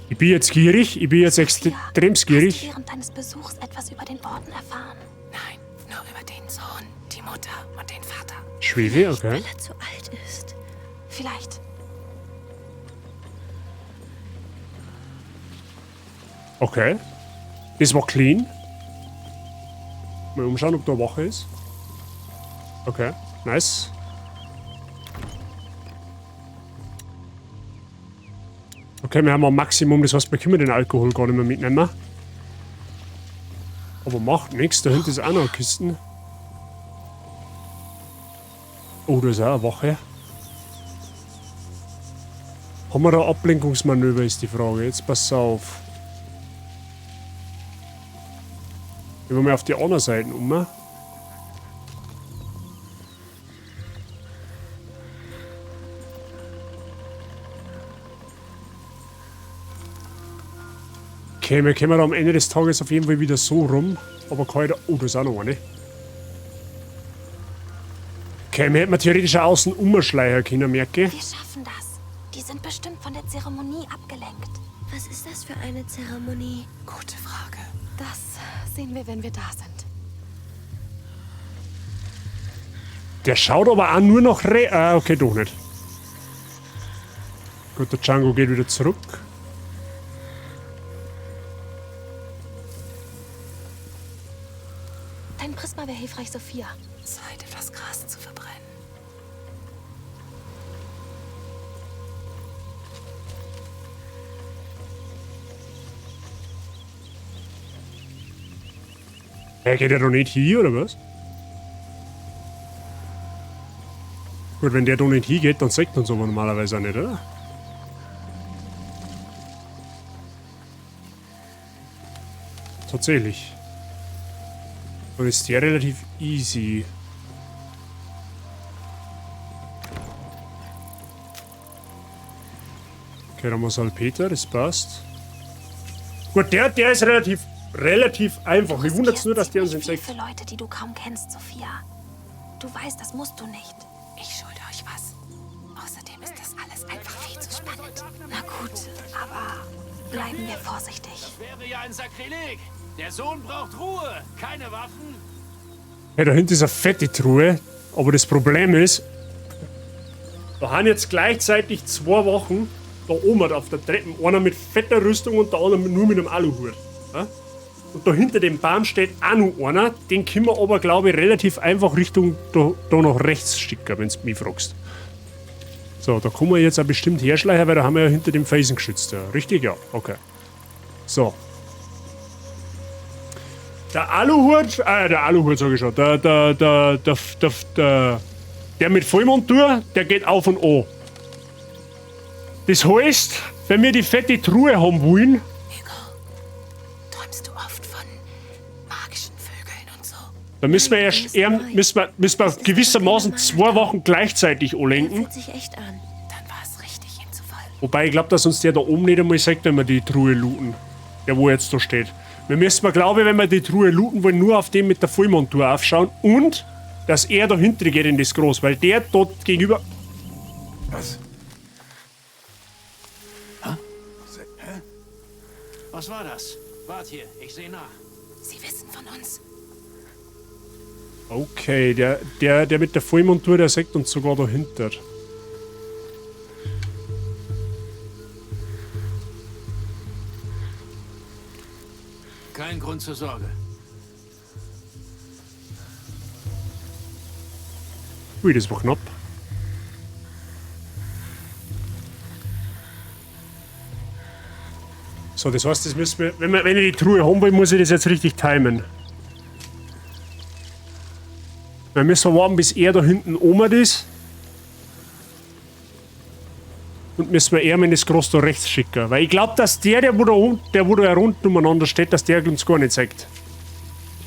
Ich bin jetzt gierig, ich bin jetzt extrem gierig. Hast du während deines Besuchs etwas über den Orden erfahren? Nein, nur über den Sohn, die Mutter und den Vater. Schwede, okay. Weil er zu alt ist. Vielleicht. Okay. Das war clean. Mal umschauen, ob da Wache ist. Okay, nice. Okay, wir haben ein Maximum, das heißt, wir können den Alkohol gar nicht mehr mitnehmen. Aber macht nichts, da hinten ist auch noch eine Kiste. Oh, da ist auch eine Wache. Haben wir da Ablenkungsmanöver, ist die Frage. Jetzt pass auf. Gehen wir mal auf die andere Seite um. Okay, wir kommen da am Ende des Tages auf jeden Fall wieder so rum. Aber keiner. Oh, da ist auch noch eine. Okay, wir hätten theoretisch auch außen umschleichen können, merke ich. Wir schaffen das. Die sind bestimmt von der Zeremonie abgelenkt. Was ist das für eine Zeremonie? Gute Frage. Das sehen wir, wenn wir da sind. Der schaut aber auch nur noch okay, doch nicht. Gut, der Django geht wieder zurück. Dein Prisma wäre hilfreich, Sophia. Zeit, etwas Gras zu verbrennen. Geht der doch nicht hier, oder was? Gut, wenn der doch nicht hingeht, dann sagt uns aber normalerweise auch nicht, oder? Tatsächlich. Dann ist der relativ easy. Okay, dann muss halt Peter, das passt. Gut, der ist relativ einfach. Ich wundere es nur, dass der uns entdeckt. Für Leute, die du kaum kennst, Sophia. Du weißt, das musst du nicht. Ich schulde euch was. Außerdem ist das alles einfach viel zu spannend. Na gut, aber bleiben wir vorsichtig. Das wäre ja ein Sakrileg. Der Sohn braucht Ruhe, keine Waffen. Ja, da hinten ist eine fette Truhe. Aber das Problem ist, da haben jetzt gleichzeitig 2 Wochen da oben auf der Treppe. Einer mit fetter Rüstung und der andere nur mit einem Aluhut. Ja? Und da hinter dem Baum steht auch noch einer. Den können wir aber, glaube ich, relativ einfach Richtung da nach rechts schicken, wenn du mich fragst. So, da kommen wir jetzt auch bestimmt herschleichen, weil da haben wir ja hinter dem Felsen geschützt. Ja. Richtig? Ja, okay. So. Der Aluhut sag ich schon, der mit Vollmontur, der geht auf und an. Das heißt, wenn wir die fette Truhe haben wollen, Träumst du oft von magischen Vögeln und so? dann müssen wir müssen wir gewissermaßen 2 Wochen gleichzeitig anlenken. Fühlt sich echt an. Dann war es richtig, ihn zu folgen. Wobei ich glaube, dass uns der da oben nicht einmal sagt, wenn wir die Truhe looten. Der, wo jetzt da steht. Wir müssen, glaube ich, wenn wir die Truhe looten wollen, nur auf den mit der Vollmontur aufschauen und dass er dahinter geht in das Groß, weil der dort gegenüber. Was? Was war das? Wart hier, ich sehe nach. Sie wissen von uns. Okay, der mit der Vollmontur, der sagt uns sogar dahinter. Kein Grund zur Sorge. Ui, das war knapp. So, das heißt, das müssen wir, wenn ich die Truhe haben will, muss ich das jetzt richtig timen. Wir müssen warten, bis er da hinten oben ist. Und müssen wir eher in das Groß da rechts schicken. Weil ich glaube, dass der wo da unten umeinander steht, dass der uns gar nicht zeigt.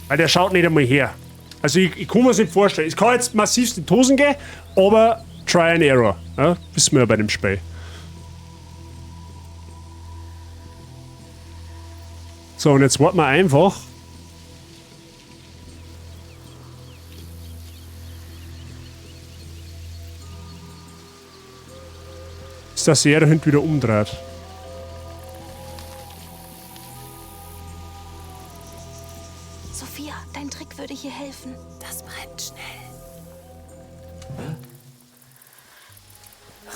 Weil der schaut nicht einmal her. Also ich kann mir das nicht vorstellen. Es kann jetzt massivst in die Hosen gehen, aber try and error. Ja, wissen wir ja bei dem Spiel. So, und jetzt warten wir einfach. Bis dass er da hinten wieder umdreht. Sophia, dein Trick würde hier helfen. Das brennt schnell.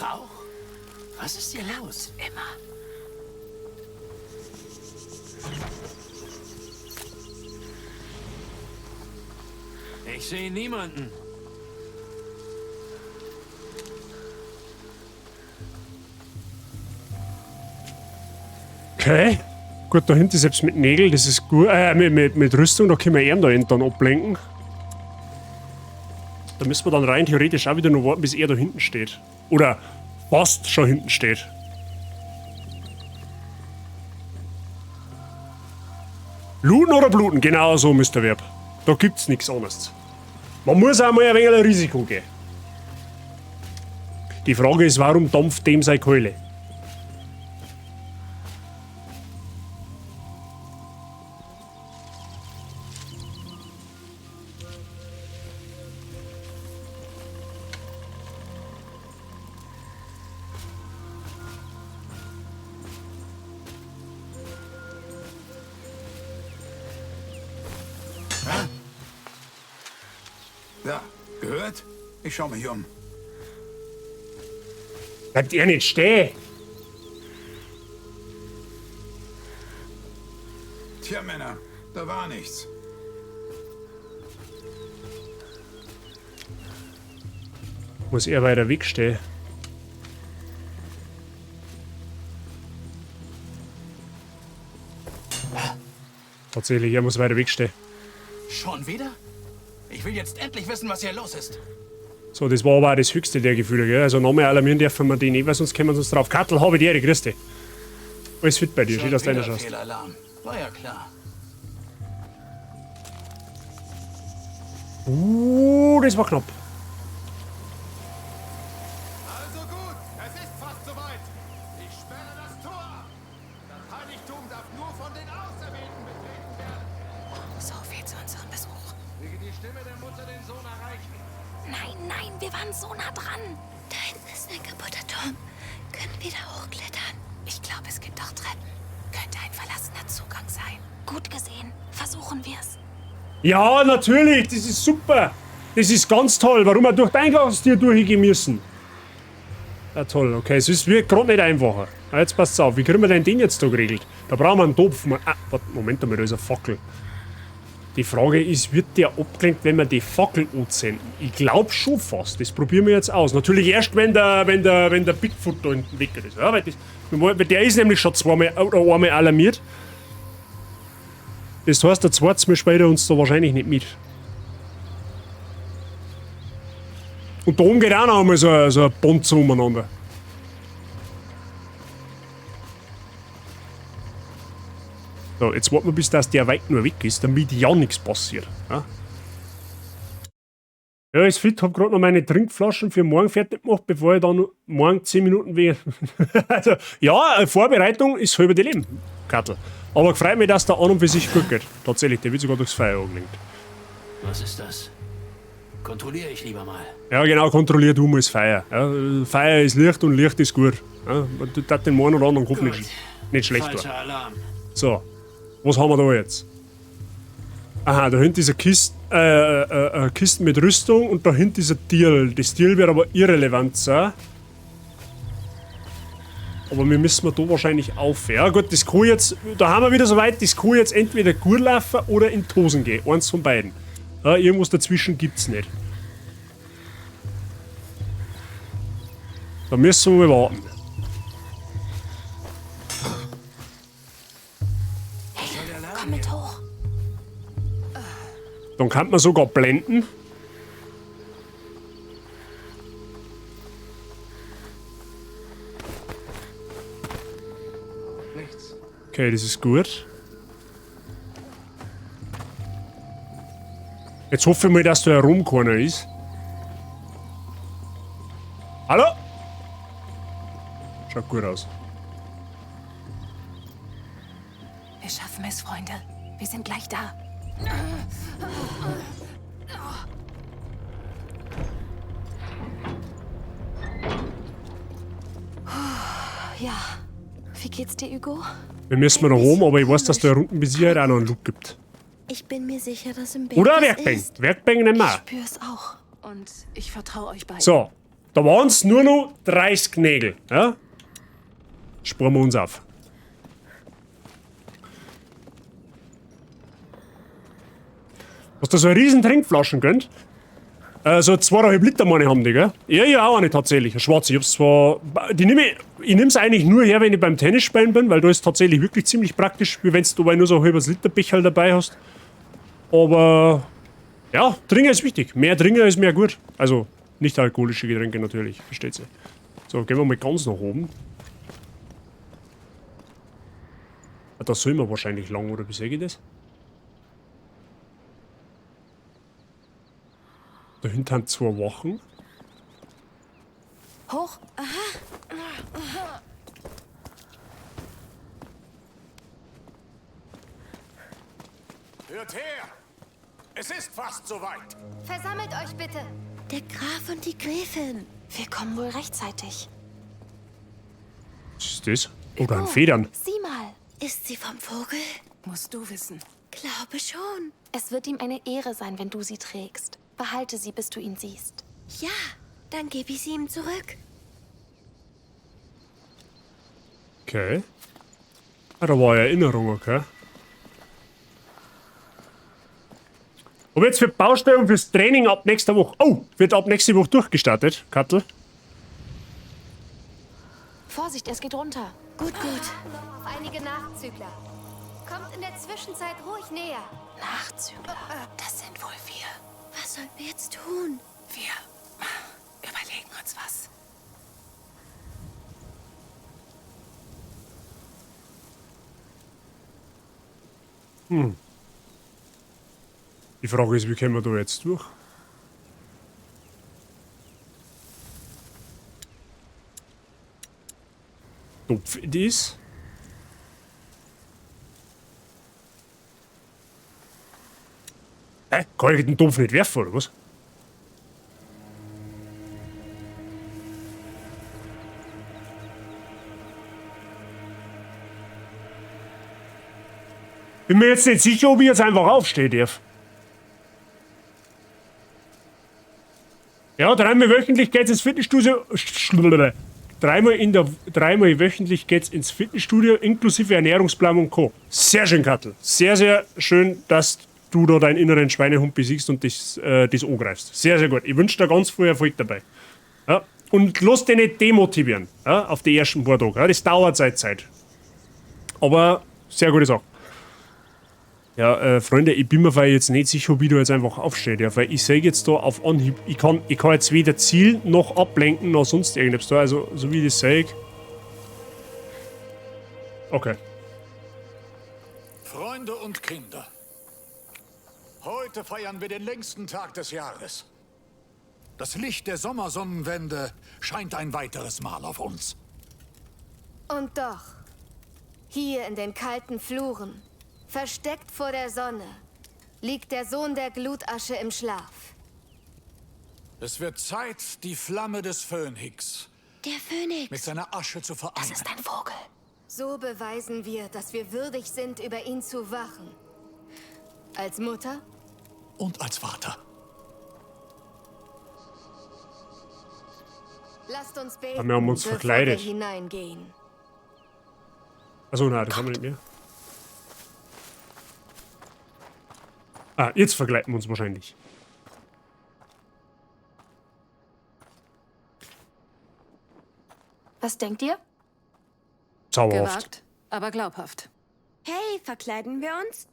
Rauch? Was ist hier los? Immer. Ich sehe niemanden. Okay. Gut, da hinten selbst mit Nägeln, das ist gut. Mit Rüstung, da können wir ihn da dann ablenken. Da müssen wir dann rein theoretisch auch wieder noch warten, bis er da hinten steht. Oder fast schon hinten steht. Looten oder bluten? Genau so, Mr. Verb. Da gibt's nichts anderes. Man muss auch mal ein wenig ein Risiko gehen. Die Frage ist, warum dampft dem seine Keule? Ja, gehört? Ich schau mich um. Bleibt ihr nicht stehen? Tja, Männer, da war nichts. Muss er weiter wegstehen. Tatsächlich, er muss weiter wegstehen. Schon wieder? Ich will jetzt endlich wissen, was hier los ist. So, das war aber auch das höchste der Gefühle, gell? Also nochmal alarmieren dürfen wir die nicht, weil sonst kommen wir uns drauf. Kattel, habe ich die Ehre, grüß dich. Alles fit bei dir, steht aus deiner Chance. Fehlalarm. War ja klar. Das war knapp. Also gut, es ist fast soweit. Ich sperre das Tor ab. Das Heiligtum darf nur von den Auserwählten betreten werden. So viel zu unserem Besuch. Möge die Stimme der Mutter den Sohn erreichen. Nein, nein, wir waren so nah dran. Da hinten ist ein kaputter Turm. Können wir da hochklettern? Ich glaube, es gibt doch Treppen. Könnte ein verlassener Zugang sein. Gut gesehen. Versuchen wir es. Ja, natürlich, das ist super. Das ist ganz toll. Warum wir durch die Eingangstür durchgehen müssen. Ja, toll, okay, es wird gerade nicht einfacher. Ah, jetzt passt's auf, wie kriegen wir denn den jetzt da geregelt? Da brauchen wir einen Topf. Warte, Moment mal, da ist eine Fackel. Die Frage ist, wird der abgelenkt, wenn wir die Fackel anzünden? Ich glaube schon fast. Das probieren wir jetzt aus. Natürlich erst, wenn der Bigfoot da hinten weg ist. Ja, weil der ist nämlich schon einmal alarmiert. Das heißt, der zweite Mal später uns da wahrscheinlich nicht mit. Und da oben geht auch noch einmal so ein Bonzo umeinander. So, jetzt warten wir, bis das der weit nur weg ist, damit ja nichts passiert. Ja, ja, ist fit, hab gerade noch meine Trinkflaschen für morgen fertig gemacht, bevor ich dann morgen 10 Minuten wäre. Also, ja, Vorbereitung ist halber die Leben, Kattel. Aber gefreut mich, dass der an und für sich gut geht. Tatsächlich, der wird sogar durchs Feuer angelenkt. Was ist das? Kontrolliere ich lieber mal. Ja, genau, kontrollier du mal das Feuer. Ja, Feuer ist Licht und Licht ist gut. Ja, du darfst den einen oder anderen Kopf nicht schlecht tun. Falscher Alarm. So, was haben wir da jetzt? Aha, da hinten ist eine Kiste mit Rüstung und da hinten ist ein Tier. Das Tier wird aber irrelevant sein. Aber wir müssen da wahrscheinlich auf. Ja gut, das kann jetzt, da haben wir wieder soweit, das kann jetzt entweder gut laufen oder in die Hosen gehen. Eins von beiden. Ja, irgendwas dazwischen gibt's nicht. Da müssen wir mal warten. Hey, komm mit hoch. Dann kann man sogar blenden. Nichts. Okay, das ist gut. Jetzt hoffe ich mal, dass da herum keiner ist. Hallo? Schaut gut aus. Wir schaffen es, Freunde. Wir sind gleich da. Ja. Wie geht's dir, Hugo? Wir müssen nach oben, aber ich weiß, dass da unten bis hier auch noch einen Look gibt. Ich bin mir sicher, dass im Berg Oder was Werkbank. ist. Werkbank nehmen wir. Ich spür's auch. Und ich vertraue euch beiden. So, da waren es nur noch 30 Nägel. Ja? Sparen wir uns auf. Hast du so eine riesen Trinkflaschen gönnt? So 2,5 Liter meine haben die, gell? Ja, auch eine tatsächlich. Eine schwarze. Ich hab's zwar. Ich nehme es eigentlich nur her, wenn ich beim Tennisspielen bin, weil da ist tatsächlich wirklich ziemlich praktisch, wie wenn du nur so ein halbes Liter Becher dabei hast. Aber ja, Trinken ist wichtig. Mehr Trinken ist mehr gut. Also nicht alkoholische Getränke natürlich, versteht ihr. So, gehen wir mal ganz nach oben. Da sollen wir wahrscheinlich lang, oder wie sehe ich das? Da hinten haben 2 Wachen. Hoch. Hört her! Es ist fast soweit. Versammelt euch bitte. Der Graf und die Gräfin. Wir kommen wohl rechtzeitig. Was ist das? Oder ein Federn. Sieh mal. Ist sie vom Vogel? Musst du wissen. Glaube schon. Es wird ihm eine Ehre sein, wenn du sie trägst. Behalte sie, bis du ihn siehst. Ja, dann gebe ich sie ihm zurück. Okay. Ah, da war Erinnerung, okay. Aber jetzt für die Baustelle und fürs Training ab nächster Woche. Oh, wird ab nächste Woche durchgestartet, Kattel. Vorsicht, es geht runter. Gut, gut. Auf einige Nachzügler. Kommt in der Zwischenzeit ruhig näher. Nachzügler, das sind wohl wir. Was sollen wir jetzt tun? Wir überlegen uns was. Die Frage ist, wie kommen wir da jetzt durch? Topf ist. Kann ich den Topf nicht werfen, oder was? Bin mir jetzt nicht sicher, ob ich jetzt einfach aufstehen darf. Ja, dreimal wöchentlich geht's ins Fitnessstudio. Dreimal wöchentlich geht's ins Fitnessstudio, inklusive Ernährungsplan und Co. Sehr schön, Kattel. Sehr, sehr schön, dass du da deinen inneren Schweinehund besiegst und das angreifst. Sehr, sehr gut. Ich wünsche dir ganz viel Erfolg dabei. Ja? Und lass dich nicht demotivieren, ja? Auf die ersten paar Tage. Ja? Das dauert Zeit. Aber sehr gute Sache. Ja, Freunde, ich bin mir jetzt nicht sicher, wie du jetzt einfach aufstehst, ja, weil ich sehe jetzt da auf Anhieb, ich kann jetzt weder Ziel noch ablenken noch sonst irgendwas da, also so wie ich das sehe. Okay. Freunde und Kinder, heute feiern wir den längsten Tag des Jahres. Das Licht der Sommersonnenwende scheint ein weiteres Mal auf uns. Und doch, hier in den kalten Fluren, versteckt vor der Sonne, liegt der Sohn der Glutasche im Schlaf. Es wird Zeit, die Flamme des Phönix Der Phönix mit seiner Asche zu vereinen. Das ist ein Vogel. So beweisen wir, dass wir würdig sind, über ihn zu wachen. Als Mutter und als Vater. Lasst uns beten, Aber wir haben uns bevor verkleidet. wir hineingehen. Achso, nein, das haben wir nicht mehr. Ah, jetzt vergleiten wir uns wahrscheinlich. Was denkt ihr? Zauberhaft. Gewagt, aber glaubhaft. Hey, verkleiden wir uns?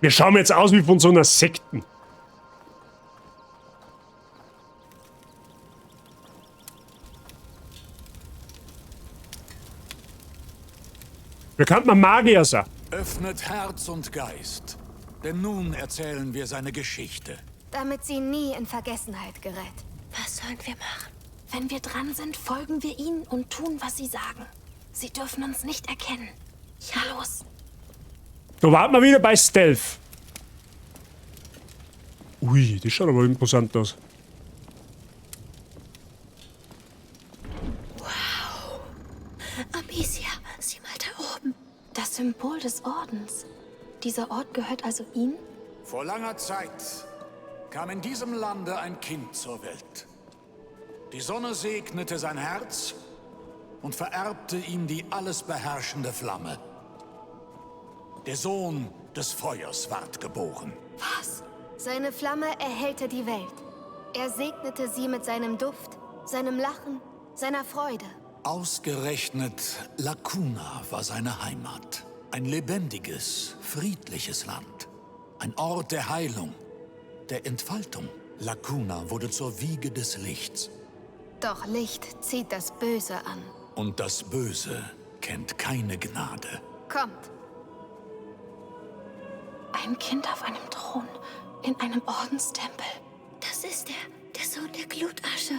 Wir schauen jetzt aus wie von so einer Sekten. Wir könnten mal Magier sein. Öffnet Herz und Geist, denn nun erzählen wir seine Geschichte. Damit sie nie in Vergessenheit gerät. Was sollen wir machen? Wenn wir dran sind, folgen wir ihnen und tun, was sie sagen. Sie dürfen uns nicht erkennen. Ja, los. Da warten wir wieder bei Stealth. Ui, das schaut aber imposant aus. Wow. Amicia, sieh mal da oben. Das Symbol des Ordens. Dieser Ort gehört also ihnen? Vor langer Zeit kam in diesem Lande ein Kind zur Welt. Die Sonne segnete sein Herz und vererbte ihm die alles beherrschende Flamme. Der Sohn des Feuers ward geboren. Was? Seine Flamme erhellte die Welt. Er segnete sie mit seinem Duft, seinem Lachen, seiner Freude. Ausgerechnet Lacuna war seine Heimat. Ein lebendiges, friedliches Land. Ein Ort der Heilung, der Entfaltung. Lacuna wurde zur Wiege des Lichts. Doch Licht zieht das Böse an. Und das Böse kennt keine Gnade. Kommt. Ein Kind auf einem Thron, in einem Ordenstempel. Das ist der Sohn der Glutasche.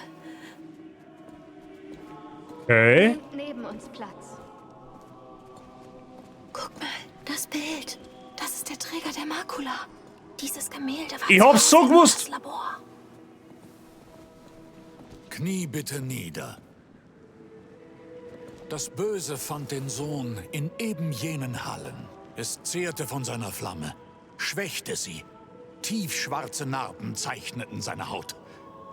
Okay. Nehmt neben uns Platz. Guck mal, das Bild. Das ist der Träger der Makula. Dieses Gemälde war Ich hab's so gewusst. das Labor. Knie bitte nieder. Das Böse fand den Sohn in eben jenen Hallen. Es zehrte von seiner Flamme, schwächte sie. Tiefschwarze Narben zeichneten seine Haut.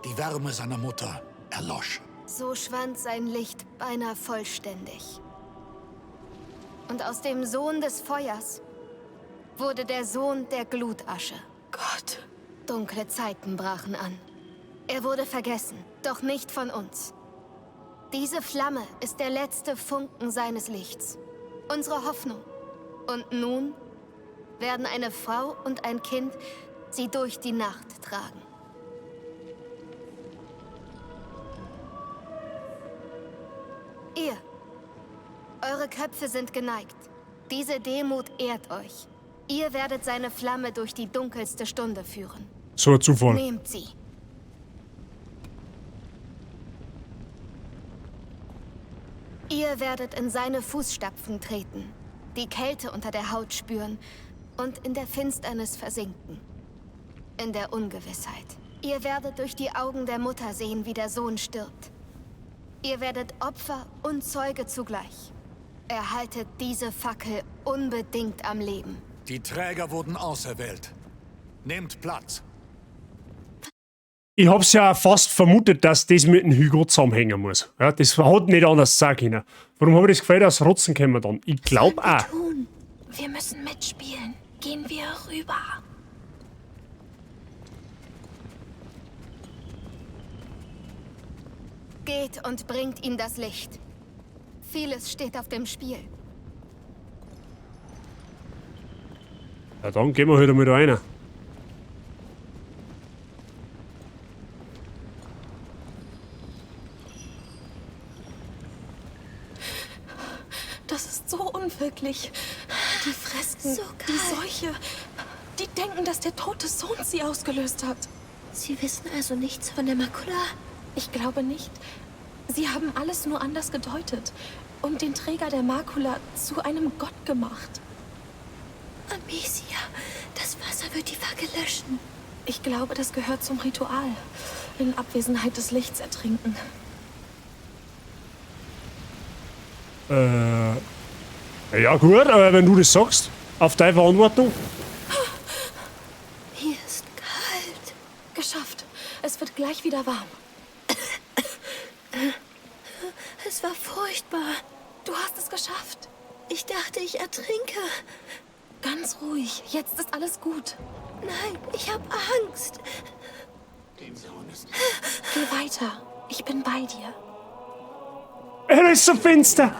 Die Wärme seiner Mutter erlosch. So schwand sein Licht beinahe vollständig. Und aus dem Sohn des Feuers wurde der Sohn der Glutasche. Gott. Dunkle Zeiten brachen an. Er wurde vergessen, doch nicht von uns. Diese Flamme ist der letzte Funken seines Lichts. Unsere Hoffnung. Und nun werden eine Frau und ein Kind sie durch die Nacht tragen. Ihr. Eure Köpfe sind geneigt. Diese Demut ehrt euch. Ihr werdet seine Flamme durch die dunkelste Stunde führen. So ein Zufall. Nehmt sie. Ihr werdet in seine Fußstapfen treten, die Kälte unter der Haut spüren und in der Finsternis versinken. In der Ungewissheit. Ihr werdet durch die Augen der Mutter sehen, wie der Sohn stirbt. Ihr werdet Opfer und Zeuge zugleich. Erhaltet diese Fackel unbedingt am Leben. Die Träger wurden auserwählt. Nehmt Platz. Ich hab's ja fast vermutet, dass das mit dem Hugo zusammenhängen muss. Ja, das hat nicht anders sagen können. Warum habe ich das Gefühl, dass Rotzen kommen dann? Ich glaube auch. Wir müssen mitspielen. Gehen wir rüber. Geht und bringt ihm das Licht. Vieles steht auf dem Spiel. Ja, dann gehen wir heute mit rein. Das ist so unwirklich. Die Fresken, die Seuche. Die denken, dass der tote Sohn sie ausgelöst hat. Sie wissen also nichts von der Makula? Ich glaube nicht. Sie haben alles nur anders gedeutet und den Träger der Makula zu einem Gott gemacht. Amicia, das Wasser wird die Fackel löschen. Ich glaube, das gehört zum Ritual. In Abwesenheit des Lichts ertrinken. Ja gut, aber wenn du das sagst, auf deine Verantwortung. Hier ist kalt. Geschafft. Es wird gleich wieder warm. Es war furchtbar. Du hast es geschafft. Ich dachte, ich ertrinke. Ganz ruhig. Jetzt ist alles gut. Nein, ich habe Angst. Geh weiter. Ich bin bei dir. Er ist so finster.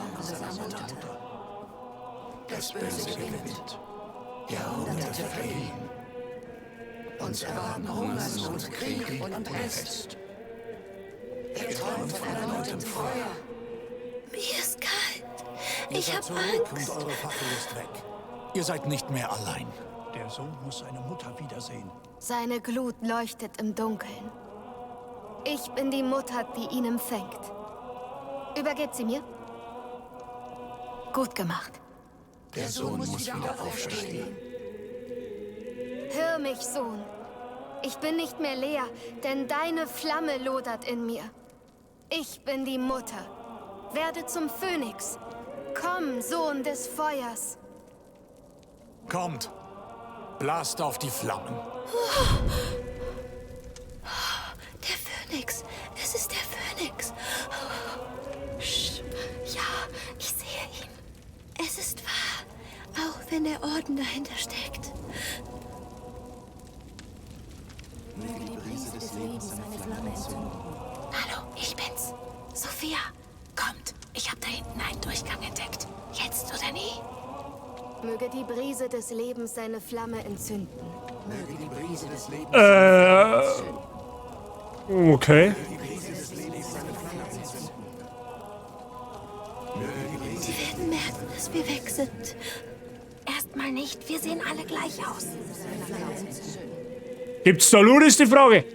Das Böse gewinnt. Jahrhunderte vergehen. Uns erwarten Hungersnot, Krieg und Pest. Er träumt von erneutem Feuer. Mir ist kalt. Ihr Ich seid habe zurück Angst. und eure Fackel ist weg. Ihr seid nicht mehr allein. Der Sohn muss seine Mutter wiedersehen. Seine Glut leuchtet im Dunkeln. Ich bin die Mutter, die ihn empfängt. Übergebt sie mir. Gut gemacht. Der Sohn muss wieder aufstehen. Hör mich, Sohn. Ich bin nicht mehr leer, denn deine Flamme lodert in mir. Ich bin die Mutter. Werde zum Phönix. Komm, Sohn des Feuers. Kommt. Blast auf die Flammen. Der Phönix. Es ist der Phönix. Ja, ich sehe ihn. Es ist wahr. Auch wenn der Orden dahinter steckt. Möge die Brise des Lebens seine Flamme entzünden. Hallo, ich bin's. Sophia, kommt. Ich habe da hinten einen Durchgang entdeckt. Jetzt oder nie? Möge die Brise des Lebens seine Flamme entzünden. Möge die Brise des Lebens Okay. Sie werden merken, dass wir weg sind. Erstmal nicht. Wir sehen alle gleich aus. Gibt's da Loot, ist die Frage.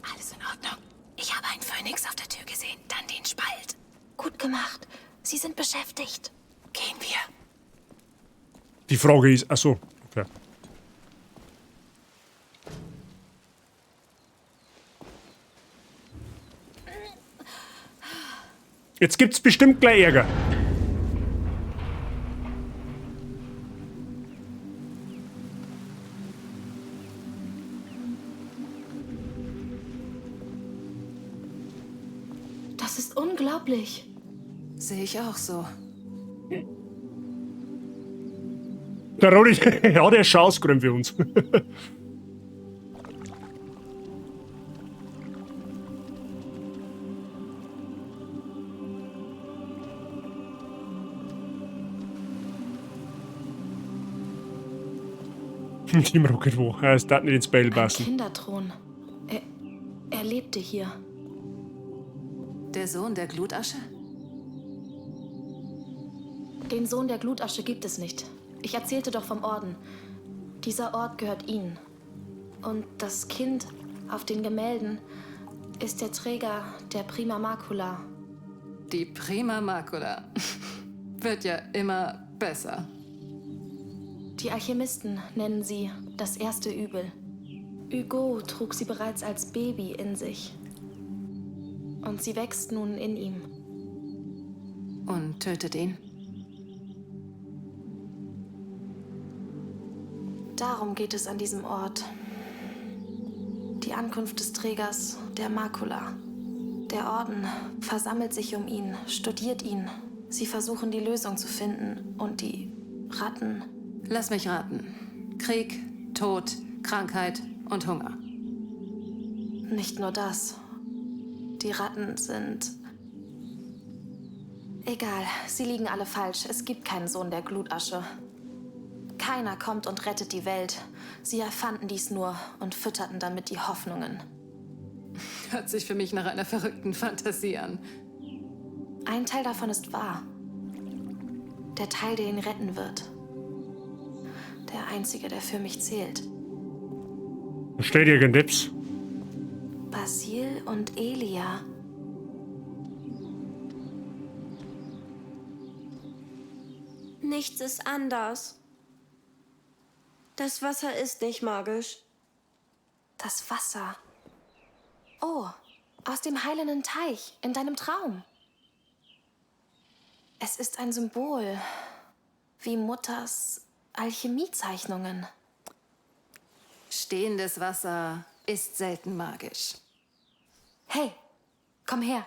Alles in Ordnung. Ich habe einen Phönix Nix auf der Tür gesehen, dann den Spalt. Gut gemacht. Sie sind beschäftigt. Gehen wir. Die Frage ist... Achso, okay. Jetzt gibt's bestimmt gleich Ärger. Das ist unglaublich. Sehe ich auch so. Der Rodi, ja, der ist schon ausgeräumt für uns. Team Rocket wo? Es darf nicht ins Beil Ein passen. Kinderthron. Er lebte hier. Der Sohn der Glutasche? Den Sohn der Glutasche gibt es nicht. Ich erzählte doch vom Orden. Dieser Ort gehört ihnen. Und das Kind auf den Gemälden ist der Träger der Prima Macula. Die Prima Macula. Wird ja immer besser. Die Alchemisten nennen sie das erste Übel. Hugo trug sie bereits als Baby in sich. Und sie wächst nun in ihm. Und tötet ihn? Darum geht es an diesem Ort. Die Ankunft des Trägers der Macula. Der Orden versammelt sich um ihn, studiert ihn. Sie versuchen, die Lösung zu finden. Und die Ratten... Lass mich raten. Krieg, Tod, Krankheit und Hunger. Nicht nur das. Die Ratten sind... Egal, sie liegen alle falsch. Es gibt keinen Sohn der Glutasche. Keiner kommt und rettet die Welt. Sie erfanden dies nur und fütterten damit die Hoffnungen. Hört sich für mich nach einer verrückten Fantasie an. Ein Teil davon ist wahr. Der Teil, der ihn retten wird. Der einzige, der für mich zählt. Steht irgendetwas? Basil und Elia. Nichts ist anders. Das Wasser ist nicht magisch. Das Wasser. Oh, aus dem heilenden Teich in deinem Traum. Es ist ein Symbol, wie Mutters Alchemiezeichnungen. Stehendes Wasser ist selten magisch. Hey, komm her.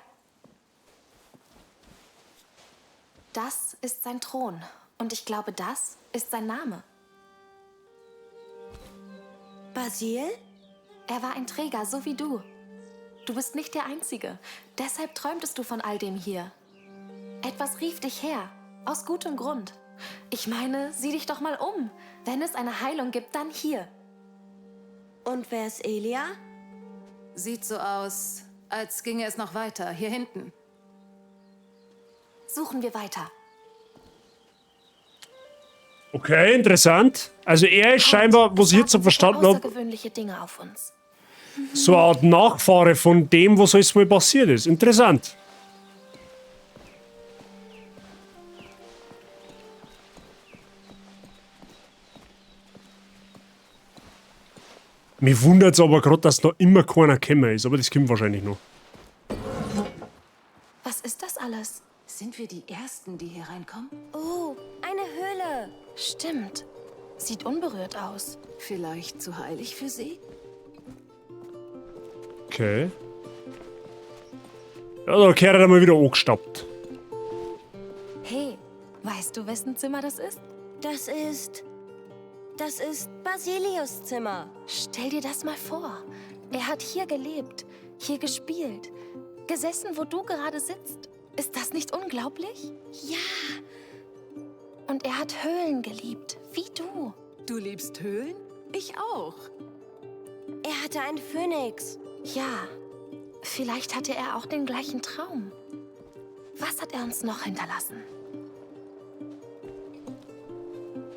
Das ist sein Thron und ich glaube, das ist sein Name. Basil? Er war ein Träger, so wie du. Du bist nicht der Einzige. Deshalb träumtest du von all dem hier. Etwas rief dich her, aus gutem Grund. Ich meine, sieh dich doch mal um. Wenn es eine Heilung gibt, dann hier. Und wer ist Elia? Sieht so aus, als ginge es noch weiter, hier hinten. Suchen wir weiter. Okay, interessant. Also er ist scheinbar, was ich jetzt so verstanden habe, Außergewöhnliche Dinge auf uns. so eine Art Nachfahre von dem, was alles mal passiert ist. Interessant. Mich wundert es aber gerade, dass noch immer keiner gekommen ist, aber das kommt wahrscheinlich noch. Was ist das alles? Sind wir die Ersten, die hier reinkommen? Oh, eine Höhle. Stimmt. Sieht unberührt aus. Vielleicht zu heilig für sie? Okay. Ja, da kehrt er mal wieder angestappt. Hey, weißt du, wessen Zimmer das ist? Das ist Basilius' Zimmer. Stell dir das mal vor. Er hat hier gelebt, hier gespielt, gesessen, wo du gerade sitzt. Ist das nicht unglaublich? Ja. Und er hat Höhlen geliebt, wie du. Du liebst Höhlen? Ich auch. Er hatte einen Phönix. Ja, vielleicht hatte er auch den gleichen Traum. Was hat er uns noch hinterlassen?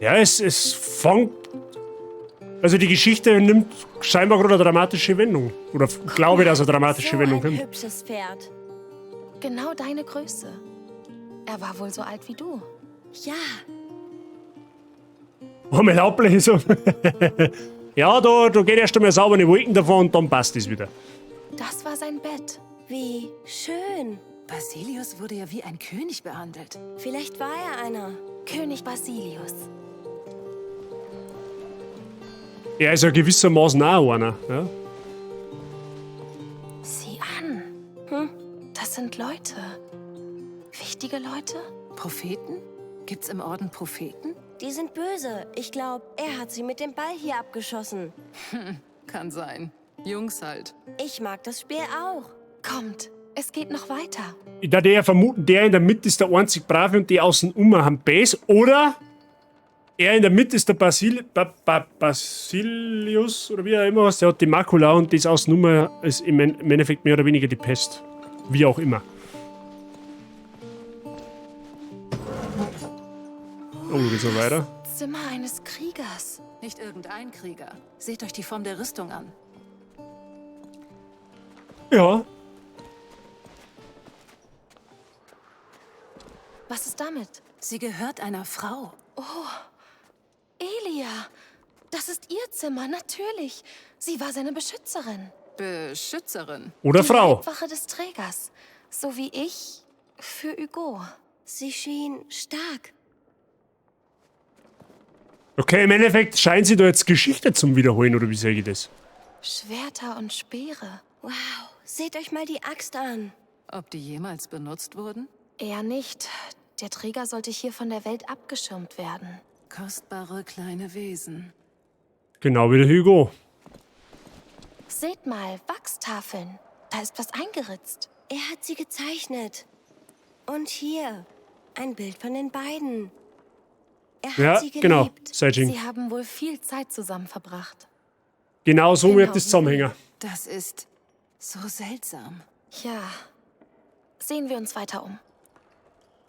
Ja, es fängt Also die Geschichte nimmt scheinbar gerade eine dramatische Wendung. Oder glaube, dass eine dramatische Wendung Ein kommt. hübsches Pferd. Genau deine Größe. Er war wohl so alt wie du. Ja, Einmal ablesen. Ja, da geht erst einmal sauber eine Wolken davon und dann passt es wieder. Das war sein Bett. wie schön. Basilius wurde ja wie ein König behandelt. Vielleicht war er einer. König Basilius. Er ist ja gewissermaßen auch einer. Ja? Sieh an. Das sind Leute. Wichtige Leute? Propheten? Gibt's im Orden Propheten? Die sind böse. Ich glaube, er hat sie mit dem Ball hier abgeschossen. Kann sein. Jungs halt. Ich mag das Spiel auch. Kommt, es geht noch weiter. Ich würde eher vermuten, der in der Mitte ist der einzig Brave und die außen haben Bass. Oder er in der Mitte ist der Basilius, oder wie auch immer was, der hat die Makula und das außen ist im Endeffekt mehr oder weniger die Pest. Wie auch immer. Oh, geht so weiter. Zimmer eines Kriegers. Nicht irgendein Krieger. Seht euch die Form der Rüstung an. Ja. Was ist damit? Sie gehört einer Frau. Oh, Elia. Das ist ihr Zimmer, natürlich. Sie war seine Beschützerin. Beschützerin. Oder Die Frau. Leibwache des Trägers. So wie ich für Hugo. Sie schien stark. Okay, im Endeffekt scheint sie da jetzt Geschichte zum Wiederholen, oder wie sage ich das? Schwerter und Speere. Wow, seht euch mal die Axt an. Ob die jemals benutzt wurden? Eher nicht. Der Träger sollte hier von der Welt abgeschirmt werden. Kostbare kleine Wesen. Genau wie der Hugo. Seht mal, Wachstafeln. Da ist was eingeritzt. Er hat sie gezeichnet. Und hier, ein Bild von den beiden. Er hat sie geliebt. Genau. Seijing. Sie haben wohl viel Zeit zusammen verbracht. Genau so Genau wird das zusammenhängen. Das ist so seltsam. Ja. Sehen wir uns weiter um.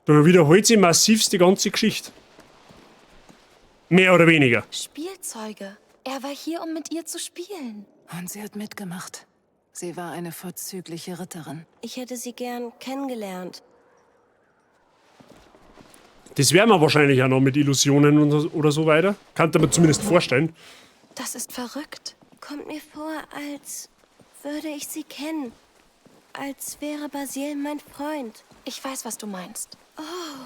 Da wiederholt sie massivst die ganze Geschichte. Mehr oder weniger. Spielzeuge. Er war hier, um mit ihr zu spielen. Und sie hat mitgemacht. Sie war eine vorzügliche Ritterin. Ich hätte sie gern kennengelernt. Das werden wir wahrscheinlich auch noch mit Illusionen oder so weiter. Kann man zumindest vorstellen. Das ist verrückt. Kommt mir vor, als würde ich sie kennen. Als wäre Basil mein Freund. Ich weiß, was du meinst. Oh,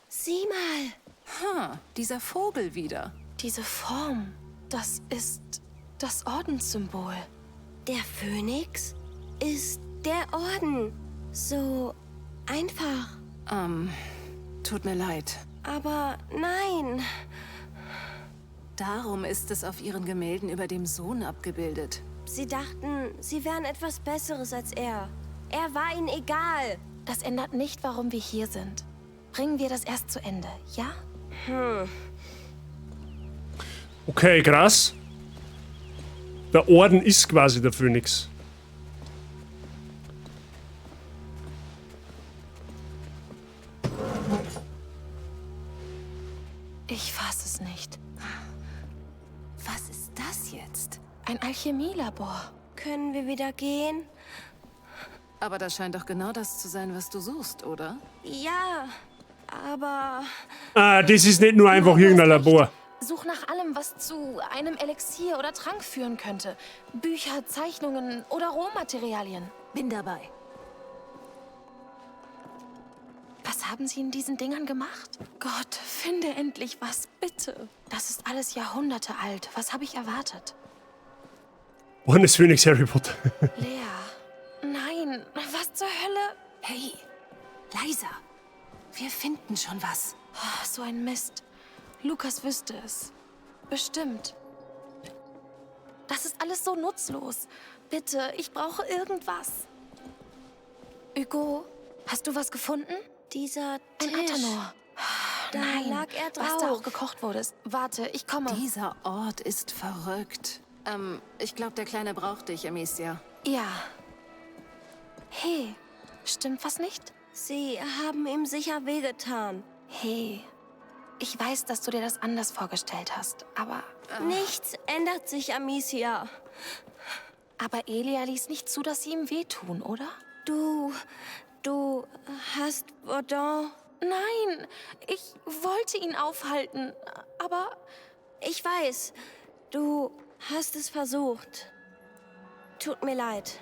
sieh mal. Dieser Vogel wieder. Diese Form, das ist das Ordenssymbol. Der Phönix ist der Orden. So einfach. Tut mir leid. Aber nein. Darum ist es auf ihren Gemälden über dem Sohn abgebildet. Sie dachten, sie wären etwas Besseres als er. Er war ihnen egal. Das ändert nicht, warum wir hier sind. Bringen wir das erst zu Ende, ja? Okay, krass. Der Orden ist quasi der Phönix. Ich fasse es nicht. Was ist das jetzt? Ein Alchemielabor. Können wir wieder gehen? Aber das scheint doch genau das zu sein, was du suchst, oder? Ja, aber... Das ist nicht nur einfach irgendein Labor. Such nach allem, was zu einem Elixier oder Trank führen könnte. Bücher, Zeichnungen oder Rohmaterialien. Bin dabei. Was haben sie in diesen Dingern gemacht? Gott, finde endlich was, bitte. Das ist alles Jahrhunderte alt. Was habe ich erwartet? Wann ist Phönix Harry Potter? Lea. Nein, was zur Hölle? Hey, leiser. Wir finden schon was. Oh, so ein Mist. Lukas wüsste es. Bestimmt. Das ist alles so nutzlos. Bitte, ich brauche irgendwas. Hugo, hast du was gefunden? Dieser Tisch. Ein Atanor. Da Nein, lag er drauf. was da auch gekocht wurde. Warte, ich komme. Dieser Ort ist verrückt. Ich glaube, der Kleine braucht dich, Amicia. Ja. Hey, stimmt was nicht? Sie haben ihm sicher wehgetan. Hey, Ich weiß, dass du dir das anders vorgestellt hast, aber... Nichts ändert sich, Amicia. Aber Elia ließ nicht zu, dass sie ihm wehtun, oder? Du hast Baudin... Nein, ich wollte ihn aufhalten, aber... Ich weiß, du hast es versucht. Tut mir leid.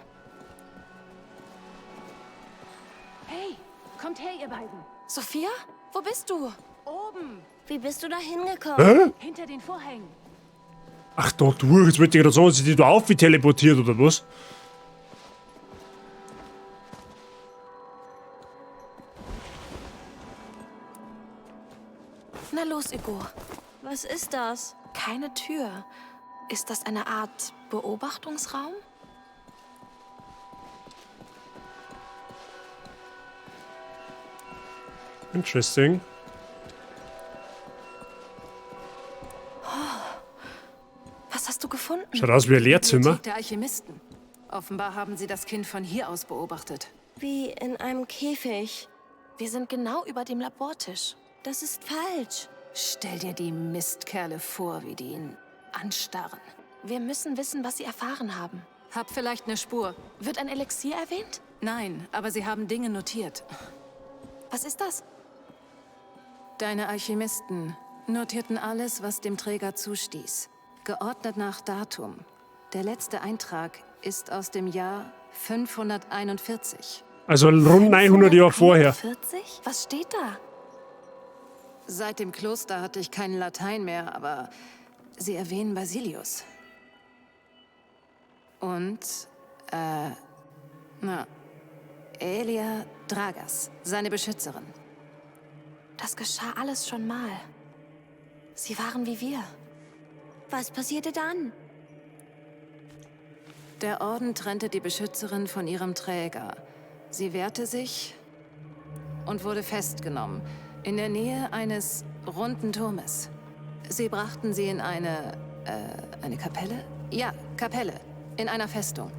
Hey, kommt her, ihr beiden. Sophia, wo bist du? Oben. Wie bist du da hingekommen? Hinter den Vorhängen. Ach doch, du, jetzt wollte ich gerade sagen, dass sie dich da auf wie teleportiert, oder was? Na los, Hugo. Was ist das? Keine Tür. Ist das eine Art Beobachtungsraum? Interesting. Was hast du gefunden? Schaut aus wie ein Lehrzimmer. Bibliothek der Alchemisten. Offenbar haben sie das Kind von hier aus beobachtet. Wie in einem Käfig. Wir sind genau über dem Labortisch. Das ist falsch. Stell dir die Mistkerle vor, wie die ihn anstarren. Wir müssen wissen, was sie erfahren haben. Hab vielleicht eine Spur. Wird ein Elixier erwähnt? Nein, aber sie haben Dinge notiert. Was ist das? Deine Alchemisten notierten alles, was dem Träger zustieß. Geordnet nach Datum. Der letzte Eintrag ist aus dem Jahr 541. Also rund 900 Jahre vorher. 40? Was steht da? Seit dem Kloster hatte ich keinen Latein mehr, aber sie erwähnen Basilius. Und, Elia Dragas, seine Beschützerin. Das geschah alles schon mal. Sie waren wie wir. Was passierte dann? Der Orden trennte die Beschützerin von ihrem Träger. Sie wehrte sich und wurde festgenommen, in der Nähe eines runden Turmes. Sie brachten sie in eine Kapelle? Ja, Kapelle, in einer Festung.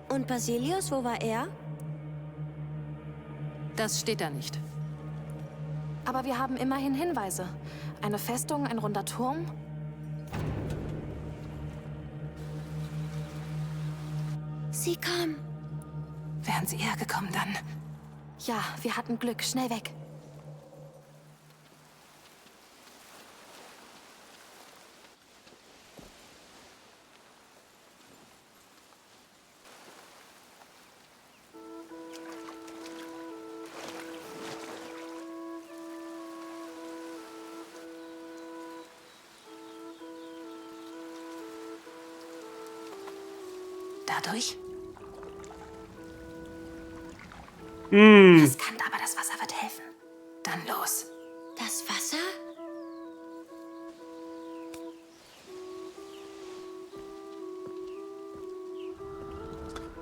Und Basilius, wo war er? Das steht da nicht. Aber wir haben immerhin Hinweise. Eine Festung, ein runder Turm. Sie kommen. Wären sie hergekommen dann? Ja, wir hatten Glück. Schnell weg. Dadurch? Riskant, aber das Wasser wird helfen. Dann los. Das Wasser?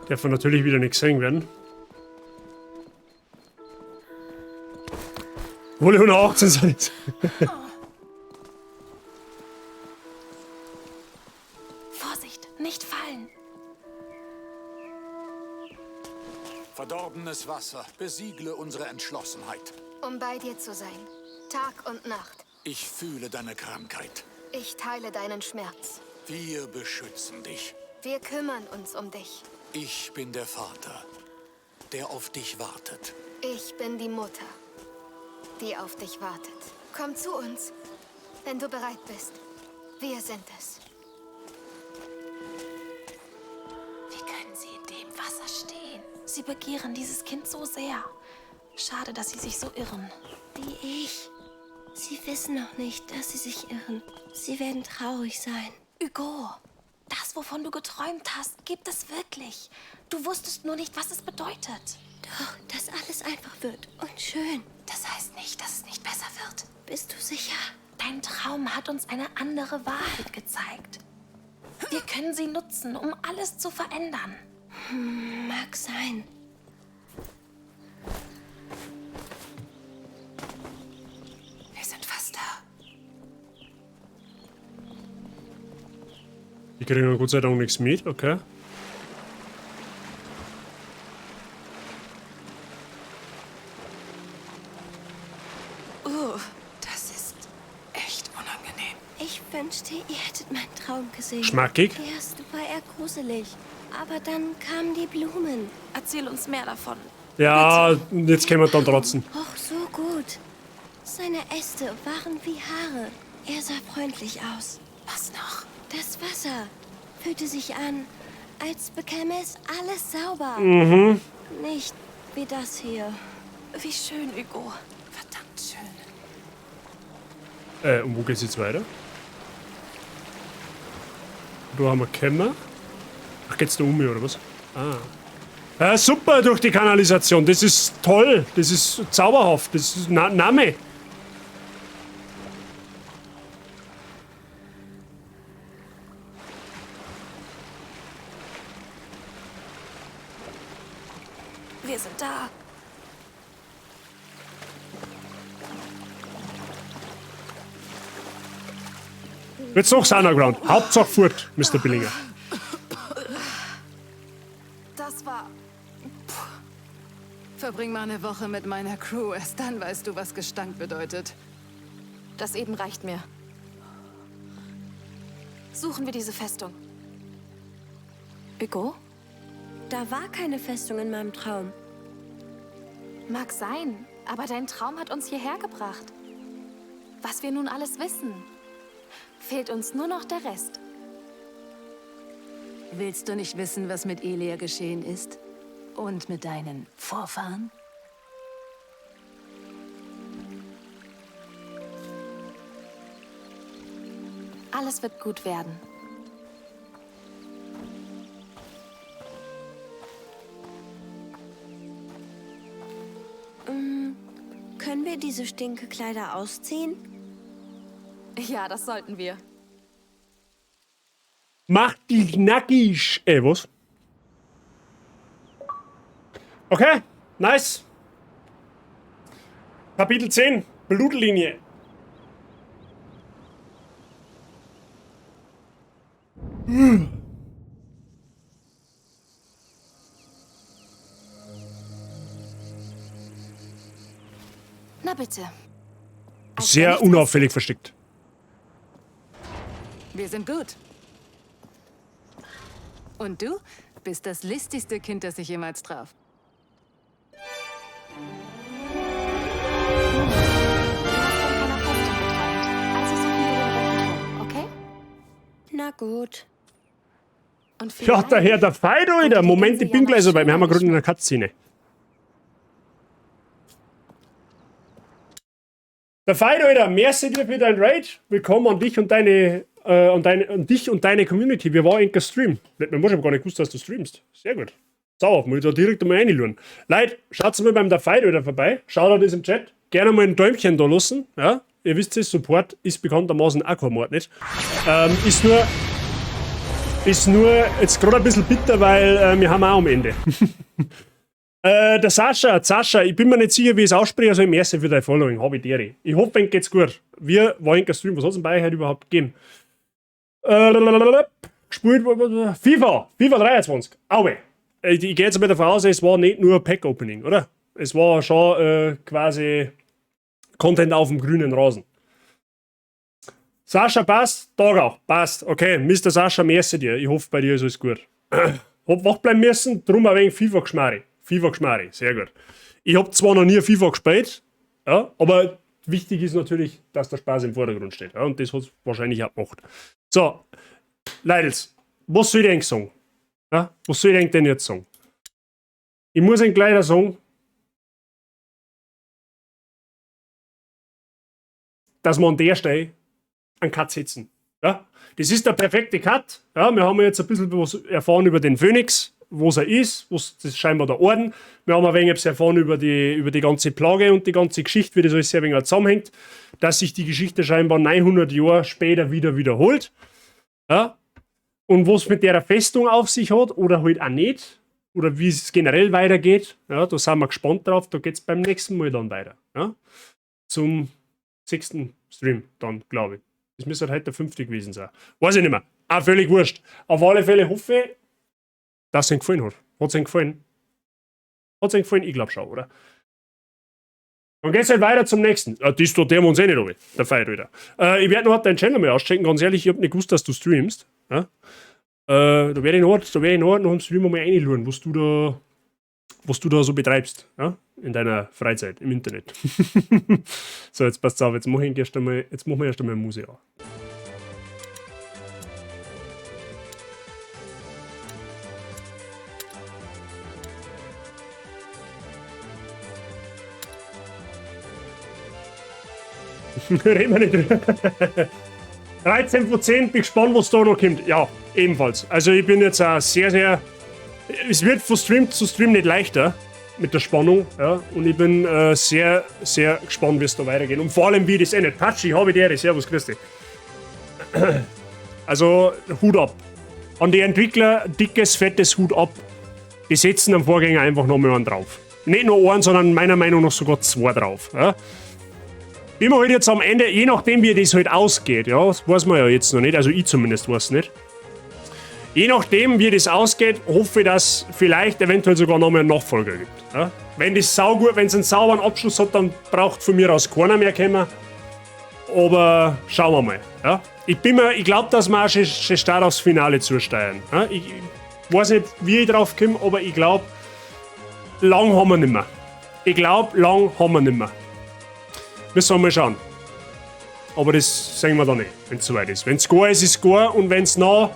Darf natürlich wieder nicht gesehen werden. Wohl 118 sind. Vorsicht, nicht fallen. Verdorbenes Wasser, besiegle unsere Entschlossenheit. Um bei dir zu sein, Tag und Nacht. Ich fühle deine Krankheit. Ich teile deinen Schmerz. Wir beschützen dich. Wir kümmern uns um dich. Ich bin der Vater, der auf dich wartet. Ich bin die Mutter, die auf dich wartet. Komm zu uns, wenn du bereit bist. Wir sind es. Wie können sie in dem Wasser stehen? Sie begehren dieses Kind so sehr. Schade, dass sie sich so irren. Wie ich. Sie wissen noch nicht, dass sie sich irren. Sie werden traurig sein. Hugo, das, wovon du geträumt hast, gibt es wirklich. Du wusstest nur nicht, was es bedeutet. Doch, dass alles einfach wird und schön. Das heißt nicht, dass es nicht besser wird. Bist du sicher? Dein Traum hat uns eine andere Wahrheit gezeigt. Wir können sie nutzen, um alles zu verändern. Mag sein. Wir sind fast da. Die kriegen Gott sei Dank nichts mit, okay. Das ist aussehen. Schmackig. Erst war er gruselig, aber dann kamen die Blumen. Erzähl uns mehr davon. Ja, jetzt können wir dann trotzen. Och, so gut. Seine Äste waren wie Haare. Er sah freundlich aus. Was noch? Das Wasser fühlte sich an, als bekäme es alles sauber. Mhm. Nicht wie das hier. Wie schön, Hugo. Verdammt schön. Und wo geht's jetzt weiter? Da haben wir Kämmer. Ach, geht's da um, oder was? Ah. Super, durch die Kanalisation. Das ist toll. Das ist zauberhaft. Das ist Name. Wir sind da. Jetzt noch Underground. Hauptsache Furt, Mr. Billinger. Das war... Verbring mal eine Woche mit meiner Crew. Erst dann weißt du, was Gestank bedeutet. Das eben reicht mir. Suchen wir diese Festung. Hugo? Da war keine Festung in meinem Traum. Mag sein, aber dein Traum hat uns hierher gebracht. Was wir nun alles wissen. Fehlt uns nur noch der Rest. Willst du nicht wissen, was mit Elia geschehen ist? Und mit deinen Vorfahren? Alles wird gut werden. Können wir diese Stinkekleider ausziehen? Ja, das sollten wir. Mach dich nackig. Was? Okay, nice. Kapitel 10, Blutlinie. Na bitte. Sehr unauffällig versteckt. Wir sind gut. Und du bist das listigste Kind, das ich jemals traf. Na gut. Und Ja, daher der Fido, Alter. Moment, ich bin gleich so weit. Wir haben ja gerade in einer Cutscene. Der Fido, Alter. Merci dir für dein Raid. Willkommen an dich und deine, Community. Wir waren in Stream. Ich habe gar nicht gewusst, dass du streamst. Sehr gut. Sauer, muss ich da direkt einmal reinluren. Leute, schaut mal beim der Fido wieder vorbei. Schaut da das im Chat. Gerne mal ein Däumchen da lassen. Ja, ihr wisst es, Support ist bekanntermaßen auch kein Mord, nicht? Ist nur jetzt gerade ein bisschen bitter, weil wir haben auch am Ende. Der Sascha, ich bin mir nicht sicher, wie ich es ausspreche, also im ersten für dein Following, habe ich dir. Ich hoffe, es geht's gut. Wir wollen kein Stream, was hat es denn bei euch heute überhaupt gegeben? Gespielt FIFA 23. Aue. Ich gehe jetzt mal davon aus, es war nicht nur Pack-Opening, oder? Es war schon quasi Content auf dem grünen Rasen. Sascha, passt? Tag auch. Passt. Okay, Mr. Sascha, merci dir. Ich hoffe, bei dir ist alles gut. Hab wach bleiben müssen, drum ein wenig FIFA-Geschmarri. FIFA-Geschmarri, sehr gut. Ich hab zwar noch nie FIFA gespielt, ja, aber wichtig ist natürlich, dass der Spaß im Vordergrund steht. Ja, und das hat es wahrscheinlich auch gemacht. So, Leidels, was soll ich denn sagen? Ja, was soll ich denn jetzt sagen? Ich muss ein gleich sagen, dass wir an der Stelle einen Cut setzen. Ja? Das ist der perfekte Cut. Ja? Wir haben jetzt ein bisschen was erfahren über den Phönix, wo er ist, das ist scheinbar der Orden. Wir haben ein wenig etwas erfahren über die ganze Plage und die ganze Geschichte, wie das alles sehr wenig zusammenhängt, dass sich die Geschichte scheinbar 900 Jahre später wieder wiederholt. Ja? Und was mit der Festung auf sich hat oder halt auch nicht, oder wie es generell weitergeht, ja, da sind wir gespannt drauf, da geht es beim nächsten Mal dann weiter. Ja? Zum 6. Stream dann, glaube ich. Das müsste halt heute der 5. gewesen sein. Weiß ich nicht mehr. Auch völlig wurscht. Auf alle Fälle hoffe ich, dass es Ihnen gefallen hat. Hat es Ihnen gefallen? Hat es Ihnen gefallen? Ich glaube schon, oder? Dann geht es halt weiter zum nächsten. Das tut der wir uns eh nicht runter, der Feier wieder. Ich werde noch deinen Channel mal auschecken, ganz ehrlich, ich habe nicht gewusst, dass du streamst. Ja? Da werde ich noch im Stream mal reinschauen, was du da so betreibst, ja? In deiner Freizeit, im Internet. So, jetzt passt auf, jetzt machen wir erst einmal Musik an. Reden wir nicht drüber. 13 von 10, bin gespannt, was da noch kommt. Ja, ebenfalls. Also ich bin jetzt auch sehr, sehr... Es wird von Stream zu Stream nicht leichter mit der Spannung. Ja, und ich bin sehr, sehr gespannt, wie es da weitergeht. Und vor allem, wie das endet. Patschi, habe ich dir. Servus, grüß dich. Also, Hut ab. An die Entwickler, dickes, fettes Hut ab. Die setzen am Vorgänger einfach nochmal einen drauf. Nicht nur einen, sondern meiner Meinung nach sogar 2 drauf. Ja. Wie man halt jetzt am Ende, je nachdem wie das halt ausgeht, ja, das weiß man ja jetzt noch nicht, also ich zumindest weiß nicht. Je nachdem wie das ausgeht, hoffe ich, dass vielleicht eventuell sogar nochmal einen Nachfolger gibt. Ja. Wenn es einen sauberen Abschluss hat, dann braucht von mir aus keiner mehr kommen. Aber schauen wir mal. Ja. Ich glaube, dass wir auch schon stark aufs Finale zusteuern. Ja. Ich weiß nicht, wie ich drauf komme, aber ich glaube, lang haben wir nicht mehr. Müssen wir mal schauen. Aber das sehen wir dann nicht, wenn es soweit ist. Wenn es gar ist, ist es gar. Und wenn es nach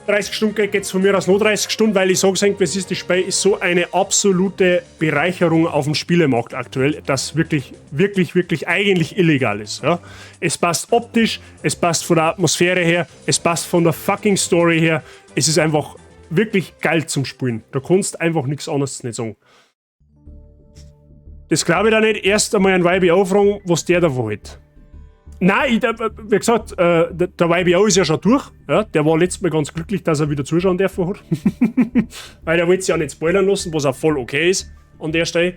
30 Stunden geht, geht es von mir aus noch 30 Stunden, weil ich sage es ist, das Spiel ist so eine absolute Bereicherung auf dem Spielemarkt aktuell, das wirklich, wirklich, wirklich eigentlich illegal ist. Ja? Es passt optisch, es passt von der Atmosphäre her, es passt von der fucking Story her. Es ist einfach wirklich geil zum Spielen. Da kannst einfach nichts anderes nicht sagen. Das glaube ich da nicht. Erst einmal einen YBO fragen, was der davon hat. Nein, wie gesagt, der YBO ist ja schon durch. Ja, der war letztes Mal ganz glücklich, dass er wieder zuschauen dürfen hat. Weil er wollte sich ja nicht spoilern lassen, was auch voll okay ist an der Stelle.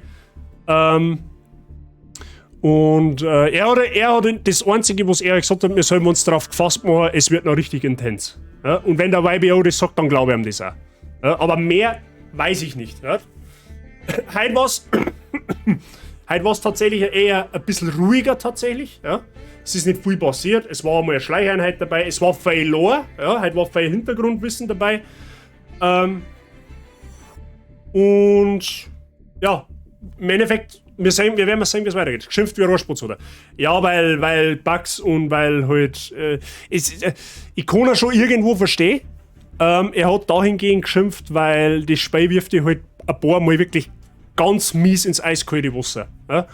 Und er hat das Einzige, was er gesagt hat, wir sollen uns darauf gefasst machen, es wird noch richtig intens. Ja, und wenn der YBO das sagt, dann glaube ich ihm das auch. Ja, aber mehr weiß ich nicht. Ja. Heute war es tatsächlich eher ein bisschen ruhiger tatsächlich. Ja. Es ist nicht viel passiert. Es war einmal eine Schleicheinheit dabei. Es war viel Lore. Ja. Heute war viel Hintergrundwissen dabei. Und ja, im Endeffekt, wir werden mal sehen, wie es weitergeht. Geschimpft wie ein Rohrspatz, oder? Ja, weil Bugs und weil halt... ich kann ihn schon irgendwo verstehen. Er hat dahingehend geschimpft, weil das Spiel wirft dich halt ein paar Mal wirklich ganz mies ins eiskalte Wasser. Ja?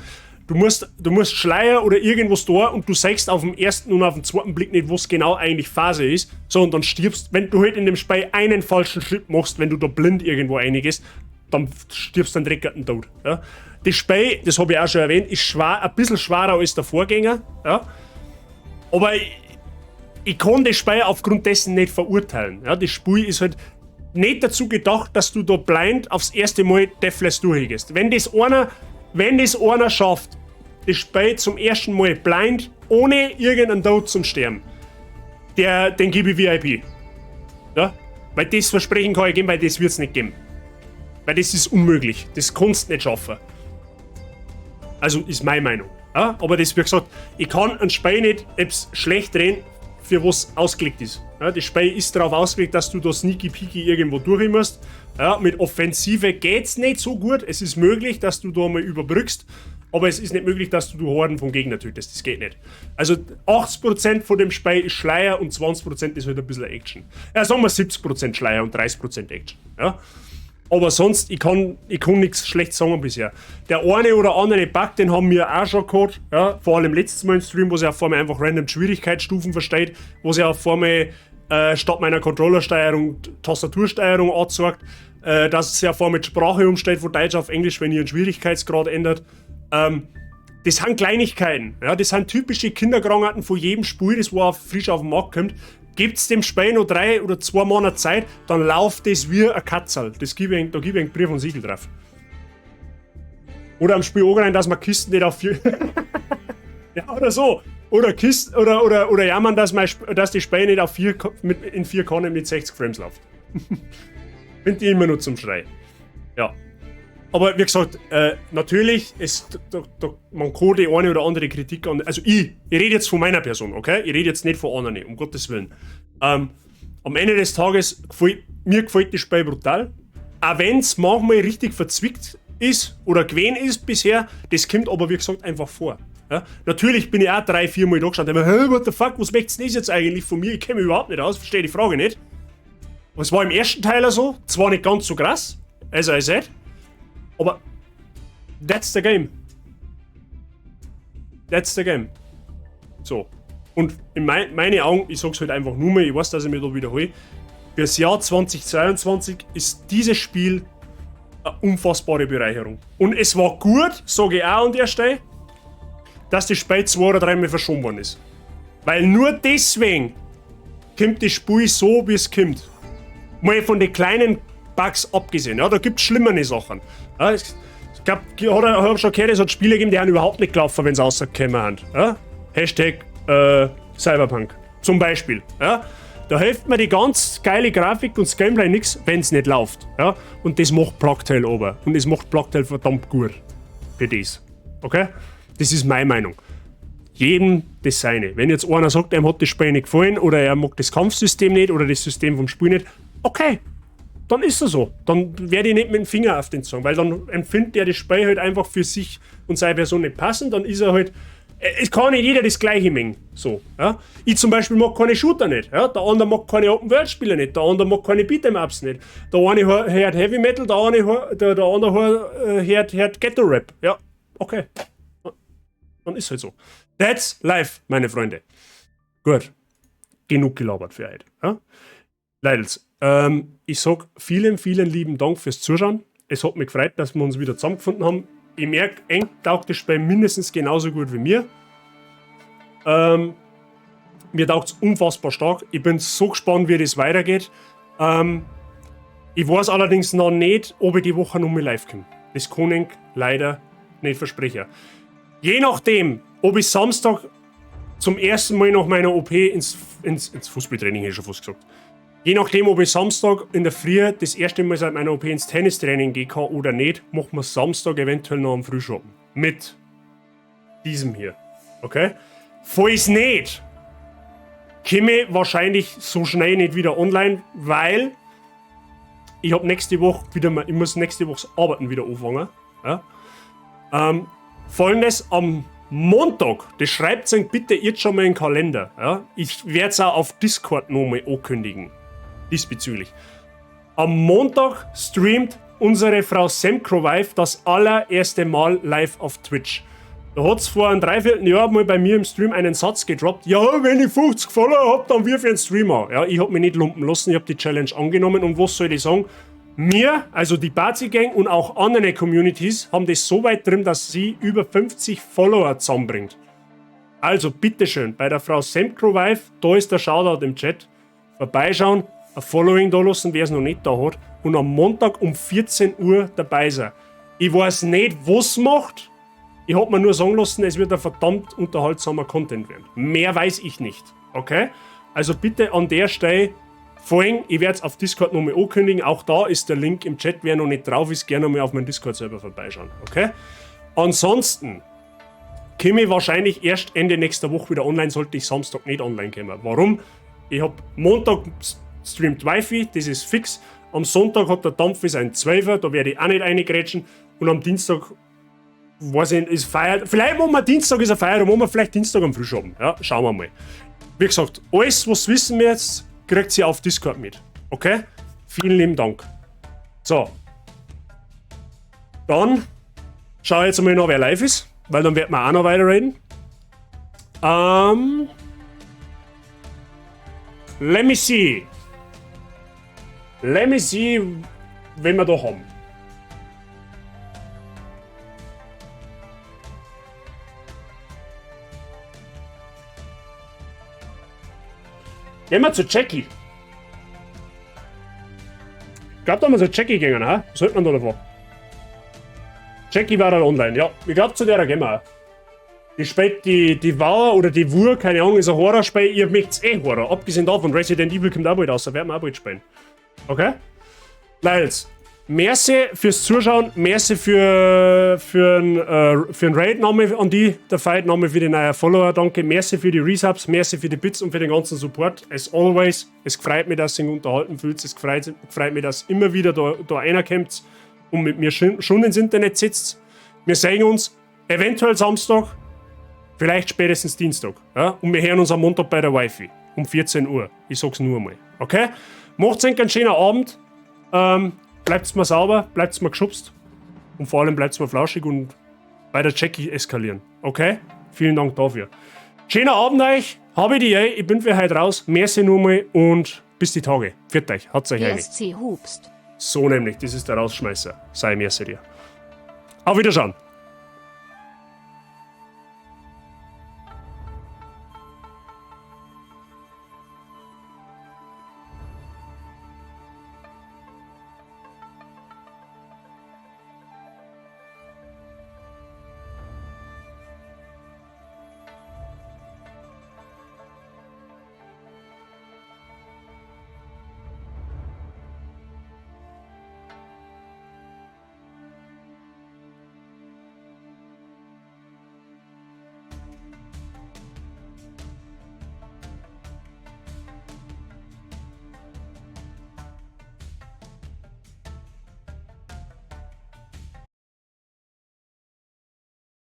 Du musst Schleier oder irgendwas da und du siehst auf dem ersten und auf dem zweiten Blick nicht, was genau eigentlich Phase ist. So, und dann stirbst, wenn du halt in dem Spiel einen falschen Schritt machst, wenn du da blind irgendwo reingehst, dann stirbst du einen dreckerten Tod. Ja? Das Spiel, das habe ich auch schon erwähnt, ist ein bisschen schwerer als der Vorgänger. Ja? Aber ich kann das Spiel aufgrund dessen nicht verurteilen. Ja? Das Spiel ist halt nicht dazu gedacht, dass du da blind aufs erste Mal Deathless durchgehst. Wenn das einer schafft, das Spiel zum ersten Mal blind, ohne irgendeinen Tod zum Sterben, den gebe ich VIP. Ja? Weil das Versprechen kann ich geben, weil das wird es nicht geben. Weil das ist unmöglich. Das kannst du nicht schaffen. Also ist meine Meinung. Ja? Aber das, wie gesagt, ich kann ein Spiel nicht schlecht drehen, für was ausgelegt ist. Ja, das Spiel ist darauf ausgelegt, dass du da sneaky-peaky irgendwo durch musst. Ja, mit Offensive geht's nicht so gut. Es ist möglich, dass du da mal überbrückst, aber es ist nicht möglich, dass du Horden vom Gegner tötest. Das geht nicht. Also 80% von dem Spiel ist Schleier und 20% ist halt ein bisschen Action. Ja, sagen wir 70% Schleier und 30% Action. Ja. Aber sonst, ich kann nichts Schlechtes sagen bisher. Der eine oder andere Bug, den haben wir auch schon gehabt. Ja, vor allem letztes Mal im Stream, wo sie auf einmal einfach random Schwierigkeitsstufen versteht, wo sie auf einmal statt meiner Controllersteuerung Tastatursteuerung anzeigt, dass sie auf einmal die Sprache umstellt von Deutsch auf Englisch, wenn ihr einen Schwierigkeitsgrad ändert. Das sind Kleinigkeiten. Ja, das sind typische Kinderkrankheiten von jedem Spiel, das wo frisch auf den Markt kommt. Gibt es dem Spiel noch 3 oder 2 Monate Zeit, dann läuft das wie ein Katzel. Da gebe ich einen Brief und Siegel drauf. Oder am Spiel auch rein, dass man Kisten nicht auf 4... ja, oder so. Oder Kisten, oder jammern, dass die Spiel nicht auf in 4K mit 60 Frames läuft. Finde ich immer nur zum Schreien. Ja. Aber wie gesagt, natürlich, man kann die eine oder andere Kritik an... Also ich rede jetzt von meiner Person, okay? Ich rede jetzt nicht von anderen, um Gottes Willen. Am Ende des Tages mir gefällt das Spiel brutal. Auch wenn es manchmal richtig verzwickt ist oder gewesen ist bisher, das kommt aber wie gesagt einfach vor. Ja? Natürlich bin ich auch 3-4 Mal da gestanden, aber hey, what the fuck, was möchtest du das jetzt eigentlich von mir? Ich kenne mich überhaupt nicht aus, verstehe die Frage nicht. Aber es war im ersten Teil so, zwar nicht ganz so krass, as I said, aber that's the game. That's the game. So. Und in meine Augen, ich sag's halt einfach nur mal, ich weiß, dass ich mich da wiederhole, für das Jahr 2022 ist dieses Spiel eine unfassbare Bereicherung. Und es war gut, sage ich auch an der Stelle, dass das Spiel 2 oder 3 Mal verschoben worden ist. Weil nur deswegen kommt das Spiel so, wie es kommt. Mal von den kleinen Bugs abgesehen. Ja, da gibt es schlimmere Sachen. Ja, ich habe schon gehört, es hat Spiele gegeben, die haben überhaupt nicht gelaufen, wenn sie rausgekommen haben. Ja? Hashtag Cyberpunk. Zum Beispiel. Ja? Da hilft mir die ganz geile Grafik und das Gameplay nichts, wenn es nicht läuft. Ja? Und das macht Plague Tale aber. Und das macht Plague Tale verdammt gut. Für das. Okay? Das ist meine Meinung. Jedem das seine. Wenn jetzt einer sagt, ihm hat das Spiel nicht gefallen oder er mag das Kampfsystem nicht oder das System vom Spiel nicht, okay, dann ist er so. Dann werde ich nicht mit dem Finger auf den sagen, weil dann empfindet er das Spiel halt einfach für sich und seine Person nicht passend, dann ist er halt. Es kann nicht jeder das gleiche mengen. So, ja? Ich zum Beispiel mag keine Shooter nicht. Ja? Der andere mag keine Open-World-Spiele nicht. Der andere mag keine Beat'em-Ups nicht. Der eine hört Heavy Metal, der andere hört Ghetto-Rap. Ja, okay. Dann ist halt so. That's life, meine Freunde. Gut. Genug gelabert für heute. Ja? Leidels. Ich sag vielen, vielen lieben Dank fürs Zuschauen. Es hat mich gefreut, dass wir uns wieder zusammengefunden haben. Ich merke, eng taugt das Spiel mindestens genauso gut wie mir. Mir taugt es unfassbar stark. Ich bin so gespannt, wie das weitergeht. Ich weiß allerdings noch nicht, ob ich die Woche noch mal live komme. Das kann ich leider nicht versprechen. Je nachdem, ob ich Samstag zum ersten Mal nach meiner OP ins Fußballtraining, hätte ich schon fast gesagt. Je nachdem, ob ich Samstag in der Früh das erste Mal seit meiner OP ins Tennistraining gehen kann oder nicht, machen wir Samstag eventuell noch am Frühschoppen. Mit diesem hier. Okay? Falls nicht, komme ich wahrscheinlich so schnell nicht wieder online, weil ich habe nächste Woche ich muss nächste Woche das Arbeiten wieder anfangen. Ja? Folgendes am Montag, das schreibt euch bitte jetzt schon mal in den Kalender. Ja? Ich werde es auch auf Discord nochmal ankündigen. Diesbezüglich. Am Montag streamt unsere Frau Semcrowife das allererste Mal live auf Twitch. Da hat es vor einem Dreivierteljahr mal bei mir im Stream einen Satz gedroppt. Ja, wenn ich 50 Follower habe, dann wirf ich einen Streamer. Ja, ich habe mich nicht lumpen lassen, ich habe die Challenge angenommen und was soll ich sagen? Wir, also die Bazi Gang und auch andere Communities, haben das so weit drin, dass sie über 50 Follower zusammenbringt. Also bitteschön, bei der Frau Semcrowife, da ist der Shoutout im Chat. Vorbeischauen, ein Following da lassen, wer es noch nicht da hat. Und am Montag um 14 Uhr dabei sein. Ich weiß nicht, was macht. Ich habe mir nur sagen lassen, es wird ein verdammt unterhaltsamer Content werden. Mehr weiß ich nicht. Okay? Also bitte an der Stelle folgen. Ich werde es auf Discord nochmal ankündigen. Auch da ist der Link im Chat. Wer noch nicht drauf ist, gerne mal auf meinen Discord-Server vorbeischauen. Okay? Ansonsten komme ich wahrscheinlich erst Ende nächster Woche wieder online, sollte ich Samstag nicht online kommen. Warum? Ich habe Montag streamt Wi-Fi, das ist fix. Am Sonntag hat der Dampf sein 12er, da werde ich auch nicht reingrätschen. Und am Dienstag, weiß ich nicht, ist Feier. Vielleicht machen wir Dienstag ist eine Feier, dann machen wir vielleicht Dienstag am Frühschoppen. Ja, schauen wir mal. Wie gesagt, alles, was wissen wir jetzt, kriegt ihr auf Discord mit. Okay? Vielen lieben Dank. So. Dann schau ich jetzt einmal noch, wer live ist, weil dann wird man auch noch weiterreden. Let me see. Wen wir da haben. Gehen wir zu Jackie. Ich glaube, da haben wir zu Jackie gegangen, ha? Was sollte man da davon? Jackie war da online, ja. Ich glaube, zu der gehen wir auch. Die spielt die Wow oder die Wur, keine Ahnung, ist ein Horrorspiel. Ihr möcht's Horror. Abgesehen davon, Resident Evil kommt auch bald raus, da werden wir auch bald spielen. Okay? Leils. merci fürs Zuschauen. Merci für ein Raid nochmal an die. Der Fight nochmal für die neuen Follower. Danke. Merci für die Resubs. Merci für die Bits und für den ganzen Support. As always. Es freut mich, dass ihr euch unterhalten fühlt. Es freut mich, dass immer wieder da einer kommt und mit mir schon ins Internet sitzt. Wir sehen uns eventuell Samstag, vielleicht spätestens Dienstag. Ja? Und wir hören uns am Montag bei der Wi-Fi. Um 14 Uhr. Ich sag's nur mal. Okay? Macht's einen schönen Abend. Bleibt's mal sauber, bleibt's mal geschubst. Und vor allem bleibt's mal flauschig und bei der Jackie eskalieren. Okay? Vielen Dank dafür. Schöner Abend euch. Habe die ich bin für heute raus. Merci nochmal und bis die Tage. Pfiat euch. Hat's euch einig. GSC Hubst. So nämlich. Das ist der Rausschmeißer. Sei merci dir. Auf Wiederschauen.